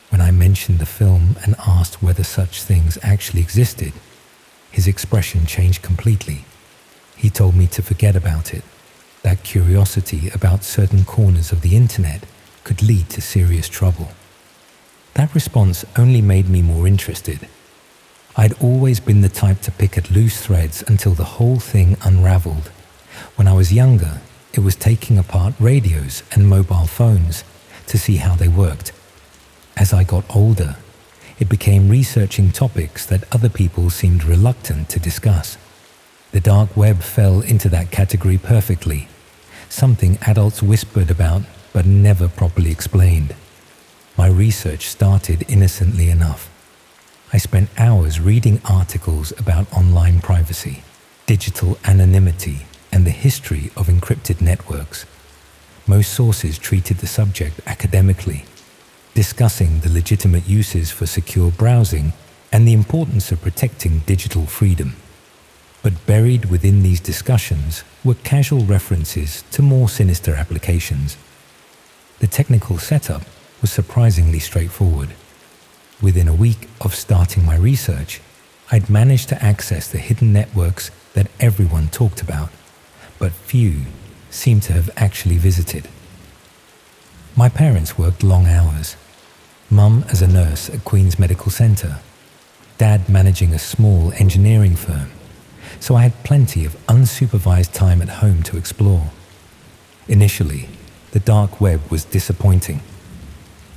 When I mentioned the film and asked whether such things actually existed, his expression changed completely. He told me to forget about it, that curiosity about certain corners of the internet could lead to serious trouble. That response only made me more interested. I'd always been the type to pick at loose threads until the whole thing unraveled. When I was younger, it was taking apart radios and mobile phones to see how they worked. As I got older, it became researching topics that other people seemed reluctant to discuss. The dark web fell into that category perfectly, something adults whispered about but never properly explained. My research started innocently enough. I spent hours reading articles about online privacy, digital anonymity, and the history of encrypted networks. Most sources treated the subject academically, discussing the legitimate uses for secure browsing and the importance of protecting digital freedom. But buried within these discussions were casual references to more sinister applications. The technical setup was surprisingly straightforward. Within a week of starting my research, I'd managed to access the hidden networks that everyone talked about, but few seemed to have actually visited. My parents worked long hours. Mum as a nurse at Queen's Medical Centre, Dad managing a small engineering firm, so I had plenty of unsupervised time at home to explore. Initially, the dark web was disappointing.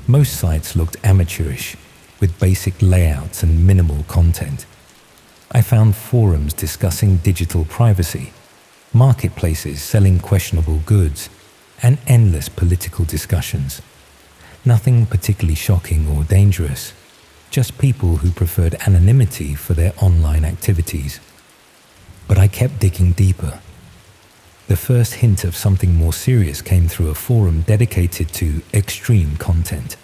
Most sites looked amateurish, with basic layouts and minimal content. I found forums discussing digital privacy, marketplaces selling questionable goods, and endless political discussions. Nothing particularly shocking or dangerous, just people who preferred anonymity for their online activities. But I kept digging deeper. The first hint of something more serious came through a forum dedicated to extreme content.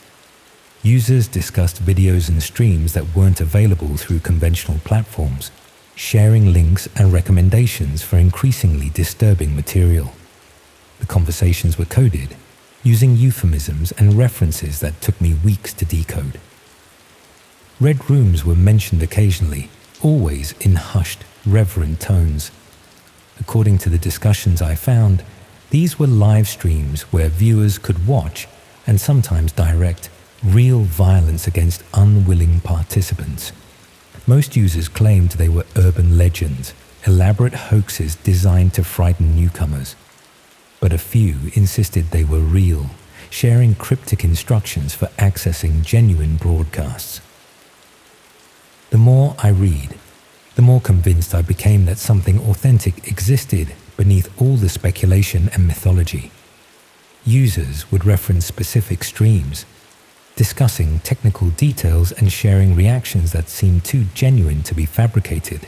Users discussed videos and streams that weren't available through conventional platforms, sharing links and recommendations for increasingly disturbing material. The conversations were coded, using euphemisms and references that took me weeks to decode. Red rooms were mentioned occasionally, always in hushed, reverent tones. According to the discussions I found, these were live streams where viewers could watch and sometimes direct real violence against unwilling participants. Most users claimed they were urban legends, elaborate hoaxes designed to frighten newcomers. But a few insisted they were real, sharing cryptic instructions for accessing genuine broadcasts. The more I read, the more convinced I became that something authentic existed beneath all the speculation and mythology. Users would reference specific streams, discussing technical details and sharing reactions that seemed too genuine to be fabricated.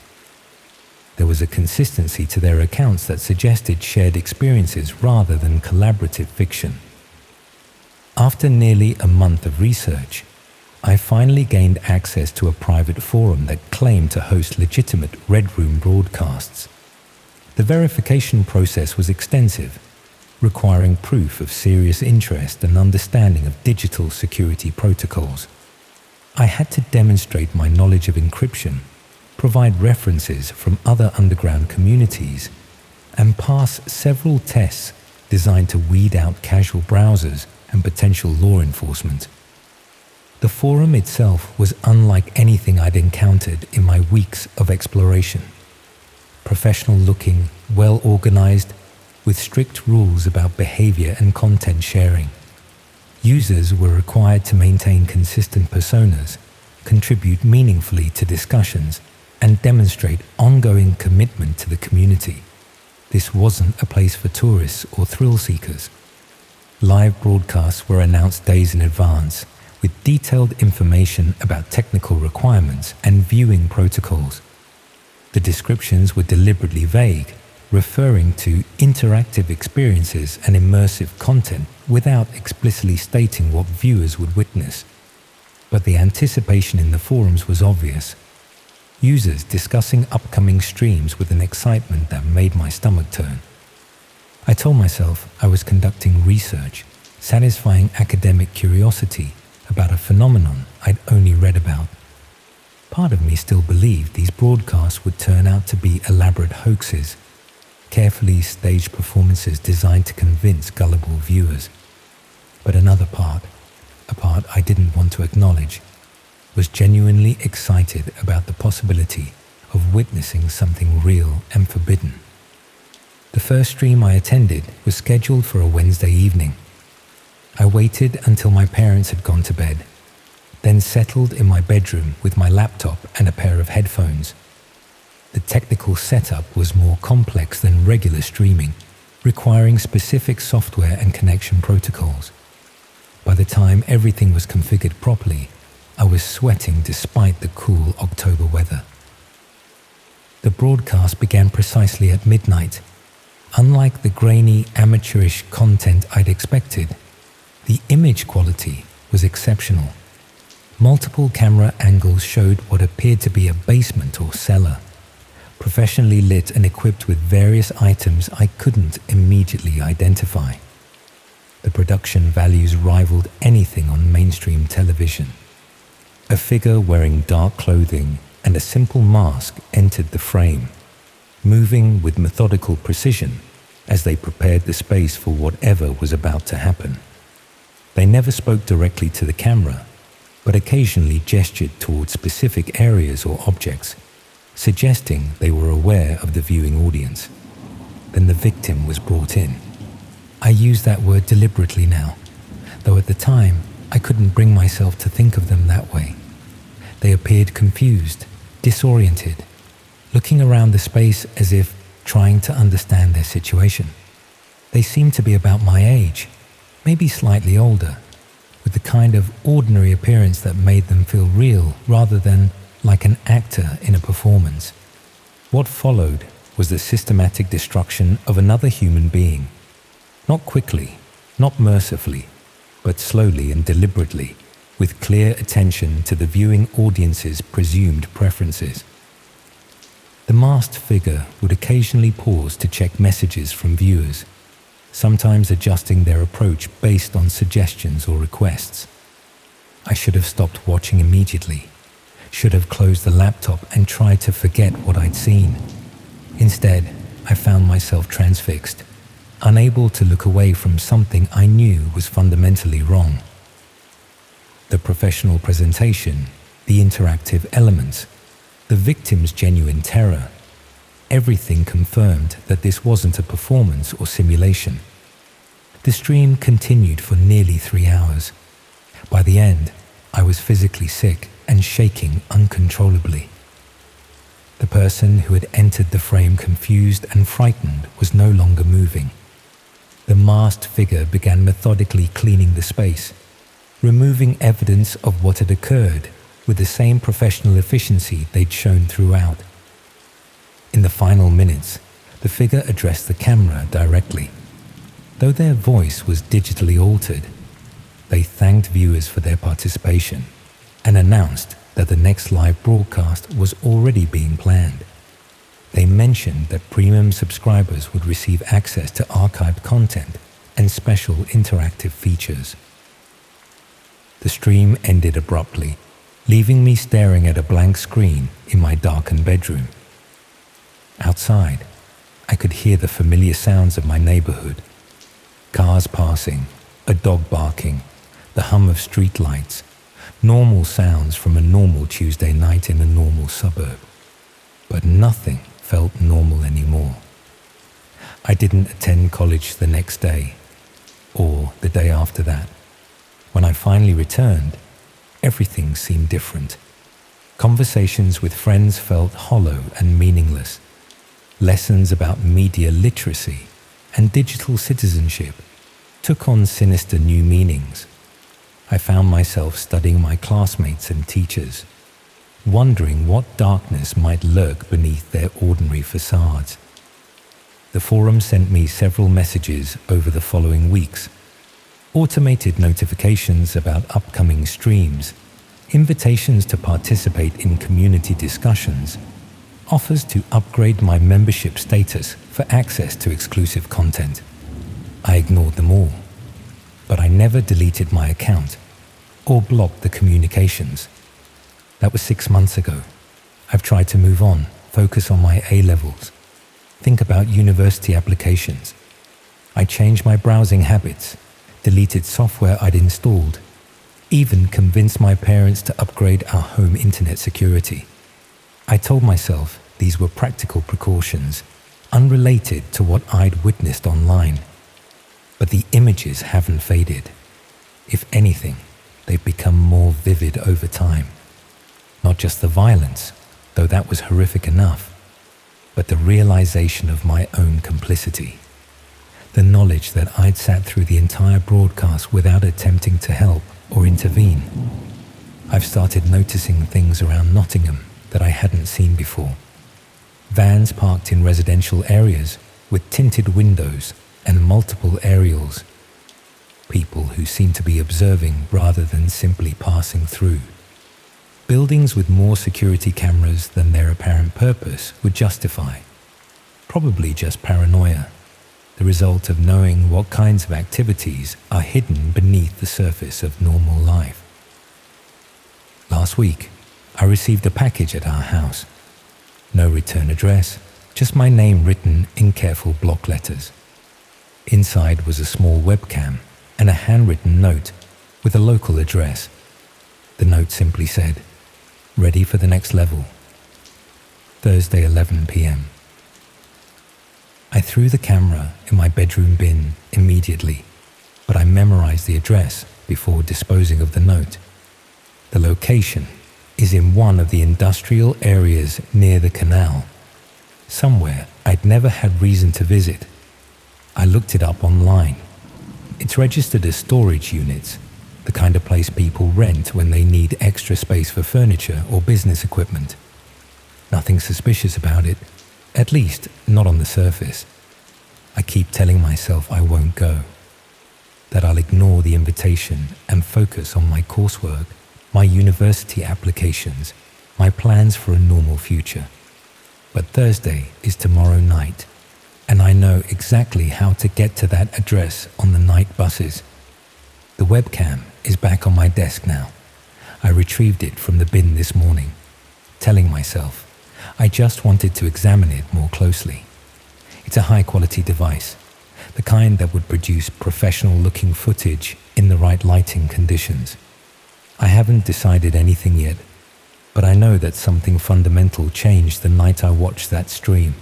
There was a consistency to their accounts that suggested shared experiences rather than collaborative fiction. After nearly a month of research, I finally gained access to a private forum that claimed to host legitimate Red Room broadcasts. The verification process was extensive, requiring proof of serious interest and understanding of digital security protocols. I had to demonstrate my knowledge of encryption, provide references from other underground communities, and pass several tests designed to weed out casual browsers and potential law enforcement. The forum itself was unlike anything I'd encountered in my weeks of exploration. Professional-looking, well-organized, with strict rules about behavior and content sharing. Users were required to maintain consistent personas, contribute meaningfully to discussions, and demonstrate ongoing commitment to the community. This wasn't a place for tourists or thrill seekers. Live broadcasts were announced days in advance, with detailed information about technical requirements and viewing protocols. The descriptions were deliberately vague, referring to interactive experiences and immersive content without explicitly stating what viewers would witness. But the anticipation in the forums was obvious. users discussing upcoming streams with an excitement that made my stomach turn. I told myself I was conducting research, satisfying academic curiosity about a phenomenon I'd only read about. Part of me still believed these broadcasts would turn out to be elaborate hoaxes, carefully staged performances designed to convince gullible viewers. But another part, a part I didn't want to acknowledge, was genuinely excited about the possibility of witnessing something real and forbidden. The first stream I attended was scheduled for a Wednesday evening. I waited until my parents had gone to bed, then settled in my bedroom with my laptop and a pair of headphones. The technical setup was more complex than regular streaming, requiring specific software and connection protocols. By the time everything was configured properly, I was sweating despite the cool October weather. The broadcast began precisely at midnight. Unlike the grainy, amateurish content I'd expected, the image quality was exceptional. Multiple camera angles showed what appeared to be a basement or cellar, professionally lit and equipped with various items I couldn't immediately identify. The production values rivaled anything on mainstream television. A figure wearing dark clothing and a simple mask entered the frame, moving with methodical precision as they prepared the space for whatever was about to happen. They never spoke directly to the camera, but occasionally gestured toward specific areas or objects, suggesting they were aware of the viewing audience. Then the victim was brought in. I use that word deliberately now, though at the time I couldn't bring myself to think of them that way. They appeared confused, disoriented, looking around the space as if trying to understand their situation. They seemed to be about my age, maybe slightly older, with the kind of ordinary appearance that made them feel real rather than like an actor in a performance. What followed was the systematic destruction of another human being. Not quickly, not mercifully, but slowly and deliberately, with clear attention to the viewing audience's presumed preferences. The masked figure would occasionally pause to check messages from viewers, sometimes adjusting their approach based on suggestions or requests. I should have stopped watching immediately, should have closed the laptop and tried to forget what I'd seen. Instead, I found myself transfixed, unable to look away from something I knew was fundamentally wrong. The professional presentation, the interactive elements, the victim's genuine terror, everything confirmed that this wasn't a performance or simulation. The stream continued for nearly 3 hours. By the end, I was physically sick and shaking uncontrollably. The person who had entered the frame confused and frightened was no longer moving. The masked figure began methodically cleaning the space, removing evidence of what had occurred with the same professional efficiency they'd shown throughout. In the final minutes, the figure addressed the camera directly. Though their voice was digitally altered, they thanked viewers for their participation and announced that the next live broadcast was already being planned. They mentioned that premium subscribers would receive access to archived content and special interactive features. The stream ended abruptly, leaving me staring at a blank screen in my darkened bedroom. Outside, I could hear the familiar sounds of my neighborhood. Cars passing, a dog barking, the hum of street lights, normal sounds from a normal Tuesday night in a normal suburb. But nothing felt normal anymore. I didn't attend college the next day, or the day after that. When I finally returned, everything seemed different. Conversations with friends felt hollow and meaningless. Lessons about media literacy and digital citizenship took on sinister new meanings. I found myself studying my classmates and teachers, wondering what darkness might lurk beneath their ordinary facades. The forum sent me several messages over the following weeks, automated notifications about upcoming streams, invitations to participate in community discussions, offers to upgrade my membership status for access to exclusive content. I ignored them all, but I never deleted my account or blocked the communications. That was 6 months ago. I've tried to move on, focus on my A-levels, think about university applications. I changed my browsing habits, deleted software I'd installed, even convinced my parents to upgrade our home internet security. I told myself these were practical precautions, unrelated to what I'd witnessed online. But the images haven't faded. If anything, they've become more vivid over time. Not just the violence, though that was horrific enough, but the realization of my own complicity. The knowledge that I'd sat through the entire broadcast without attempting to help or intervene. I've started noticing things around Nottingham that I hadn't seen before. Vans parked in residential areas with tinted windows and multiple aerials. People who seem to be observing rather than simply passing through. Buildings with more security cameras than their apparent purpose would justify. Probably just paranoia, the result of knowing what kinds of activities are hidden beneath the surface of normal life. Last week, I received a package at our house. No return address, just my name written in careful block letters. Inside was a small webcam and a handwritten note with a local address. The note simply said, "Ready for the next level. Thursday 11 p.m. I threw the camera in my bedroom bin immediately, but I memorized the address before disposing of the note. The location is in one of the industrial areas near the canal, somewhere I'd never had reason to visit. I looked it up online. It's registered as storage units, the kind of place people rent when they need extra space for furniture or business equipment. Nothing suspicious about it, at least not on the surface. I keep telling myself I won't go, that I'll ignore the invitation and focus on my coursework, my university applications, my plans for a normal future. But Thursday is tomorrow night, and I know exactly how to get to that address on the night buses. The webcam is back on my desk now. I retrieved it from the bin this morning, telling myself I just wanted to examine it more closely. It's a high-quality device, the kind that would produce professional-looking footage in the right lighting conditions. I haven't decided anything yet, but I know that something fundamental changed the night I watched that stream.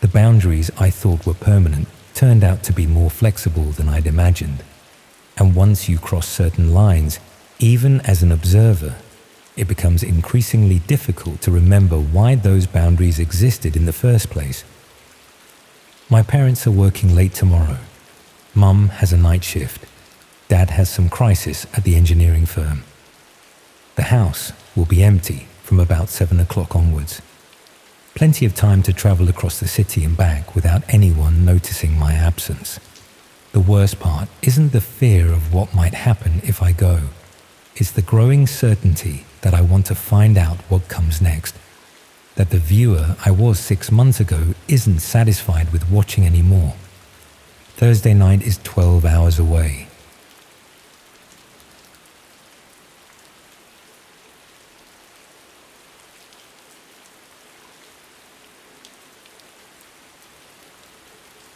The boundaries I thought were permanent turned out to be more flexible than I'd imagined. And once you cross certain lines, even as an observer, it becomes increasingly difficult to remember why those boundaries existed in the first place. My parents are working late tomorrow. Mum has a night shift. Dad has some crisis at the engineering firm. The house will be empty from about 7 o'clock onwards. Plenty of time to travel across the city and back without anyone noticing my absence. The worst part isn't the fear of what might happen if I go. It's the growing certainty that I want to find out what comes next. That the viewer I was 6 months ago isn't satisfied with watching anymore. Thursday night is 12 hours away.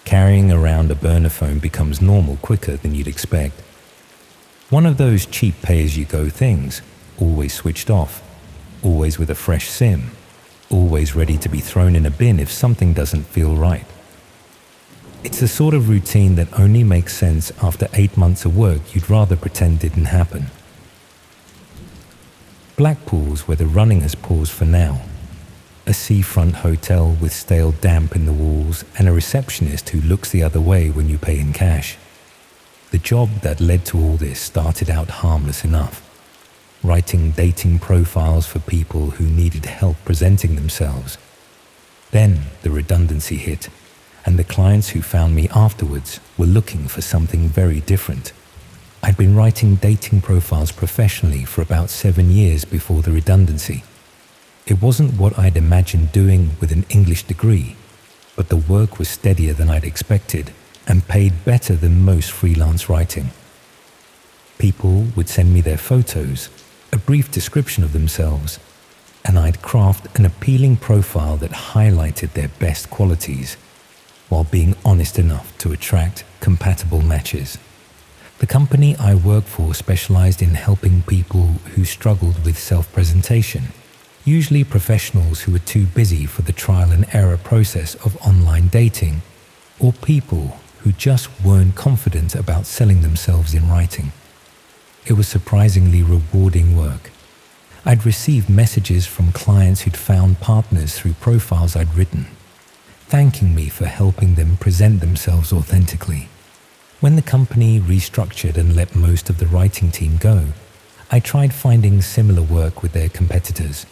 Carrying around a burner phone becomes normal quicker than you'd expect. One of those cheap pay-as-you-go things, always switched off, always with a fresh SIM, always ready to be thrown in a bin if something doesn't feel right. It's the sort of routine that only makes sense after 8 months of work you'd rather pretend didn't happen. Blackpool's where the running has paused for now. A seafront hotel with stale damp in the walls and a receptionist who looks the other way when you pay in cash. The job that led to all this started out harmless enough. Writing dating profiles for people who needed help presenting themselves. Then the redundancy hit, and the clients who found me afterwards were looking for something very different. I'd been writing dating profiles professionally for about 7 years before the redundancy. It wasn't what I'd imagined doing with an English degree, but the work was steadier than I'd expected and paid better than most freelance writing. People would send me their photos, a brief description of themselves, and I'd craft an appealing profile that highlighted their best qualities, while being honest enough to attract compatible matches. The company I worked for specialized in helping people who struggled with self-presentation, usually professionals who were too busy for the trial and error process of online dating, or people who just weren't confident about selling themselves in writing. It was surprisingly rewarding work. I'd received messages from clients who'd found partners through profiles I'd written, thanking me for helping them present themselves authentically. When the company restructured and let most of the writing team go, I tried finding similar work with their competitors,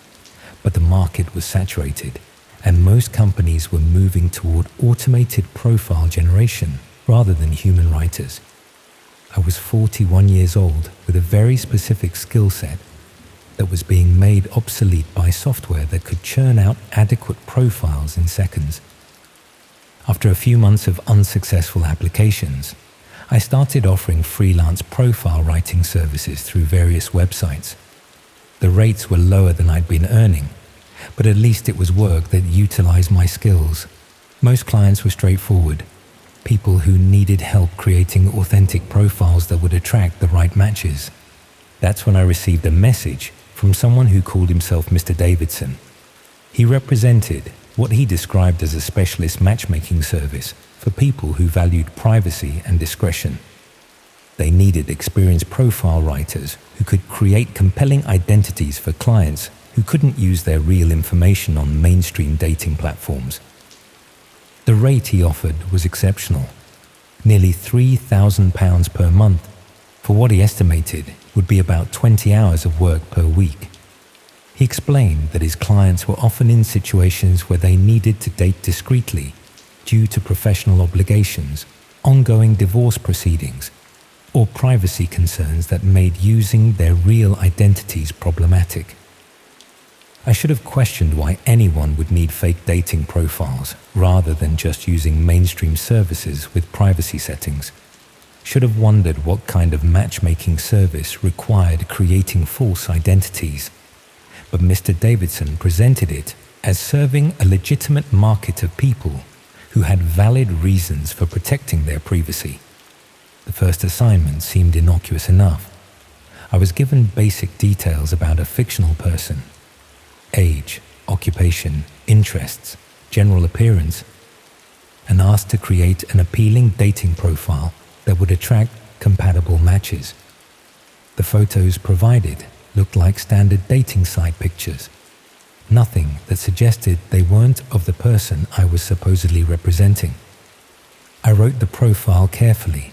but the market was saturated, and most companies were moving toward automated profile generation rather than human writers. I was 41 years old with a very specific skill set that was being made obsolete by software that could churn out adequate profiles in seconds. After a few months of unsuccessful applications, I started offering freelance profile writing services through various websites. The rates were lower than I'd been earning, but at least it was work that utilized my skills. Most clients were straightforward, people who needed help creating authentic profiles that would attract the right matches. That's when I received a message from someone who called himself Mr. Davidson. He represented what he described as a specialist matchmaking service for people who valued privacy and discretion. They needed experienced profile writers who could create compelling identities for clients who couldn't use their real information on mainstream dating platforms. The rate he offered was exceptional, nearly £3,000 per month for what he estimated would be about 20 hours of work per week. He explained that his clients were often in situations where they needed to date discreetly due to professional obligations, ongoing divorce proceedings, or privacy concerns that made using their real identities problematic. I should have questioned why anyone would need fake dating profiles rather than just using mainstream services with privacy settings. Should have wondered what kind of matchmaking service required creating false identities. But Mr. Davidson presented it as serving a legitimate market of people who had valid reasons for protecting their privacy. The first assignment seemed innocuous enough. I was given basic details about a fictional person: age, occupation, interests, general appearance, and asked to create an appealing dating profile that would attract compatible matches. The photos provided looked like standard dating site pictures, nothing that suggested they weren't of the person I was supposedly representing. I wrote the profile carefully,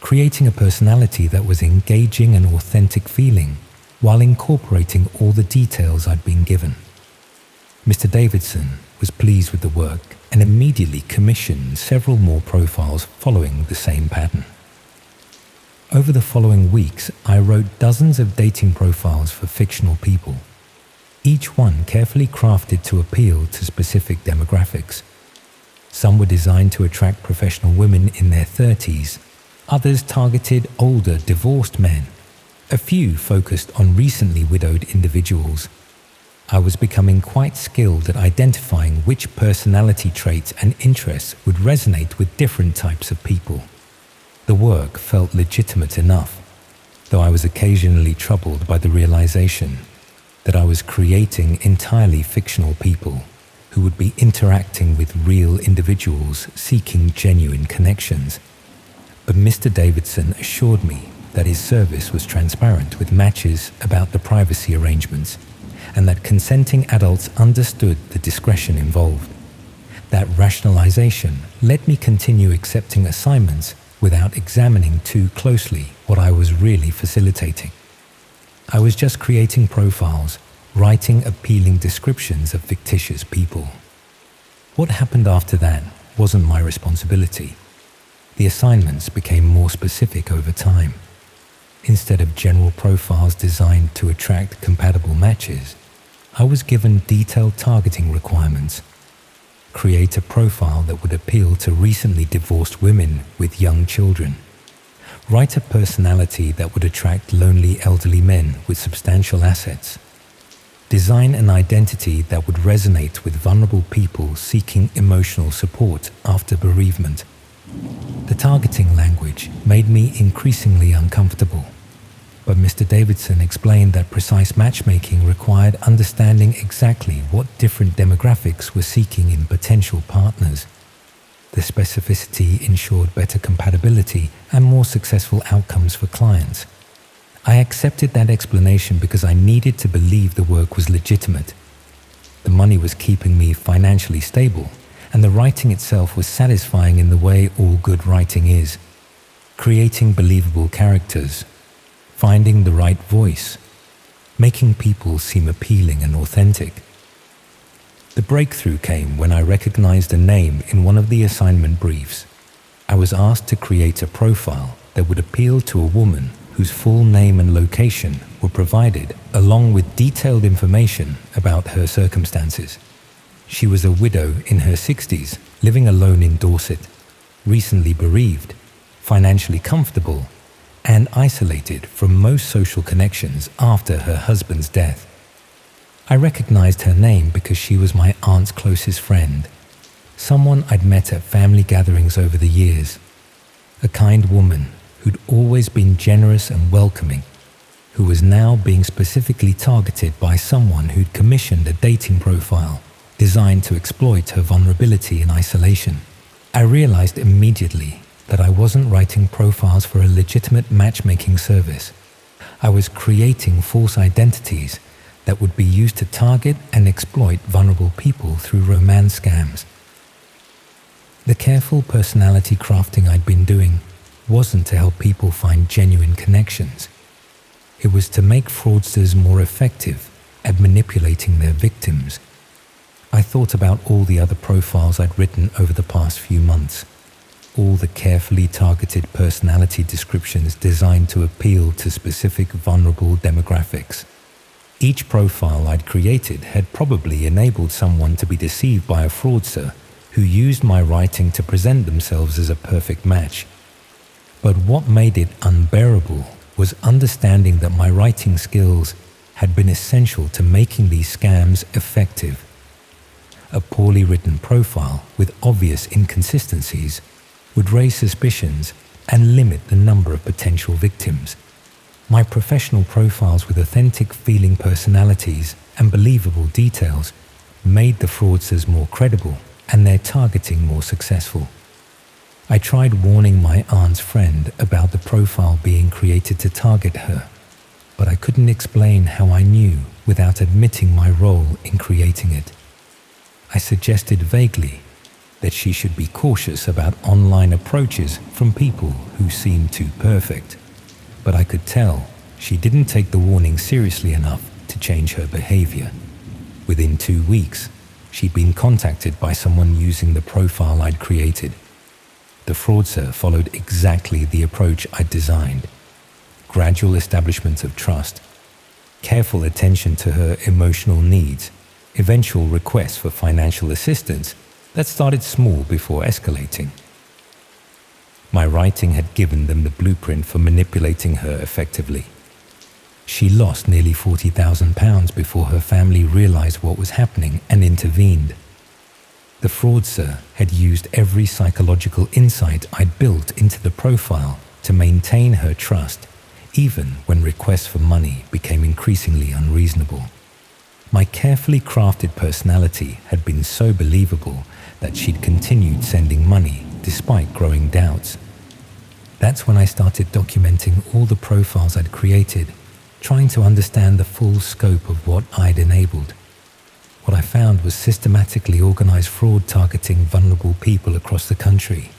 creating a personality that was engaging and authentic feeling while incorporating all the details I'd been given. Mr. Davidson was pleased with the work and immediately commissioned several more profiles following the same pattern. Over the following weeks, I wrote dozens of dating profiles for fictional people, each one carefully crafted to appeal to specific demographics. Some were designed to attract professional women in their 30s, others targeted older divorced men, a few focused on recently widowed individuals. I was becoming quite skilled at identifying which personality traits and interests would resonate with different types of people. The work felt legitimate enough, though I was occasionally troubled by the realization that I was creating entirely fictional people who would be interacting with real individuals seeking genuine connections. But Mr. Davidson assured me that his service was transparent with matches about the privacy arrangements, and that consenting adults understood the discretion involved. That rationalization let me continue accepting assignments without examining too closely what I was really facilitating. I was just creating profiles, writing appealing descriptions of fictitious people. What happened after that wasn't my responsibility. The assignments became more specific over time. Instead of general profiles designed to attract compatible matches, I was given detailed targeting requirements. Create a profile that would appeal to recently divorced women with young children. Write a personality that would attract lonely elderly men with substantial assets. Design an identity that would resonate with vulnerable people seeking emotional support after bereavement. The targeting language made me increasingly uncomfortable, but Mr. Davidson explained that precise matchmaking required understanding exactly what different demographics were seeking in potential partners. The specificity ensured better compatibility and more successful outcomes for clients. I accepted that explanation because I needed to believe the work was legitimate. The money was keeping me financially stable, and the writing itself was satisfying in the way all good writing is. Creating believable characters, finding the right voice, making people seem appealing and authentic. The breakthrough came when I recognized a name in one of the assignment briefs. I was asked to create a profile that would appeal to a woman whose full name and location were provided, along with detailed information about her circumstances. She was a widow in her 60s, living alone in Dorset, recently bereaved, financially comfortable, and isolated from most social connections after her husband's death. I recognized her name because she was my aunt's closest friend, someone I'd met at family gatherings over the years, a kind woman who'd always been generous and welcoming, who was now being specifically targeted by someone who'd commissioned a dating profile designed to exploit her vulnerability and isolation. I realized immediately that I wasn't writing profiles for a legitimate matchmaking service. I was creating false identities that would be used to target and exploit vulnerable people through romance scams. The careful personality crafting I'd been doing wasn't to help people find genuine connections. It was to make fraudsters more effective at manipulating their victims. I thought about all the other profiles I'd written over the past few months, all the carefully targeted personality descriptions designed to appeal to specific vulnerable demographics. Each profile I'd created had probably enabled someone to be deceived by a fraudster who used my writing to present themselves as a perfect match. But what made it unbearable was understanding that my writing skills had been essential to making these scams effective. A poorly written profile with obvious inconsistencies would raise suspicions and limit the number of potential victims. My professional profiles with authentic feeling personalities and believable details made the fraudsters more credible and their targeting more successful. I tried warning my aunt's friend about the profile being created to target her, but I couldn't explain how I knew without admitting my role in creating it. I suggested vaguely that she should be cautious about online approaches from people who seemed too perfect, but I could tell she didn't take the warning seriously enough to change her behavior. Within 2 weeks, she'd been contacted by someone using the profile I'd created. The fraudster followed exactly the approach I'd designed. Gradual establishment of trust, careful attention to her emotional needs, eventual requests for financial assistance that started small before escalating. My writing had given them the blueprint for manipulating her effectively. She lost nearly £40,000 before her family realized what was happening and intervened. The fraudster had used every psychological insight I'd built into the profile to maintain her trust, even when requests for money became increasingly unreasonable. My carefully crafted personality had been so believable that she'd continued sending money despite growing doubts. That's when I started documenting all the profiles I'd created, trying to understand the full scope of what I'd enabled. What I found was systematically organized fraud targeting vulnerable people across the country.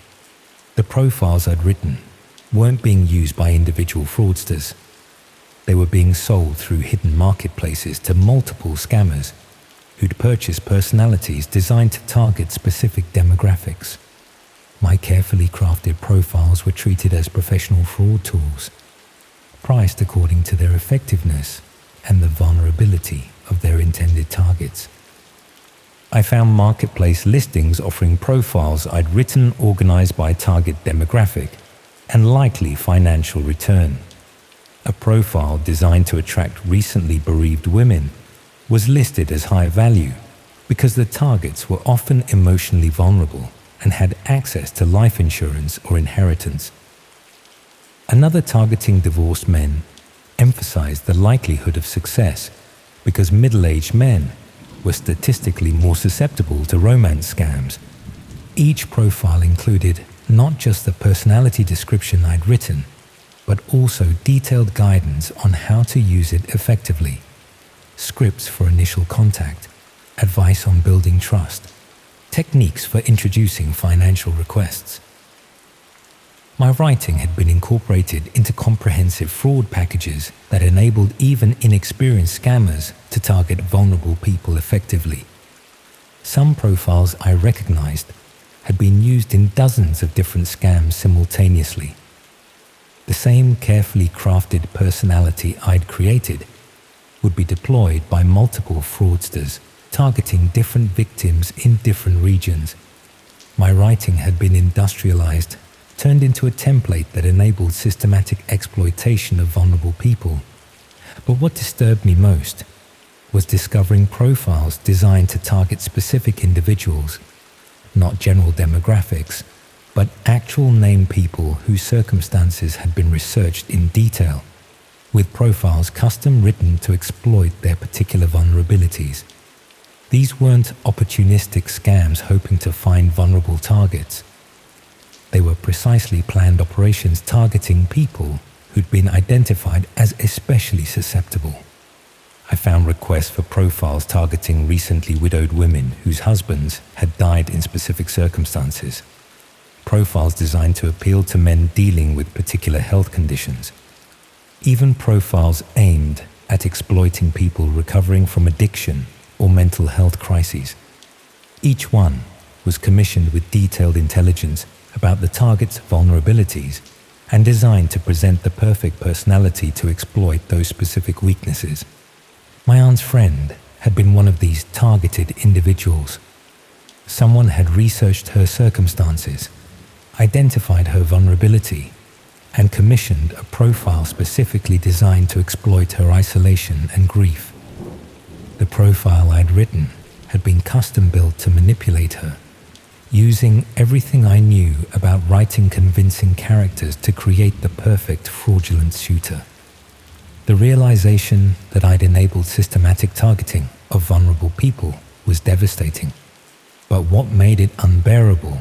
The profiles I'd written weren't being used by individual fraudsters. They were being sold through hidden marketplaces to multiple scammers who'd purchase personalities designed to target specific demographics. My carefully crafted profiles were treated as professional fraud tools. priced according to their effectiveness and the vulnerability of their intended targets. I found marketplace listings offering profiles I'd written organized by target demographic and likely financial return. A profile designed to attract recently bereaved women was listed as high value because the targets were often emotionally vulnerable and had access to life insurance or inheritance. Another targeting divorced men emphasized the likelihood of success because middle-aged men were statistically more susceptible to romance scams. Each profile included not just the personality description I'd written, but also detailed guidance on how to use it effectively, scripts for initial contact, advice on building trust, techniques for introducing financial requests. My writing had been incorporated into comprehensive fraud packages that enabled even inexperienced scammers to target vulnerable people effectively. Some profiles I recognized had been used in dozens of different scams simultaneously. The same carefully crafted personality I'd created would be deployed by multiple fraudsters targeting different victims in different regions. My writing had been industrialized, turned into a template that enabled systematic exploitation of vulnerable people. But what disturbed me most was discovering profiles designed to target specific individuals, not general demographics, but actual named people whose circumstances had been researched in detail, with profiles custom written to exploit their particular vulnerabilities. These weren't opportunistic scams hoping to find vulnerable targets. They were precisely planned operations targeting people who'd been identified as especially susceptible. I found requests for profiles targeting recently widowed women whose husbands had died in specific circumstances, profiles designed to appeal to men dealing with particular health conditions, even profiles aimed at exploiting people recovering from addiction or mental health crises. Each one was commissioned with detailed intelligence about the target's vulnerabilities and designed to present the perfect personality to exploit those specific weaknesses. My aunt's friend had been one of these targeted individuals. Someone had researched her circumstances, identified her vulnerability, and commissioned a profile specifically designed to exploit her isolation and grief. The profile I'd written had been custom built to manipulate her, using everything I knew about writing convincing characters to create the perfect fraudulent suitor. The realization that I'd enabled systematic targeting of vulnerable people was devastating. But what made it unbearable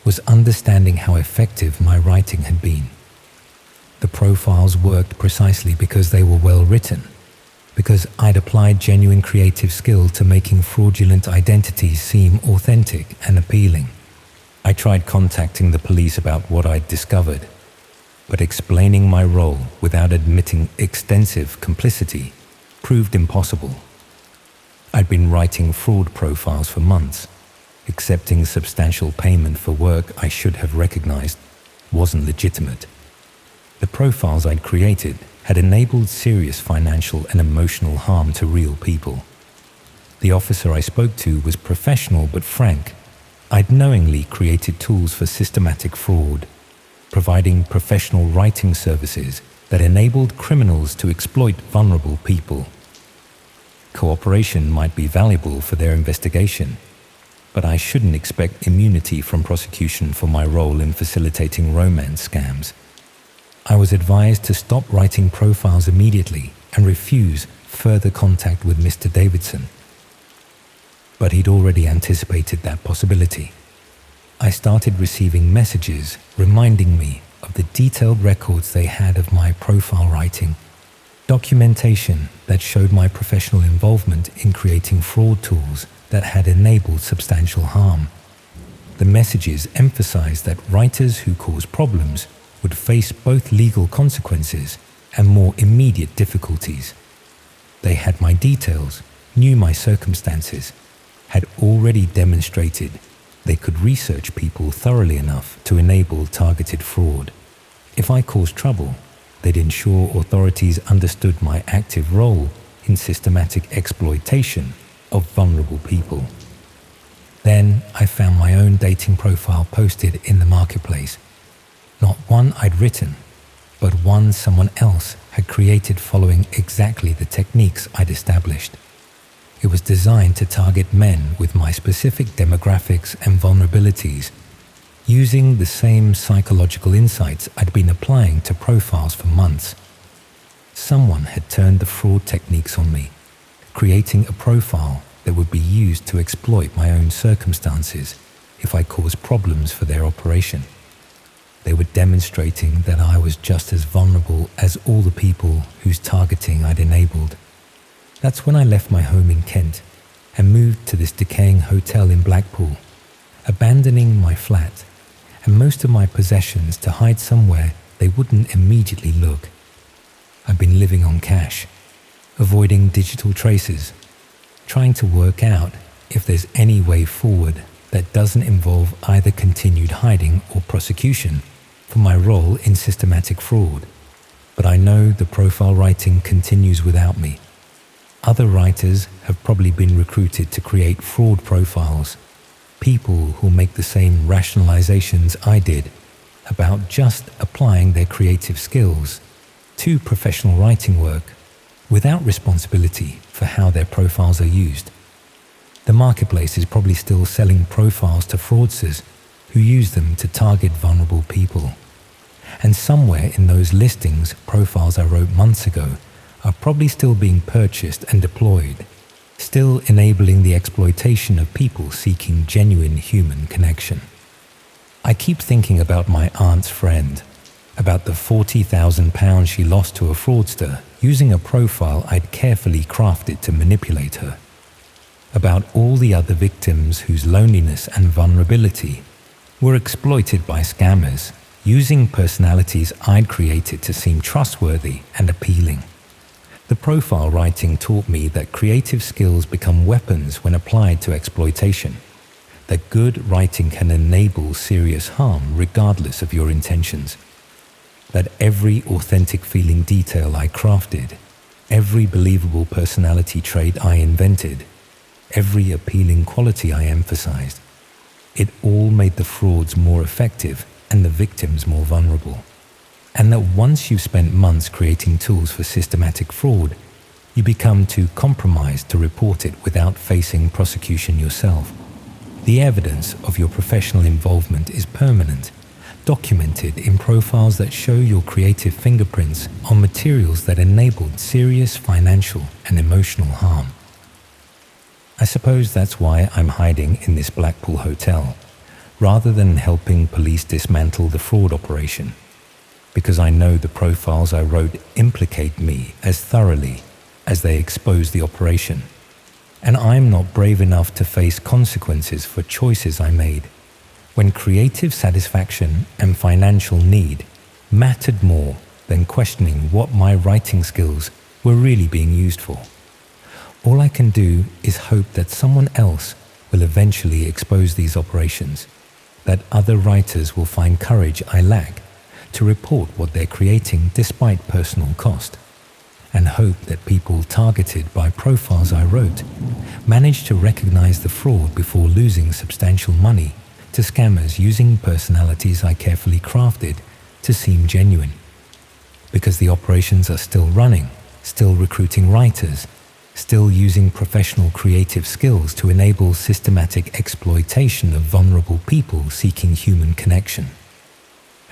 was understanding how effective my writing had been. The profiles worked precisely because they were well written, because I'd applied genuine creative skill to making fraudulent identities seem authentic and appealing. I tried contacting the police about what I'd discovered, but explaining my role without admitting extensive complicity proved impossible. I'd been writing fraud profiles for months. Accepting substantial payment for work I should have recognized wasn't legitimate. The profiles I'd created had enabled serious financial and emotional harm to real people. The officer I spoke to was professional but frank. I'd knowingly created tools for systematic fraud, providing professional writing services that enabled criminals to exploit vulnerable people. Cooperation might be valuable for their investigation, but I shouldn't expect immunity from prosecution for my role in facilitating romance scams. I was advised to stop writing profiles immediately and refuse further contact with Mr. Davidson. But he'd already anticipated that possibility. I started receiving messages reminding me of the detailed records they had of my profile writing, documentation that showed my professional involvement in creating fraud tools that had enabled substantial harm. The messages emphasized that writers who cause problems would face both legal consequences and more immediate difficulties. They had my details, knew my circumstances, had already demonstrated they could research people thoroughly enough to enable targeted fraud. If I caused trouble, They'd ensure authorities understood my active role in systematic exploitation of vulnerable people. Then I found my own dating profile posted in the marketplace. Not one I'd written, but one someone else had created following exactly the techniques I'd established. It was designed to target men with my specific demographics and vulnerabilities, using the same psychological insights I'd been applying to profiles for months. Someone had turned the fraud techniques on me, creating a profile that would be used to exploit my own circumstances if I caused problems for their operation. They were demonstrating that I was just as vulnerable as all the people whose targeting I'd enabled. That's when I left my home in Kent and moved to this decaying hotel in Blackpool, abandoning my flat and most of my possessions to hide somewhere they wouldn't immediately look. I've been living on cash, avoiding digital traces, trying to work out if there's any way forward that doesn't involve either continued hiding or prosecution for my role in systematic fraud. But I know the profile writing continues without me. Other writers have probably been recruited to create fraud profiles, people who make the same rationalizations I did about just applying their creative skills to professional writing work without responsibility for how their profiles are used. The marketplace is probably still selling profiles to fraudsters who use them to target vulnerable people. And somewhere in those listings, profiles I wrote months ago are probably still being purchased and deployed, still enabling the exploitation of people seeking genuine human connection. I keep thinking about my aunt's friend, about the £40,000 she lost to a fraudster using a profile I'd carefully crafted to manipulate her, about all the other victims whose loneliness and vulnerability were exploited by scammers using personalities I'd created to seem trustworthy and appealing. The profile writing taught me that creative skills become weapons when applied to exploitation, that good writing can enable serious harm regardless of your intentions, that every authentic feeling detail I crafted, every believable personality trait I invented, every appealing quality I emphasized, it all made the frauds more effective and the victims more vulnerable. And that once you've spent months creating tools for systematic fraud, you become too compromised to report it without facing prosecution yourself. The evidence of your professional involvement is permanent, documented in profiles that show your creative fingerprints on materials that enabled serious financial and emotional harm. I suppose that's why I'm hiding in this Blackpool hotel, rather than helping police dismantle the fraud operation, because I know the profiles I wrote implicate me as thoroughly as they expose the operation, and I'm not brave enough to face consequences for choices I made when creative satisfaction and financial need mattered more than questioning what my writing skills were really being used for. All I can do is hope that someone else will eventually expose these operations, that other writers will find courage I lack to report what they're creating despite personal cost, and hope that people targeted by profiles I wrote manage to recognize the fraud before losing substantial money to scammers using personalities I carefully crafted to seem genuine. Because the operations are still running, still recruiting writers, still using professional creative skills to enable systematic exploitation of vulnerable people seeking human connection.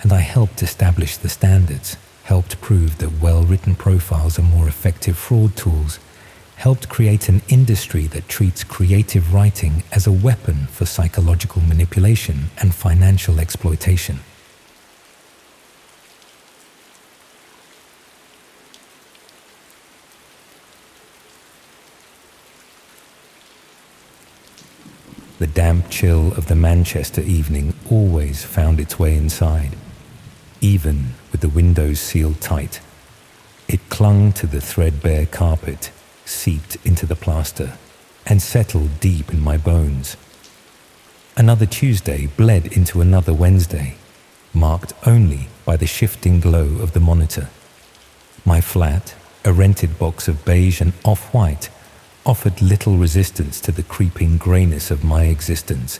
And I helped establish the standards, helped prove that well-written profiles are more effective fraud tools, helped create an industry that treats creative writing as a weapon for psychological manipulation and financial exploitation. The damp chill of the Manchester evening always found its way inside, even with the windows sealed tight. It clung to the threadbare carpet, seeped into the plaster, and settled deep in my bones. Another Tuesday bled into another Wednesday, marked only by the shifting glow of the monitor, My flat, a rented box of beige and off-white, offered little resistance to the creeping greyness of my existence.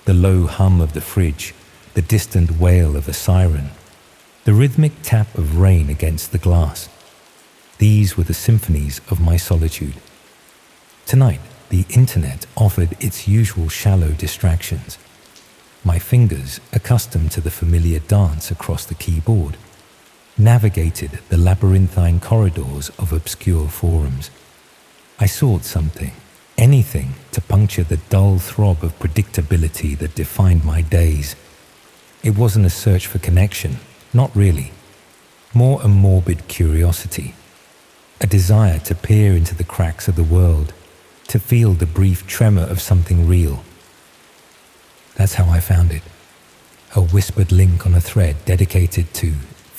The low hum of the fridge, the distant wail of a siren, the rhythmic tap of rain against the glass. These were the symphonies of my solitude. Tonight, the internet offered its usual shallow distractions. My fingers, accustomed to the familiar dance across the keyboard, navigated the labyrinthine corridors of obscure forums. I sought something, anything to puncture the dull throb of predictability that defined my days. It wasn't a search for connection, not really. More a morbid curiosity, a desire to peer into the cracks of the world, to feel the brief tremor of something real. That's how I found it, a whispered link on a thread dedicated to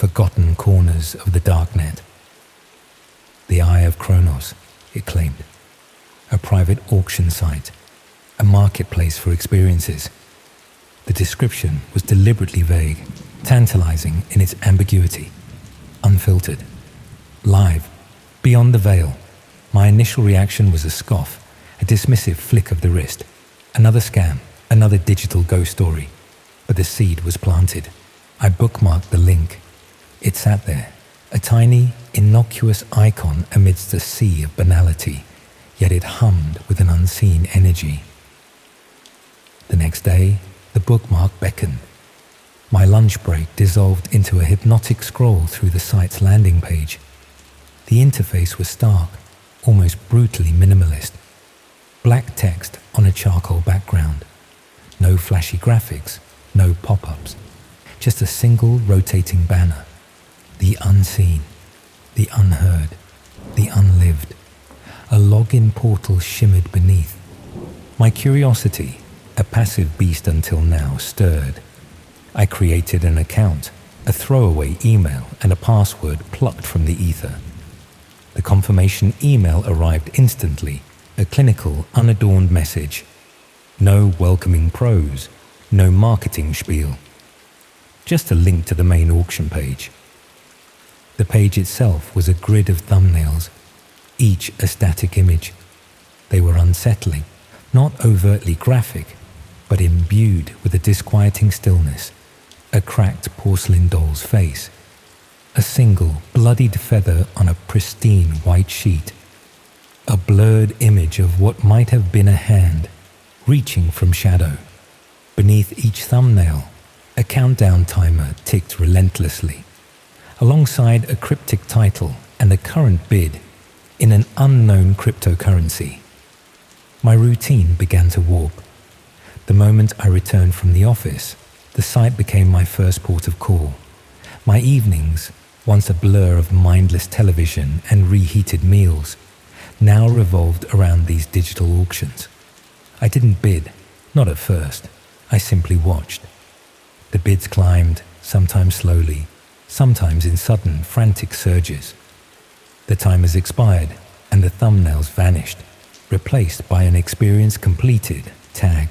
forgotten corners of the darknet. The Eye of Kronos, it claimed, a private auction site, a marketplace for experiences. The description was deliberately vague, tantalizing in its ambiguity, unfiltered, live, beyond the veil. My initial reaction was a scoff, a dismissive flick of the wrist, another scam, another digital ghost story. But the seed was planted. I bookmarked the link. It sat there, a tiny, innocuous icon amidst a sea of banality, yet it hummed with an unseen energy. The next day, the bookmark beckoned. My lunch break dissolved into a hypnotic scroll through the site's landing page. The interface was stark, almost brutally minimalist. Black text on a charcoal background. No flashy graphics, no pop-ups. Just a single rotating banner. The unseen, the unheard, the unlived. A login portal shimmered beneath. My curiosity, a passive beast until now, stirred. I created an account, a throwaway email and a password plucked from the ether. The confirmation email arrived instantly, a clinical, unadorned message. No welcoming prose, no marketing spiel. Just a link to the main auction page. The page itself was a grid of thumbnails, each a static image. They were unsettling, not overtly graphic, but imbued with a disquieting stillness. A cracked porcelain doll's face, a single bloodied feather on a pristine white sheet, a blurred image of what might have been a hand reaching from shadow. Beneath each thumbnail, a countdown timer ticked relentlessly, alongside a cryptic title and a current bid in an unknown cryptocurrency. My routine began to warp. The moment I returned from the office, the site became my first port of call. My evenings, once a blur of mindless television and reheated meals, now revolved around these digital auctions. I didn't bid, not at first. I simply watched. The bids climbed, sometimes slowly, sometimes in sudden, frantic surges. The timers expired, and the thumbnails vanished, replaced by an experience completed tag.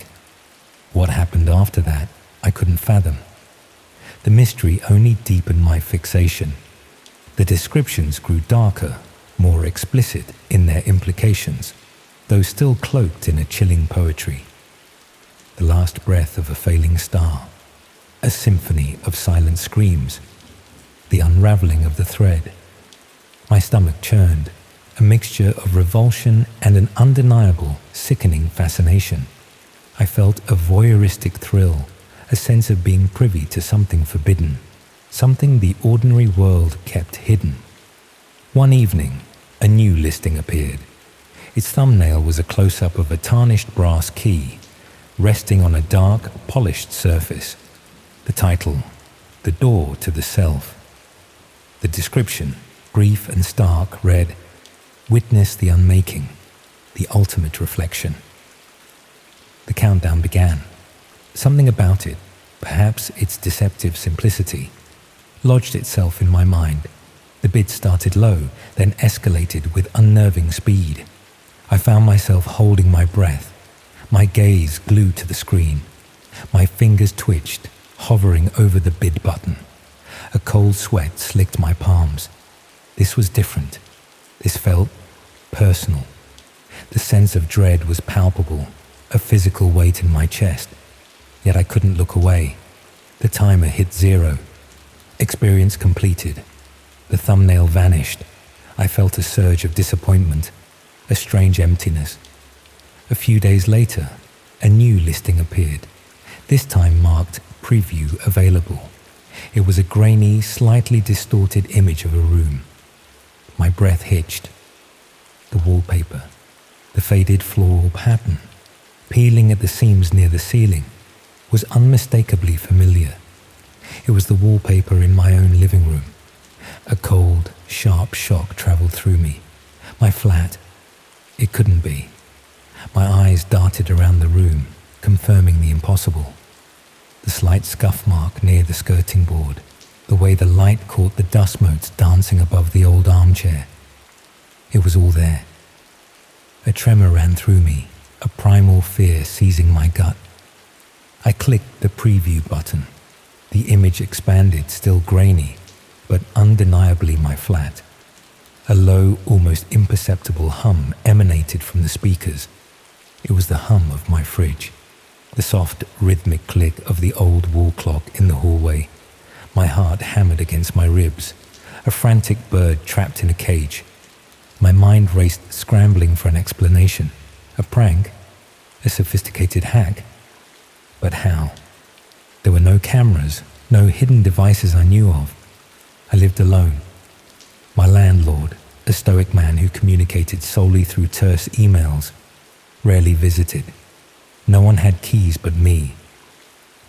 What happened after that, I couldn't fathom. The mystery only deepened my fixation. The descriptions grew darker, more explicit in their implications, though still cloaked in a chilling poetry. The last breath of a failing star, a symphony of silent screams, the unraveling of the thread. My stomach churned, a mixture of revulsion and an undeniable, sickening fascination. I felt a voyeuristic thrill, a sense of being privy to something forbidden, something the ordinary world kept hidden. One evening, a new listing appeared. Its thumbnail was a close-up of a tarnished brass key, resting on a dark, polished surface. The title, The Door to the Self. The description, brief and stark, read, "Witness the unmaking, the ultimate reflection." The countdown began. Something about it, perhaps its deceptive simplicity, lodged itself in my mind. The bid started low, then escalated with unnerving speed. I found myself holding my breath, my gaze glued to the screen. My fingers twitched, hovering over the bid button. A cold sweat slicked my palms. This was different. This felt personal. The sense of dread was palpable, a physical weight in my chest. Yet I couldn't look away. The timer hit 0. Experience completed. The thumbnail vanished. I felt a surge of disappointment, a strange emptiness. A few days later, a new listing appeared. This time marked Preview Available. It was a grainy, slightly distorted image of a room. My breath hitched. The wallpaper, the faded floral pattern, peeling at the seams near the ceiling, was unmistakably familiar. It was the wallpaper in my own living room. A cold, sharp shock traveled through me. My flat. It couldn't be. My eyes darted around the room, confirming the impossible. The slight scuff mark near the skirting board, the way the light caught the dust motes dancing above the old armchair. It was all there. A tremor ran through me, a primal fear seizing my gut. I clicked the preview button. The image expanded, still grainy, but undeniably my flat. A low, almost imperceptible hum emanated from the speakers. It was the hum of my fridge, the soft, rhythmic click of the old wall clock in the hallway. My heart hammered against my ribs, a frantic bird trapped in a cage. My mind raced, scrambling for an explanation. A prank? A sophisticated hack? But how? There were no cameras, no hidden devices I knew of. I lived alone. My landlord, a stoic man who communicated solely through terse emails, rarely visited. No one had keys but me.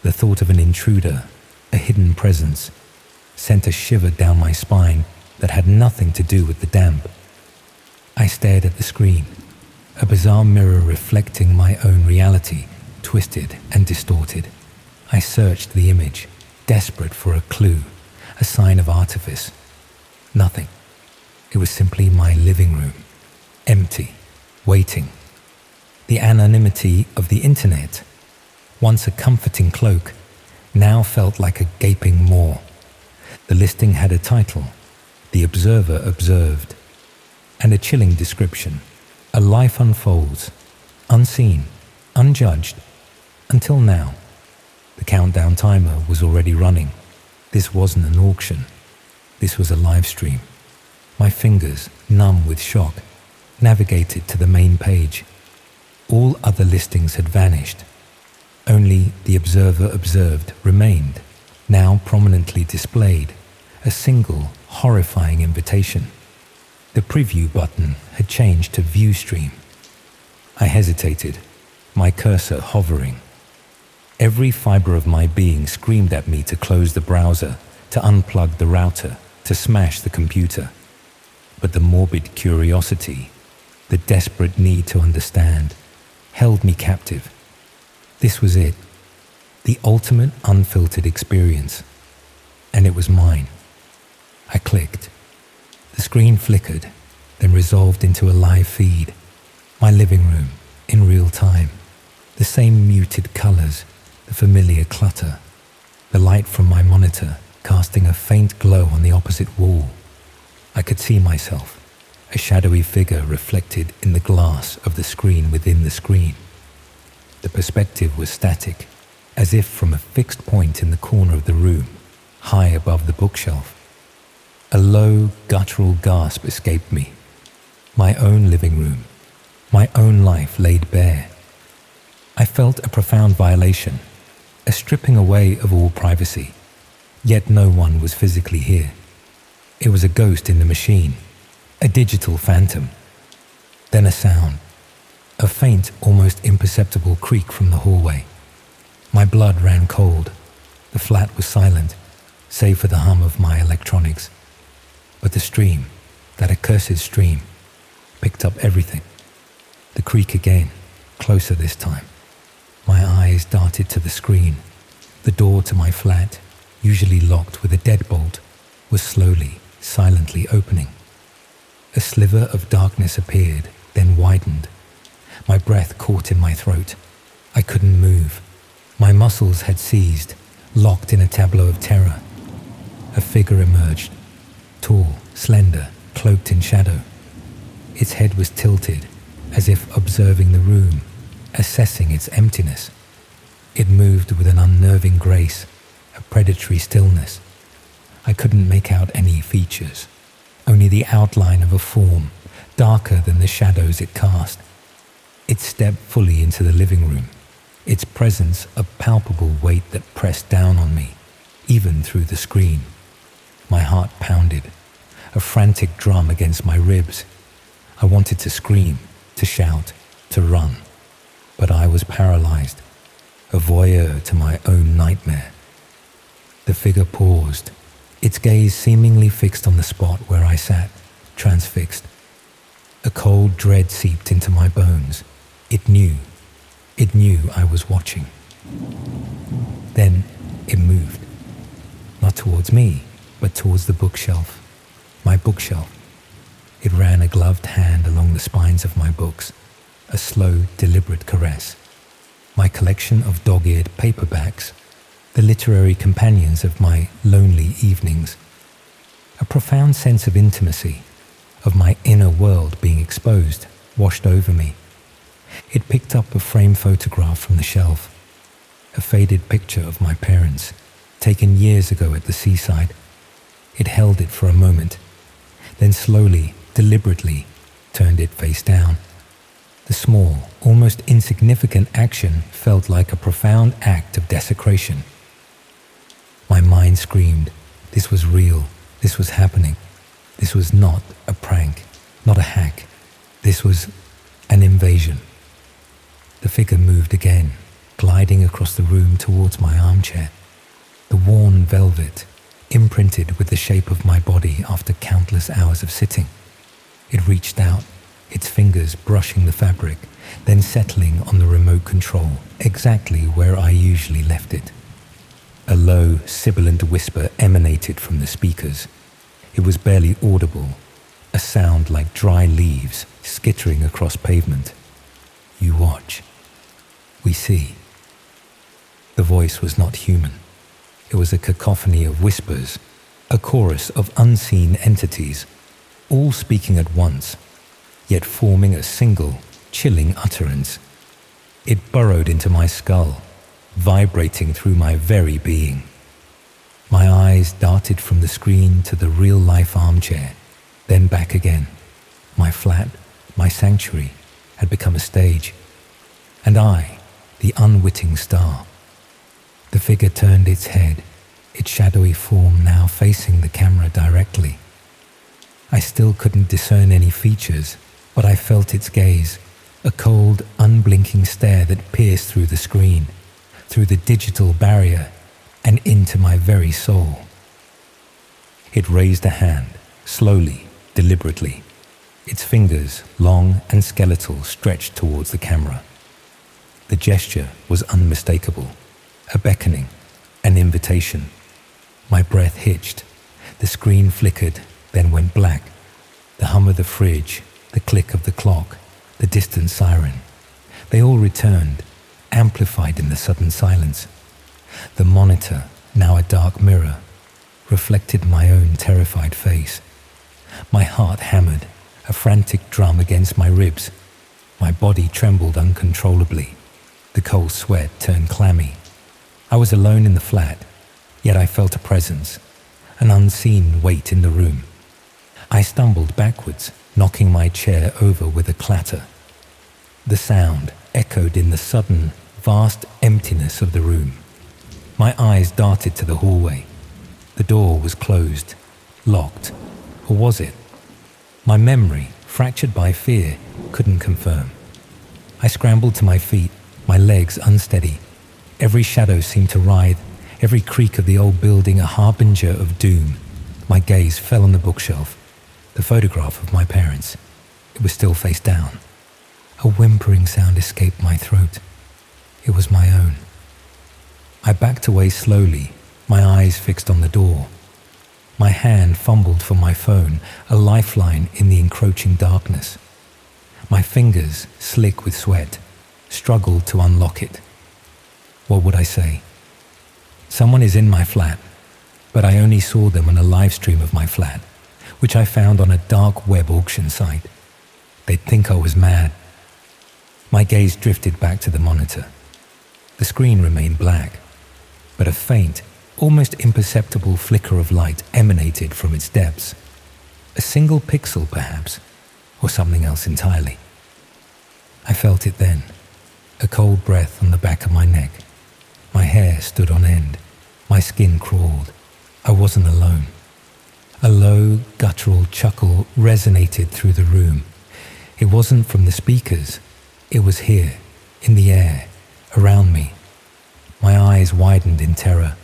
The thought of an intruder, a hidden presence, sent a shiver down my spine that had nothing to do with the damp. I stared at the screen, a bizarre mirror reflecting my own reality, twisted and distorted. I searched the image, desperate for a clue, a sign of artifice. Nothing. It was simply my living room, empty, waiting. The anonymity of the internet, once a comforting cloak, now felt like a gaping maw. The listing had a title, The Observer Observed, and a chilling description. A life unfolds, unseen, unjudged, until now. The countdown timer was already running. This wasn't an auction. This was a live stream. My fingers, numb with shock, navigated to the main page. All other listings had vanished. Only The Observer Observed remained, now prominently displayed, a single, horrifying invitation. The preview button had changed to View Stream. I hesitated, my cursor hovering. Every fiber of my being screamed at me to close the browser, to unplug the router, to smash the computer. But the morbid curiosity, the desperate need to understand, held me captive. This was it, the ultimate unfiltered experience. And it was mine. I clicked. The screen flickered, then resolved into a live feed. My living room, in real time. The same muted colors, the familiar clutter. The light from my monitor casting a faint glow on the opposite wall. I could see myself, a shadowy figure reflected in the glass of the screen within the screen. The perspective was static, as if from a fixed point in the corner of the room, high above the bookshelf. A low, guttural gasp escaped me. My own living room, my own life laid bare. I felt a profound violation, a stripping away of all privacy, yet no one was physically here. It was a ghost in the machine, a digital phantom. Then a sound, a faint, almost imperceptible creak from the hallway. My blood ran cold. The flat was silent, save for the hum of my electronics. But the stream, that accursed stream, picked up everything. The creak again, closer this time. My eyes darted to the screen. The door to my flat, usually locked with a deadbolt, was slowly, silently opening. A sliver of darkness appeared, then widened. My breath caught in my throat. I couldn't move. My muscles had seized, locked in a tableau of terror. A figure emerged, tall, slender, cloaked in shadow. Its head was tilted, as if observing the room, assessing its emptiness. It moved with an unnerving grace, a predatory stillness. I couldn't make out any features, only the outline of a form, darker than the shadows it cast. It stepped fully into the living room, its presence a palpable weight that pressed down on me, even through the screen. My heart pounded, a frantic drum against my ribs. I wanted to scream, to shout, to run, but I was paralyzed, a voyeur to my own nightmare. The figure paused, its gaze seemingly fixed on the spot where I sat, transfixed. A cold dread seeped into my bones. It knew I was watching. Then it moved, not towards me, but towards the bookshelf, my bookshelf. It ran a gloved hand along the spines of my books, a slow, deliberate caress. My collection of dog-eared paperbacks, the literary companions of my lonely evenings. A profound sense of intimacy, of my inner world being exposed, washed over me. It picked up a framed photograph from the shelf, a faded picture of my parents, taken years ago at the seaside. It held it for a moment, then slowly, deliberately, turned it face down. The small, almost insignificant action felt like a profound act of desecration. My mind screamed, this was real, this was happening. This was not a prank, not a hack. This was an invasion. The figure moved again, gliding across the room towards my armchair. The worn velvet, imprinted with the shape of my body after countless hours of sitting. It reached out, its fingers brushing the fabric, then settling on the remote control, exactly where I usually left it. A low, sibilant whisper emanated from the speakers. It was barely audible, a sound like dry leaves skittering across pavement. You watch. We see. The voice was not human. It was a cacophony of whispers, a chorus of unseen entities, all speaking at once, yet forming a single, chilling utterance. It burrowed into my skull, vibrating through my very being. My eyes darted from the screen to the real-life armchair, then back again. My flat, my sanctuary, had become a stage, and I, the unwitting star. The figure turned its head, its shadowy form now facing the camera directly. I still couldn't discern any features, but I felt its gaze, a cold, unblinking stare that pierced through the screen, through the digital barrier, and into my very soul. It raised a hand, slowly, deliberately. Its fingers, long and skeletal, stretched towards the camera. The gesture was unmistakable, a beckoning, an invitation. My breath hitched. The screen flickered, then went black. The hum of the fridge, the click of the clock, the distant siren. They all returned, amplified in the sudden silence. The monitor, now a dark mirror, reflected my own terrified face. My heart hammered, a frantic drum against my ribs. My body trembled uncontrollably. The cold sweat turned clammy. I was alone in the flat, yet I felt a presence, an unseen weight in the room. I stumbled backwards, knocking my chair over with a clatter. The sound echoed in the sudden, vast emptiness of the room. My eyes darted to the hallway. The door was closed, locked, or was it? My memory, fractured by fear, couldn't confirm. I scrambled to my feet, my legs unsteady. Every shadow seemed to writhe, every creak of the old building a harbinger of doom. My gaze fell on the bookshelf, the photograph of my parents. It was still face down. A whimpering sound escaped my throat. It was my own. I backed away slowly, my eyes fixed on the door. My hand fumbled for my phone, a lifeline in the encroaching darkness. My fingers, slick with sweat, struggled to unlock it. What would I say? Someone is in my flat, but I only saw them on a live stream of my flat, which I found on a dark web auction site. They'd think I was mad. My gaze drifted back to the monitor. The screen remained black, but a faint, almost imperceptible flicker of light emanated from its depths. A single pixel, perhaps, or something else entirely. I felt it then, a cold breath on the back of my neck. My hair stood on end. My skin crawled. I wasn't alone. A low, guttural chuckle resonated through the room. It wasn't from the speakers. It was here, in the air, around me. My eyes widened in terror.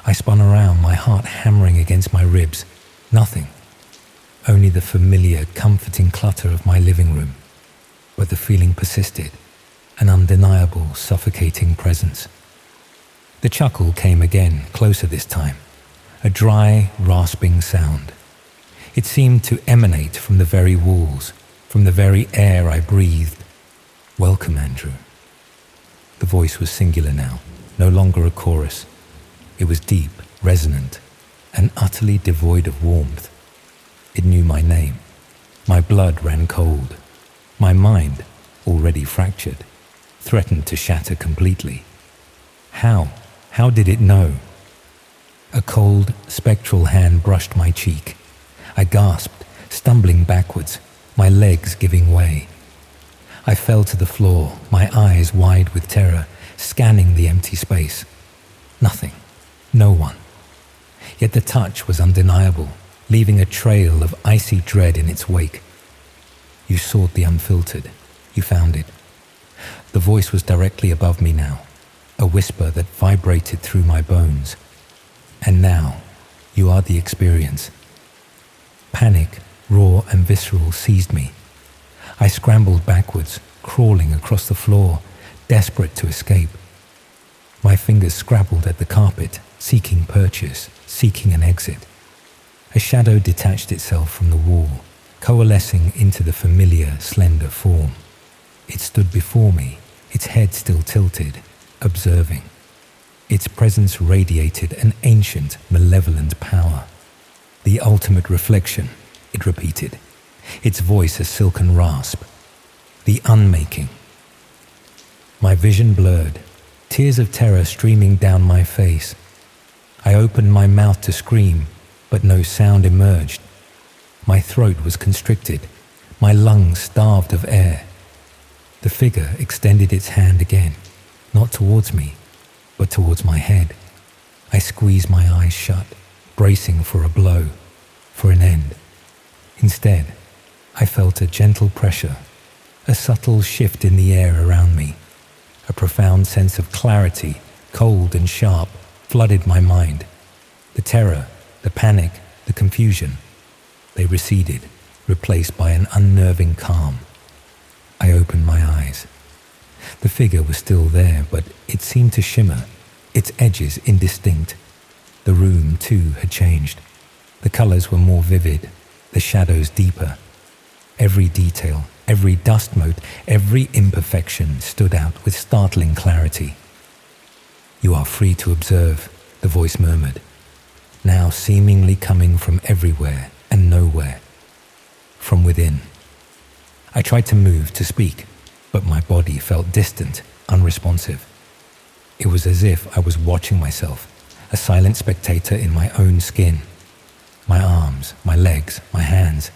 I spun around, my heart hammering against my ribs. Nothing. Only the familiar, comforting clutter of my living room. But the feeling persisted, an undeniable, suffocating presence. The chuckle came again, closer this time. A dry, rasping sound. It seemed to emanate from the very walls, from the very air I breathed. "Welcome, Andrew." The voice was singular now, no longer a chorus. It was deep, resonant, and utterly devoid of warmth. It knew my name. My blood ran cold. My mind, already fractured, threatened to shatter completely. How did it know? A cold, spectral hand brushed my cheek. I gasped, stumbling backwards, my legs giving way. I fell to the floor, my eyes wide with terror, scanning the empty space. Nothing. No one. Yet the touch was undeniable, leaving a trail of icy dread in its wake. You sought the unfiltered. You found it. The voice was directly above me now, a whisper that vibrated through my bones. And now, you are the experience. Panic, raw and visceral, seized me. I scrambled backwards, crawling across the floor, desperate to escape. My fingers scrabbled at the carpet, seeking purchase, seeking an exit. A shadow detached itself from the wall, coalescing into the familiar, slender form. It stood before me, its head still tilted, observing. Its presence radiated an ancient, malevolent power. "The ultimate reflection," it repeated, its voice a silken rasp. "The unmaking." My vision blurred, tears of terror streaming down my face. I opened my mouth to scream, but no sound emerged. My throat was constricted, my lungs starved of air. The figure extended its hand again, not towards me, but towards my head. I squeezed my eyes shut, bracing for a blow, for an end. Instead, I felt a gentle pressure, a subtle shift in the air around me. A profound sense of clarity, cold and sharp, flooded my mind. The terror, the panic, the confusion, they receded, replaced by an unnerving calm. I opened my eyes. The figure was still there, but it seemed to shimmer, its edges indistinct. The room, too, had changed. The colors were more vivid, the shadows deeper. Every detail, every dust mote, every imperfection stood out with startling clarity. "You are free to observe," the voice murmured, now seemingly coming from everywhere and nowhere, from within. I tried to move, to speak, but my body felt distant, unresponsive. It was as if I was watching myself, a silent spectator in my own skin. My arms, my legs, my hands,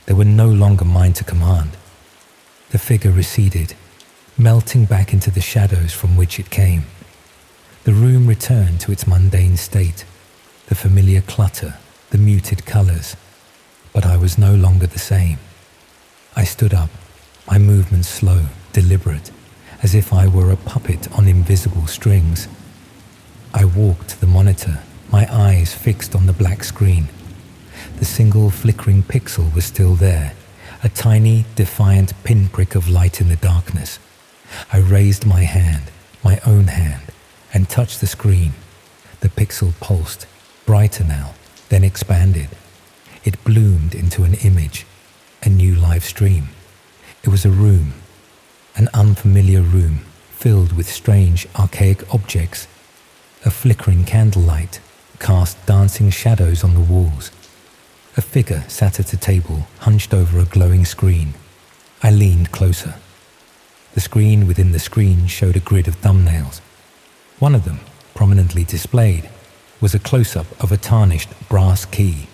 they were no longer mine to command. The figure receded, melting back into the shadows from which it came. The room returned to its mundane state, the familiar clutter, the muted colors, but I was no longer the same. I stood up, my movements slow, deliberate, as if I were a puppet on invisible strings. I walked to the monitor, my eyes fixed on the black screen. The single flickering pixel was still there, a tiny, defiant pinprick of light in the darkness. I raised my hand, my own hand, and touched the screen. The pixel pulsed, brighter now, then expanded. It bloomed into an image, a new live stream. It was a room, an unfamiliar room, filled with strange, archaic objects. A flickering candlelight cast dancing shadows on the walls. A figure sat at a table, hunched over a glowing screen. I leaned closer. The screen within the screen showed a grid of thumbnails. One of them, prominently displayed, was a close-up of a tarnished brass key.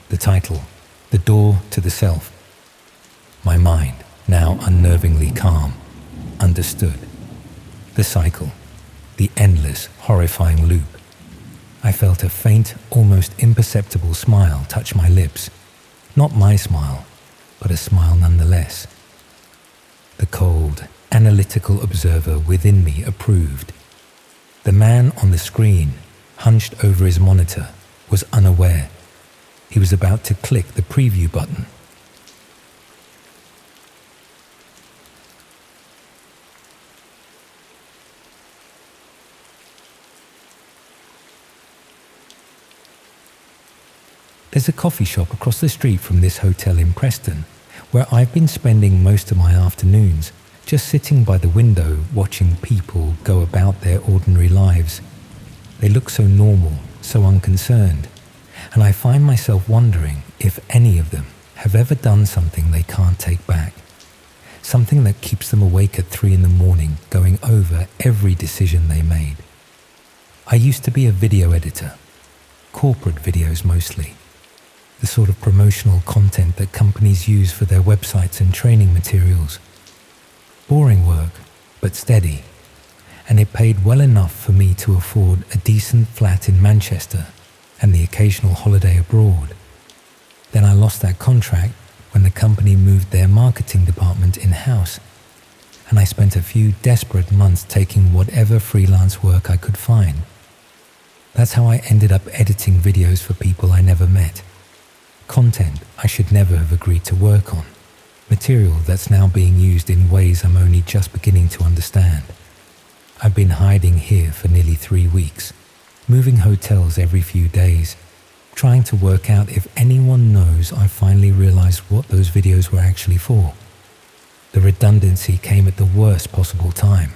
The title, The Door to the Self. My mind, now unnervingly calm, understood. The cycle, the endless, horrifying loop. I felt a faint, almost imperceptible smile touch my lips. Not my smile, but a smile nonetheless. The cold, analytical observer within me approved. The man on the screen, hunched over his monitor, was unaware. He was about to click the preview button. There's a coffee shop across the street from this hotel in Preston, where I've been spending most of my afternoons, just sitting by the window watching people go about their ordinary lives. They look so normal, so unconcerned, and I find myself wondering if any of them have ever done something they can't take back. Something that keeps them awake at 3 a.m, going over every decision they made. I used to be a video editor, corporate videos mostly. The sort of promotional content that companies use for their websites and training materials. Boring work, but steady, and it paid well enough for me to afford a decent flat in Manchester and the occasional holiday abroad. Then I lost that contract when the company moved their marketing department in-house, and I spent a few desperate months taking whatever freelance work I could find. That's how I ended up editing videos for people I never met. Content I should never have agreed to work on. Material that's now being used in ways I'm only just beginning to understand. I've been hiding here for nearly 3 weeks, moving hotels every few days, trying to work out if anyone knows I finally realized what those videos were actually for. The redundancy came at the worst possible time.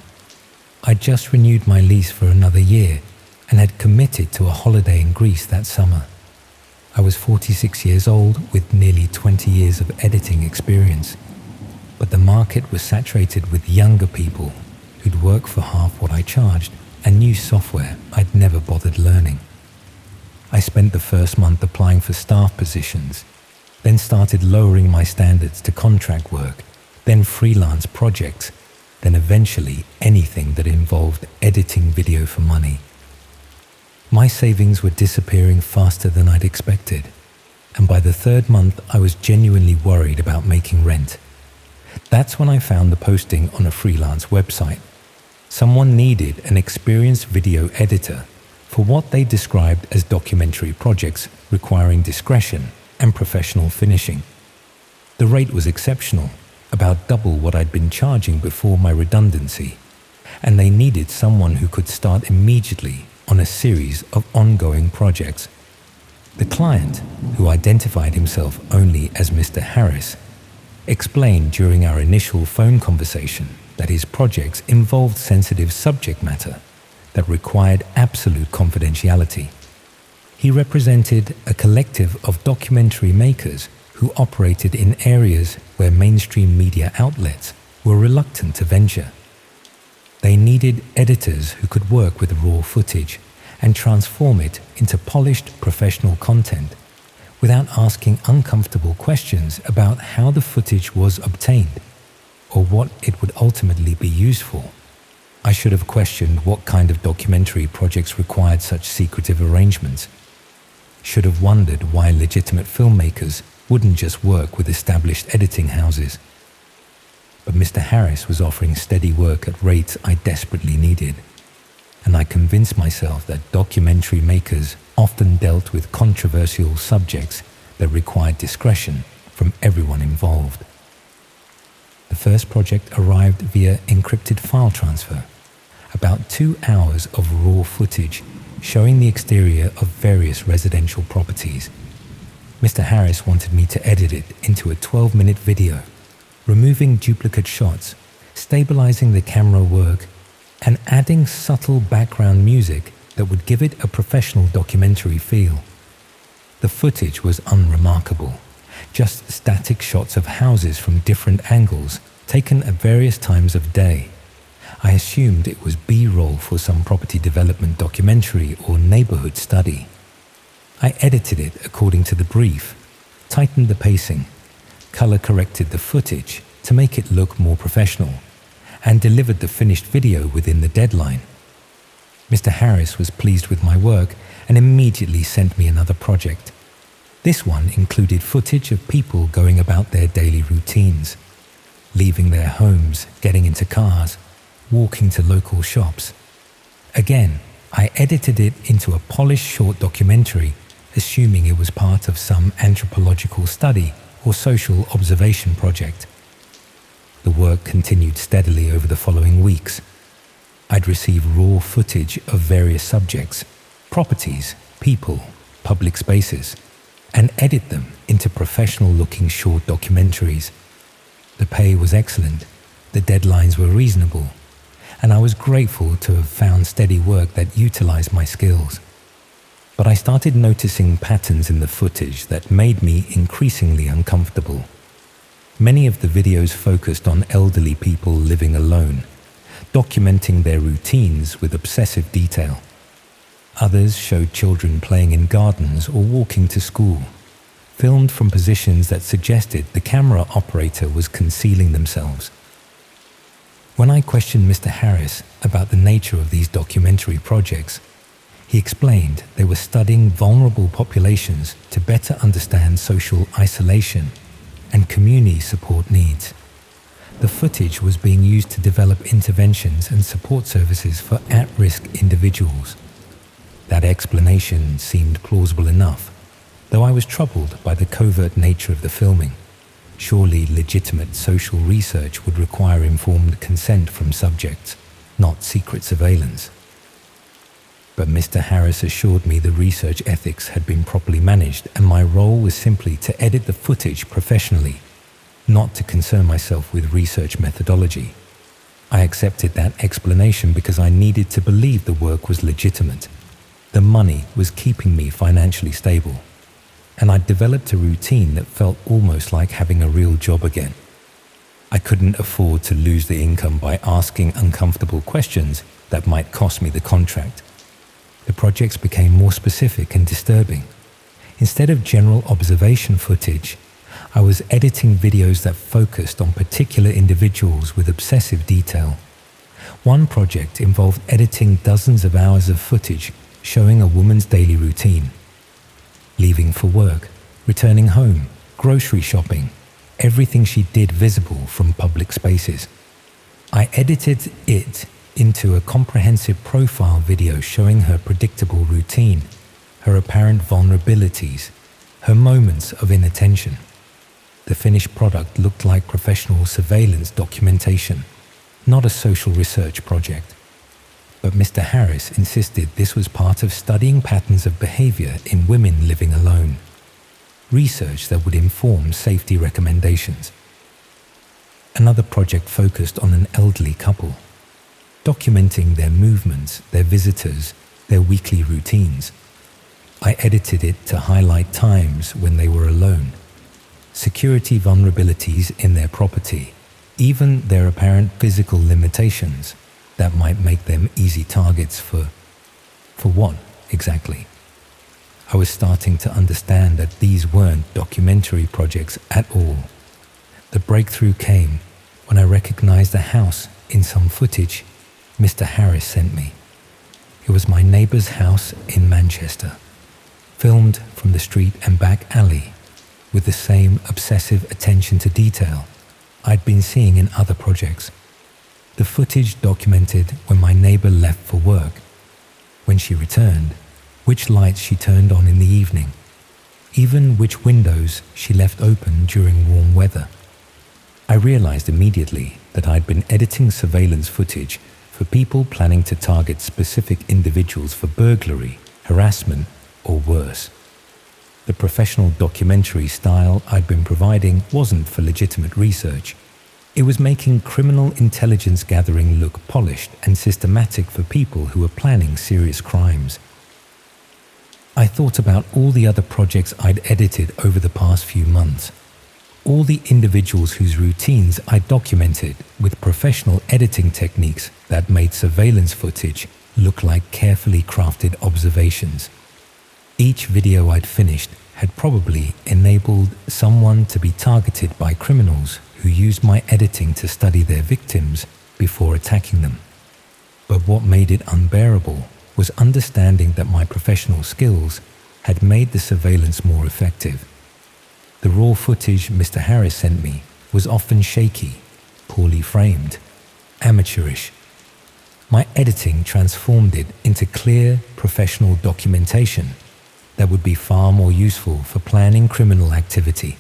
I'd just renewed my lease for another year and had committed to a holiday in Greece that summer. I was 46 years old with nearly 20 years of editing experience, but the market was saturated with younger people who'd work for half what I charged and knew software I'd never bothered learning. I spent the first month applying for staff positions, then started lowering my standards to contract work, then freelance projects, then eventually anything that involved editing video for money. My savings were disappearing faster than I'd expected, and by the 3rd month I was genuinely worried about making rent. That's when I found the posting on a freelance website. Someone needed an experienced video editor for what they described as documentary projects requiring discretion and professional finishing. The rate was exceptional, about double what I'd been charging before my redundancy, and they needed someone who could start immediately on a series of ongoing projects. The client, who identified himself only as Mr. Harris, explained during our initial phone conversation that his projects involved sensitive subject matter that required absolute confidentiality. He represented a collective of documentary makers who operated in areas where mainstream media outlets were reluctant to venture. They needed editors who could work with raw footage and transform it into polished professional content without asking uncomfortable questions about how the footage was obtained or what it would ultimately be used for. I should have questioned what kind of documentary projects required such secretive arrangements. Should have wondered why legitimate filmmakers wouldn't just work with established editing houses. But Mr. Harris was offering steady work at rates I desperately needed, and I convinced myself that documentary makers often dealt with controversial subjects that required discretion from everyone involved. The first project arrived via encrypted file transfer, about 2 hours of raw footage showing the exterior of various residential properties. Mr. Harris wanted me to edit it into a 12-minute video, removing duplicate shots, stabilizing the camera work, and adding subtle background music that would give it a professional documentary feel. The footage was unremarkable, just static shots of houses from different angles taken at various times of day. I assumed it was B-roll for some property development documentary or neighborhood study. I edited it according to the brief, tightened the pacing, color-corrected the footage to make it look more professional, and delivered the finished video within the deadline. Mr. Harris was pleased with my work and immediately sent me another project. This one included footage of people going about their daily routines, leaving their homes, getting into cars, walking to local shops. Again, I edited it into a polished short documentary, assuming it was part of some anthropological study or social observation project. The work continued steadily over the following weeks. I'd receive raw footage of various subjects, properties, people, public spaces, and edit them into professional-looking short documentaries. The pay was excellent, the deadlines were reasonable, and I was grateful to have found steady work that utilized my skills. But I started noticing patterns in the footage that made me increasingly uncomfortable. Many of the videos focused on elderly people living alone, documenting their routines with obsessive detail. Others showed children playing in gardens or walking to school, filmed from positions that suggested the camera operator was concealing themselves. When I questioned Mr. Harris about the nature of these documentary projects, he explained they were studying vulnerable populations to better understand social isolation and community support needs. The footage was being used to develop interventions and support services for at-risk individuals. That explanation seemed plausible enough, though I was troubled by the covert nature of the filming. Surely legitimate social research would require informed consent from subjects, not secret surveillance. But Mr. Harris assured me the research ethics had been properly managed and my role was simply to edit the footage professionally, not to concern myself with research methodology. I accepted that explanation because I needed to believe the work was legitimate. The money was keeping me financially stable, and I'd developed a routine that felt almost like having a real job again. I couldn't afford to lose the income by asking uncomfortable questions that might cost me the contract. The projects became more specific and disturbing. Instead of general observation footage, I was editing videos that focused on particular individuals with obsessive detail. One project involved editing dozens of hours of footage showing a woman's daily routine. Leaving for work, returning home, grocery shopping, everything she did visible from public spaces. I edited it into a comprehensive profile video showing her predictable routine, her apparent vulnerabilities, her moments of inattention. The finished product looked like professional surveillance documentation, not a social research project. But Mr. Harris insisted this was part of studying patterns of behavior in women living alone, research that would inform safety recommendations. Another project focused on an elderly couple, documenting their movements, their visitors, their weekly routines. I edited it to highlight times when they were alone, security vulnerabilities in their property, even their apparent physical limitations that might make them easy targets for what exactly? I was starting to understand that these weren't documentary projects at all. The breakthrough came when I recognized a house in some footage Mr. Harris sent me. It was my neighbor's house in Manchester, filmed from the street and back alley with the same obsessive attention to detail I'd been seeing in other projects. The footage documented when my neighbor left for work, when she returned, which lights she turned on in the evening, even which windows she left open during warm weather. I realized immediately that I'd been editing surveillance footage for people planning to target specific individuals for burglary, harassment, or worse. The professional documentary style I'd been providing wasn't for legitimate research. It was making criminal intelligence gathering look polished and systematic for people who were planning serious crimes. I thought about all the other projects I'd edited over the past few months, all the individuals whose routines I documented with professional editing techniques that made surveillance footage look like carefully crafted observations. Each video I'd finished had probably enabled someone to be targeted by criminals who used my editing to study their victims before attacking them. But what made it unbearable was understanding that my professional skills had made the surveillance more effective. The raw footage Mr. Harris sent me was often shaky, poorly framed, amateurish. My editing transformed it into clear, professional documentation that would be far more useful for planning criminal activity.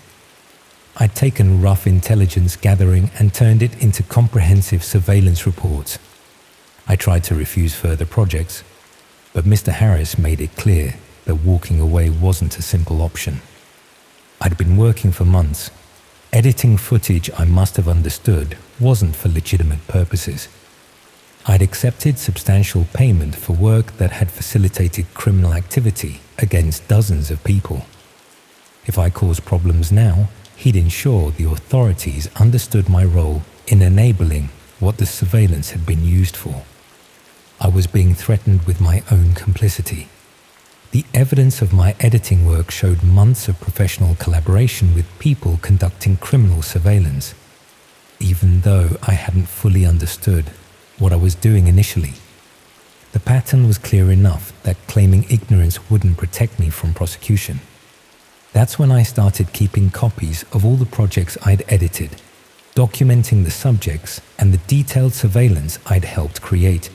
I'd taken rough intelligence gathering and turned it into comprehensive surveillance reports. I tried to refuse further projects, but Mr. Harris made it clear that walking away wasn't a simple option. I'd been working for months. Editing footage I must have understood wasn't for legitimate purposes. I'd accepted substantial payment for work that had facilitated criminal activity against dozens of people. If I caused problems now, he'd ensure the authorities understood my role in enabling what the surveillance had been used for. I was being threatened with my own complicity. The evidence of my editing work showed months of professional collaboration with people conducting criminal surveillance, even though I hadn't fully understood what I was doing initially. The pattern was clear enough that claiming ignorance wouldn't protect me from prosecution. That's when I started keeping copies of all the projects I'd edited, documenting the subjects and the detailed surveillance I'd helped create.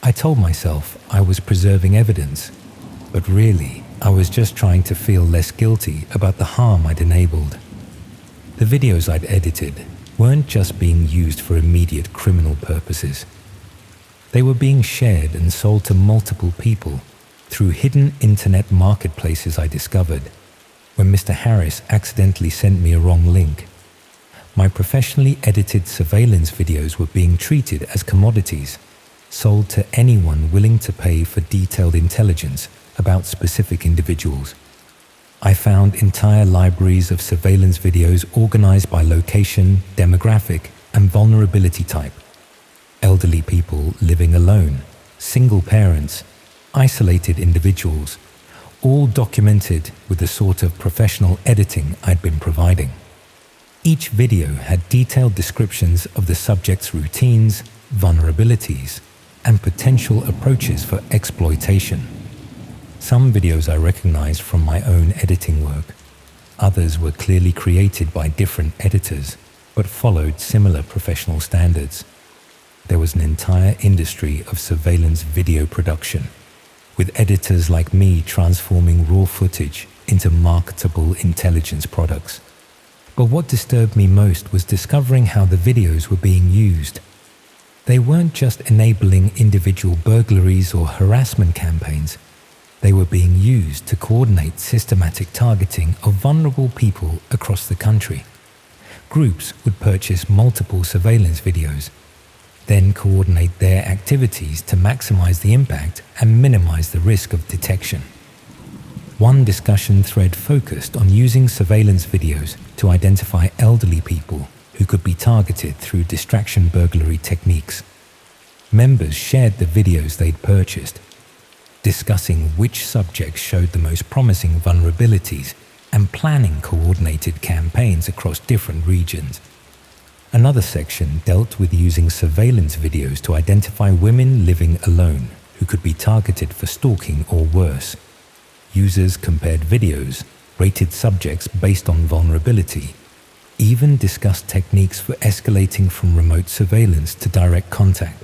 I told myself I was preserving evidence, but really I was just trying to feel less guilty about the harm I'd enabled. The videos I'd edited weren't just being used for immediate criminal purposes. They were being shared and sold to multiple people through hidden internet marketplaces I discovered when Mr. Harris accidentally sent me a wrong link. My professionally edited surveillance videos were being treated as commodities, sold to anyone willing to pay for detailed intelligence about specific individuals. I found entire libraries of surveillance videos organized by location, demographic, and vulnerability type. Elderly people living alone, single parents, isolated individuals, all documented with the sort of professional editing I'd been providing. Each video had detailed descriptions of the subject's routines, vulnerabilities, and potential approaches for exploitation. Some videos I recognized from my own editing work. Others were clearly created by different editors, but followed similar professional standards. There was an entire industry of surveillance video production, with editors like me transforming raw footage into marketable intelligence products. But what disturbed me most was discovering how the videos were being used. They weren't just enabling individual burglaries or harassment campaigns. They were being used to coordinate systematic targeting of vulnerable people across the country. Groups would purchase multiple surveillance videos, then coordinate their activities to maximize the impact and minimize the risk of detection. One discussion thread focused on using surveillance videos to identify elderly people who could be targeted through distraction burglary techniques. Members shared the videos they'd purchased, discussing which subjects showed the most promising vulnerabilities and planning coordinated campaigns across different regions. Another section dealt with using surveillance videos to identify women living alone who could be targeted for stalking or worse. Users compared videos, rated subjects based on vulnerability, even discussed techniques for escalating from remote surveillance to direct contact.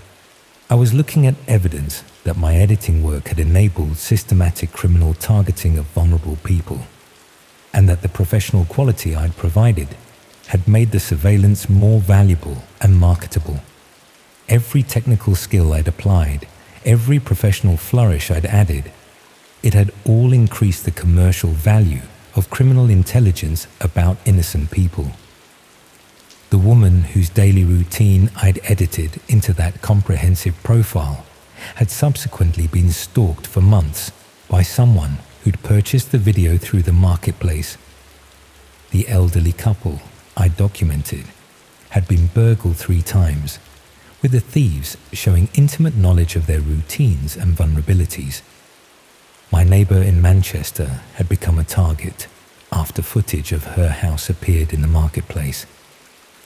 I was looking at evidence that my editing work had enabled systematic criminal targeting of vulnerable people, and that the professional quality I'd provided had made the surveillance more valuable and marketable. Every technical skill I'd applied, every professional flourish I'd added, it had all increased the commercial value of criminal intelligence about innocent people. The woman whose daily routine I'd edited into that comprehensive profile had subsequently been stalked for months by someone who'd purchased the video through the marketplace. The elderly couple I documented had been burgled 3 times, with the thieves showing intimate knowledge of their routines and vulnerabilities. My neighbour in Manchester had become a target after footage of her house appeared in the marketplace.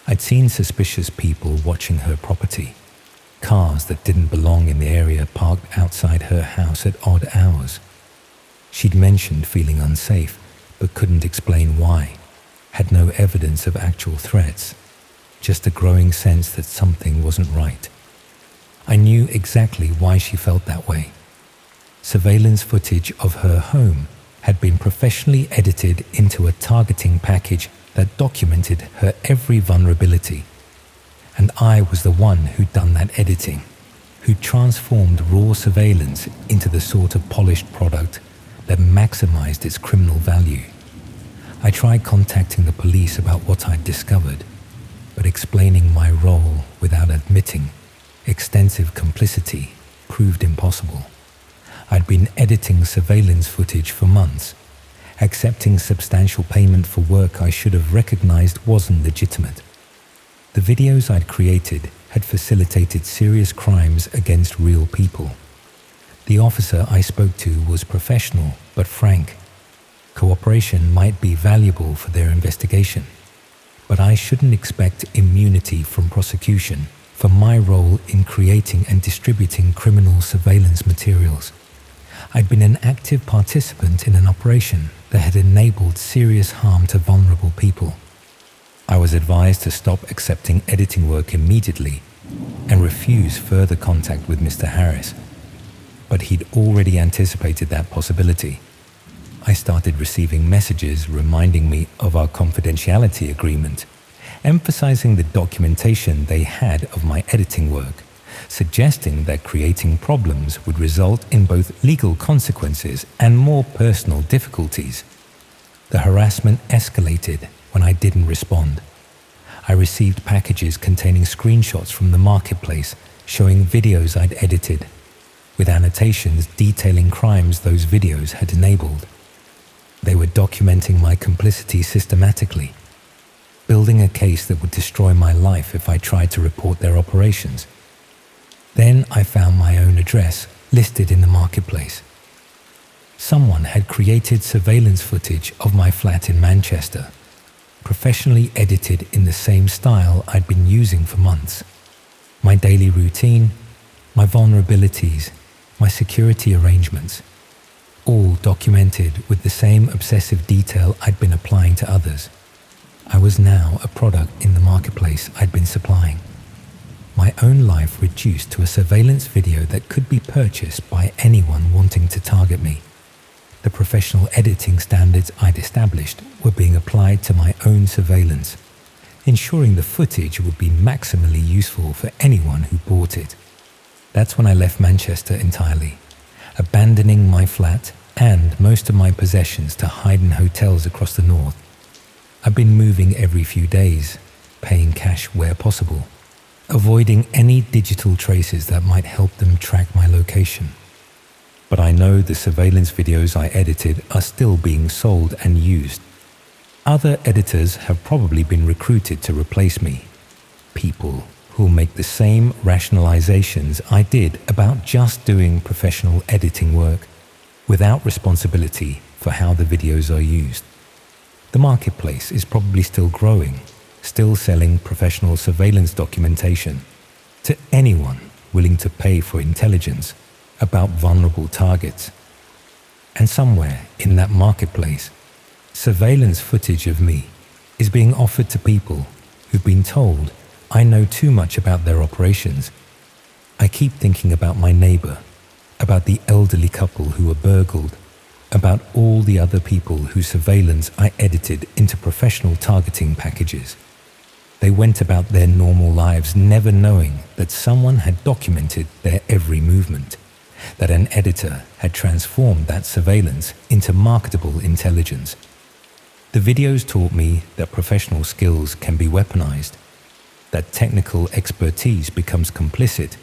I'd seen suspicious people watching her property, cars that didn't belong in the area parked outside her house at odd hours. She'd mentioned feeling unsafe, but couldn't explain why, had no evidence of actual threats, just a growing sense that something wasn't right. I knew exactly why she felt that way. Surveillance footage of her home had been professionally edited into a targeting package that documented her every vulnerability. And I was the one who'd done that editing, who'd transformed raw surveillance into the sort of polished product that maximized its criminal value. I tried contacting the police about what I'd discovered, but explaining my role without admitting extensive complicity proved impossible. I'd been editing surveillance footage for months, accepting substantial payment for work I should have recognized wasn't legitimate. The videos I'd created had facilitated serious crimes against real people. The officer I spoke to was professional but frank. Cooperation might be valuable for their investigation, but I shouldn't expect immunity from prosecution for my role in creating and distributing criminal surveillance materials. I'd been an active participant in an operation that had enabled serious harm to vulnerable people. I was advised to stop accepting editing work immediately and refuse further contact with Mr. Harris. But he'd already anticipated that possibility. I started receiving messages reminding me of our confidentiality agreement, emphasizing the documentation they had of my editing work, suggesting that creating problems would result in both legal consequences and more personal difficulties. The harassment escalated when I didn't respond. I received packages containing screenshots from the marketplace showing videos I'd edited, with annotations detailing crimes those videos had enabled. They were documenting my complicity systematically, building a case that would destroy my life if I tried to report their operations. Then I found my own address listed in the marketplace. Someone had created surveillance footage of my flat in Manchester, professionally edited in the same style I'd been using for months. My daily routine, my vulnerabilities, my security arrangements, all documented with the same obsessive detail I'd been applying to others. I was now a product in the marketplace I'd been supplying. My own life reduced to a surveillance video that could be purchased by anyone wanting to target me. The professional editing standards I'd established were being applied to my own surveillance, ensuring the footage would be maximally useful for anyone who bought it. That's when I left Manchester entirely, abandoning my flat and most of my possessions to hide in hotels across the north. I've been moving every few days, paying cash where possible, avoiding any digital traces that might help them track my location. But I know the surveillance videos I edited are still being sold and used. Other editors have probably been recruited to replace me. People who'll make the same rationalizations I did about just doing professional editing work, without responsibility for how the videos are used. The marketplace is probably still growing, still selling professional surveillance documentation to anyone willing to pay for intelligence about vulnerable targets. And somewhere in that marketplace, surveillance footage of me is being offered to people who've been told I know too much about their operations. I keep thinking about my neighbor, about the elderly couple who were burgled, about all the other people whose surveillance I edited into professional targeting packages. They went about their normal lives never knowing that someone had documented their every movement, that an editor had transformed that surveillance into marketable intelligence. The videos taught me that professional skills can be weaponized, that technical expertise becomes complicit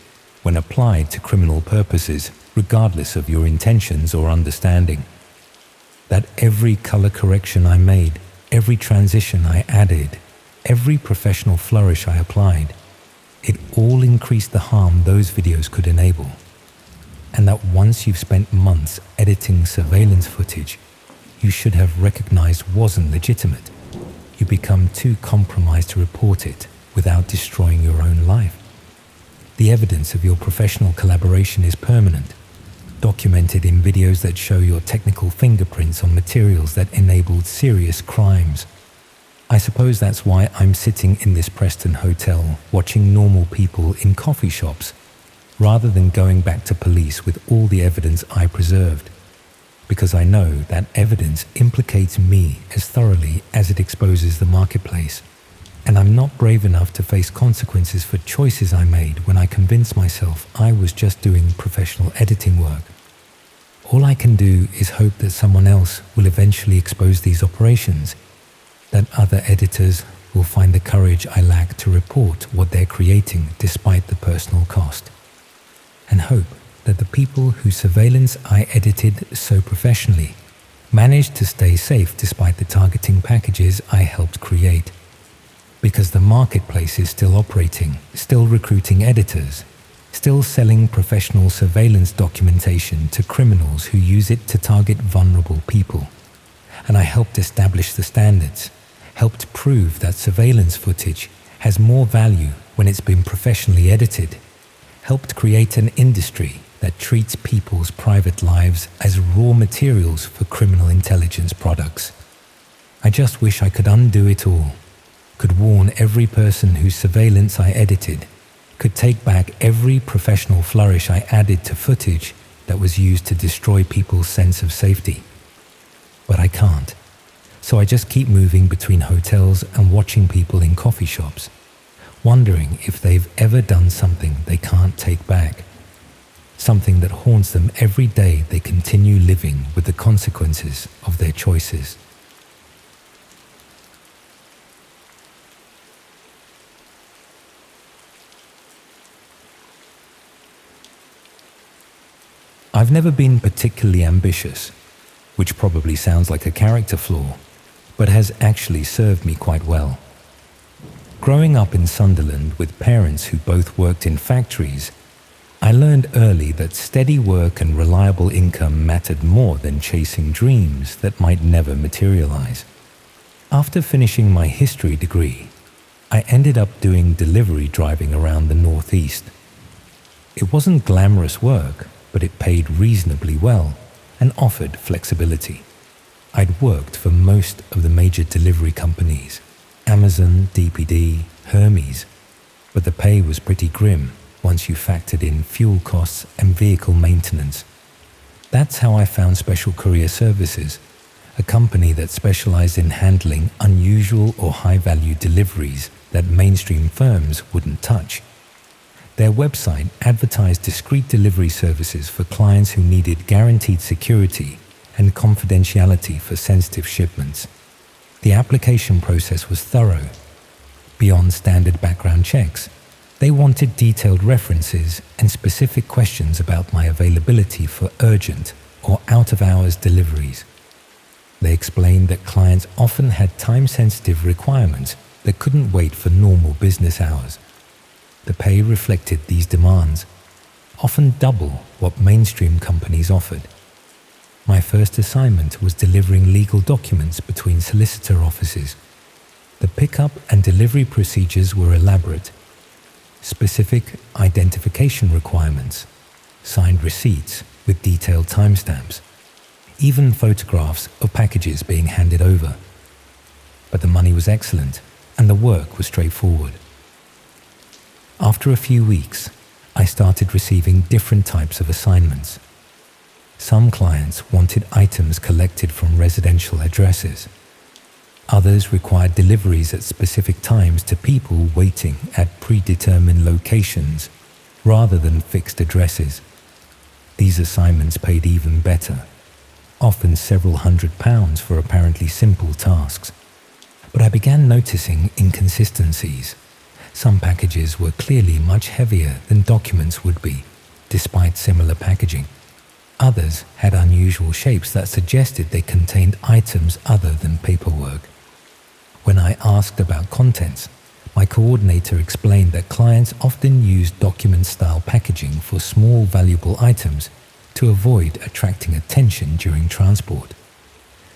when applied to criminal purposes regardless of your intentions or understanding. That every color correction I made, every transition I added, every professional flourish I applied, it all increased the harm those videos could enable. And that once you've spent months editing surveillance footage you should have recognized wasn't legitimate, you become too compromised to report it without destroying your own life. The evidence of your professional collaboration is permanent, documented in videos that show your technical fingerprints on materials that enabled serious crimes. I suppose that's why I'm sitting in this Preston hotel watching normal people in coffee shops, rather than going back to police with all the evidence I preserved, because I know that evidence implicates me as thoroughly as it exposes the marketplace, and I'm not brave enough to face consequences for choices I made when I convinced myself I was just doing professional editing work. All I can do is hope that someone else will eventually expose these operations, that other editors will find the courage I lack to report what they're creating despite the personal cost, and hope that the people whose surveillance I edited so professionally managed to stay safe despite the targeting packages I helped create. Because the marketplace is still operating, still recruiting editors, still selling professional surveillance documentation to criminals who use it to target vulnerable people. And I helped establish the standards, helped prove that surveillance footage has more value when it's been professionally edited, helped create an industry that treats people's private lives as raw materials for criminal intelligence products. I just wish I could undo it all, could warn every person whose surveillance I edited, could take back every professional flourish I added to footage that was used to destroy people's sense of safety. But I can't, so I just keep moving between hotels and watching people in coffee shops, wondering if they've ever done something they can't take back. Something that haunts them every day they continue living with the consequences of their choices. I've never been particularly ambitious, which probably sounds like a character flaw, but has actually served me quite well. Growing up in Sunderland with parents who both worked in factories, I learned early that steady work and reliable income mattered more than chasing dreams that might never materialize. After finishing my history degree, I ended up doing delivery driving around the Northeast. It wasn't glamorous work, but it paid reasonably well and offered flexibility. I'd worked for most of the major delivery companies, Amazon, DPD, Hermes, but the pay was pretty grim once you factored in fuel costs and vehicle maintenance. That's how I found Special Courier Services, a company that specialized in handling unusual or high-value deliveries that mainstream firms wouldn't touch. Their website advertised discreet delivery services for clients who needed guaranteed security and confidentiality for sensitive shipments. The application process was thorough. Beyond standard background checks, they wanted detailed references and specific questions about my availability for urgent or out-of-hours deliveries. They explained that clients often had time-sensitive requirements that couldn't wait for normal business hours. The pay reflected these demands, often double what mainstream companies offered. My first assignment was delivering legal documents between solicitor offices. The pickup and delivery procedures were elaborate. Specific identification requirements, signed receipts with detailed timestamps, even photographs of packages being handed over. But the money was excellent and the work was straightforward. After a few weeks, I started receiving different types of assignments. Some clients wanted items collected from residential addresses. Others required deliveries at specific times to people waiting at predetermined locations rather than fixed addresses. These assignments paid even better, often several £100s for apparently simple tasks. But I began noticing inconsistencies. Some packages were clearly much heavier than documents would be, despite similar packaging. Others had unusual shapes that suggested they contained items other than paperwork. When I asked about contents, my coordinator explained that clients often use document-style packaging for small valuable items to avoid attracting attention during transport.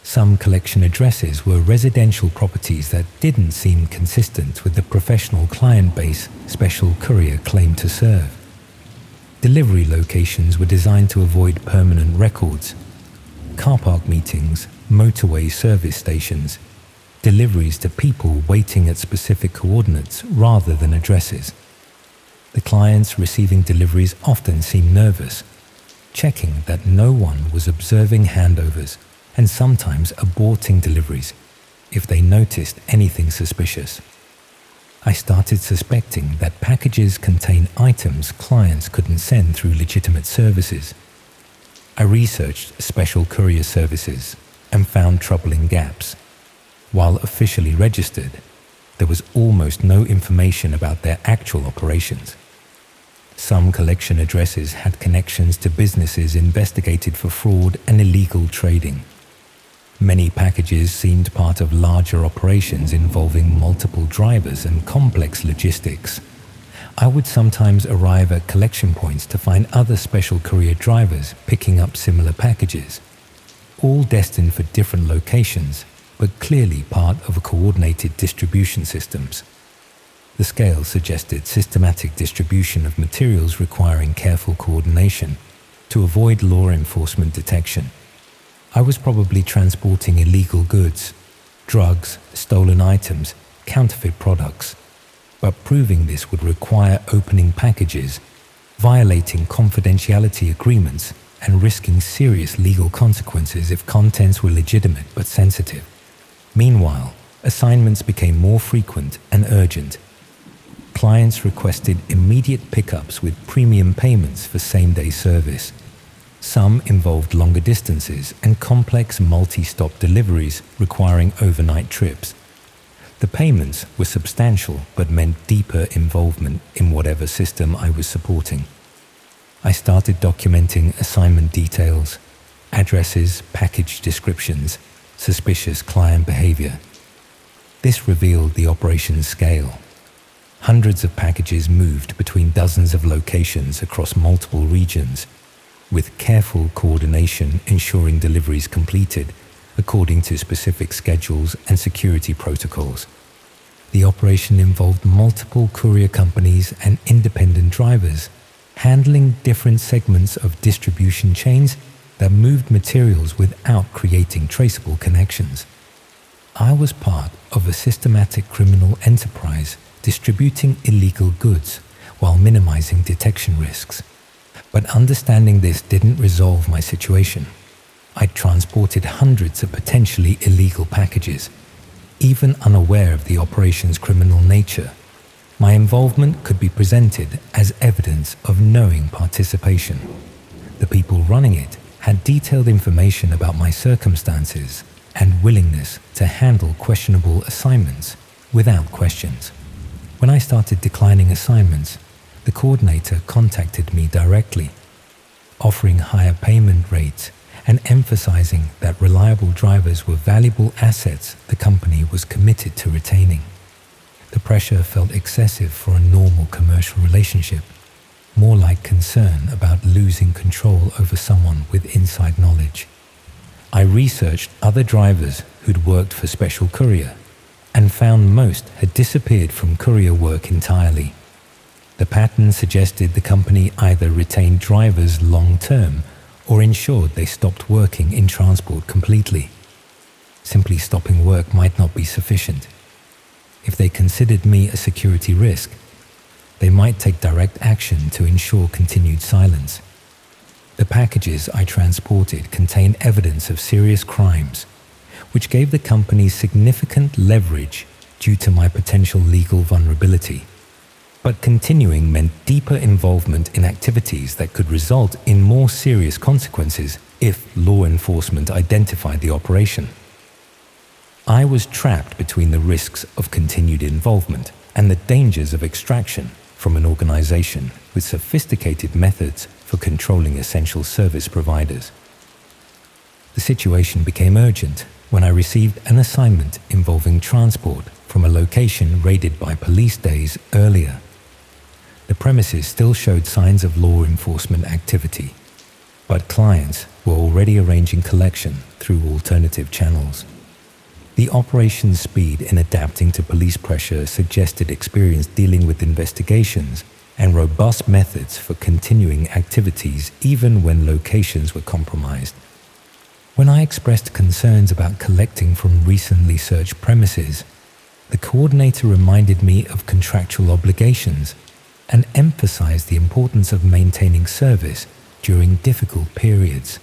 Some collection addresses were residential properties that didn't seem consistent with the professional client base Special Courier claimed to serve. Delivery locations were designed to avoid permanent records. Car park meetings, motorway service stations, deliveries to people waiting at specific coordinates rather than addresses. The clients receiving deliveries often seemed nervous, checking that no one was observing handovers and sometimes aborting deliveries if they noticed anything suspicious. I started suspecting that packages contain items clients couldn't send through legitimate services. I researched Special Courier services and found troubling gaps. While officially registered, there was almost no information about their actual operations. Some collection addresses had connections to businesses investigated for fraud and illegal trading. Many packages seemed part of larger operations involving multiple drivers and complex logistics. I would sometimes arrive at collection points to find other Special Courier drivers picking up similar packages, all destined for different locations, but clearly part of a coordinated distribution systems. The scale suggested systematic distribution of materials requiring careful coordination to avoid law enforcement detection. I was probably transporting illegal goods, drugs, stolen items, counterfeit products, but proving this would require opening packages, violating confidentiality agreements, and risking serious legal consequences if contents were legitimate but sensitive. Meanwhile, assignments became more frequent and urgent. Clients requested immediate pickups with premium payments for same-day service. Some involved longer distances and complex multi-stop deliveries requiring overnight trips. The payments were substantial but meant deeper involvement in whatever system I was supporting. I started documenting assignment details, addresses, package descriptions, suspicious client behavior. This revealed the operation's scale. Hundreds of packages moved between dozens of locations across multiple regions, with careful coordination ensuring deliveries completed according to specific schedules and security protocols. The operation involved multiple courier companies and independent drivers, handling different segments of distribution chains that moved materials without creating traceable connections. I was part of a systematic criminal enterprise distributing illegal goods while minimizing detection risks. But understanding this didn't resolve my situation. I transported hundreds of potentially illegal packages, even unaware of the operation's criminal nature. My involvement could be presented as evidence of knowing participation. The people running it had detailed information about my circumstances and willingness to handle questionable assignments without questions. When I started declining assignments, the coordinator contacted me directly, offering higher payment rates and emphasizing that reliable drivers were valuable assets the company was committed to retaining. The pressure felt excessive for a normal commercial relationship, more like concern about losing control over someone with inside knowledge. I researched other drivers who'd worked for Special Courier and found most had disappeared from courier work entirely. The pattern suggested the company either retained drivers long-term or ensured they stopped working in transport completely. Simply stopping work might not be sufficient. If they considered me a security risk, they might take direct action to ensure continued silence. The packages I transported contained evidence of serious crimes, which gave the company significant leverage due to my potential legal vulnerability. But continuing meant deeper involvement in activities that could result in more serious consequences if law enforcement identified the operation. I was trapped between the risks of continued involvement and the dangers of extraction from an organization with sophisticated methods for controlling essential service providers. The situation became urgent when I received an assignment involving transport from a location raided by police days earlier. The premises still showed signs of law enforcement activity, but clients were already arranging collection through alternative channels. The operation's speed in adapting to police pressure suggested experience dealing with investigations and robust methods for continuing activities even when locations were compromised. When I expressed concerns about collecting from recently searched premises, the coordinator reminded me of contractual obligations and emphasized the importance of maintaining service during difficult periods.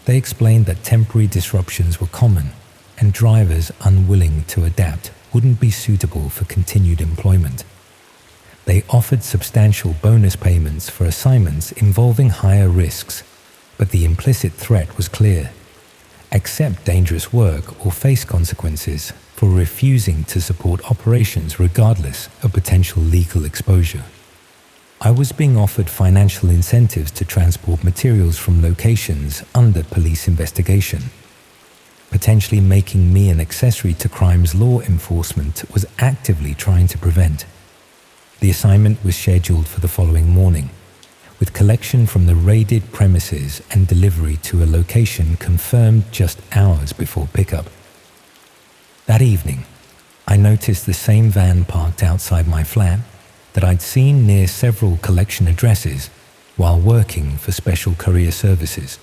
They explained that temporary disruptions were common and drivers unwilling to adapt wouldn't be suitable for continued employment. They offered substantial bonus payments for assignments involving higher risks, but the implicit threat was clear: accept dangerous work or face consequences for refusing to support operations regardless of potential legal exposure. I was being offered financial incentives to transport materials from locations under police investigation, potentially making me an accessory to crimes law enforcement was actively trying to prevent. The assignment was scheduled for the following morning, with collection from the raided premises and delivery to a location confirmed just hours before pickup. That evening, I noticed the same van parked outside my flat that I'd seen near several collection addresses while working for Special Courier Services.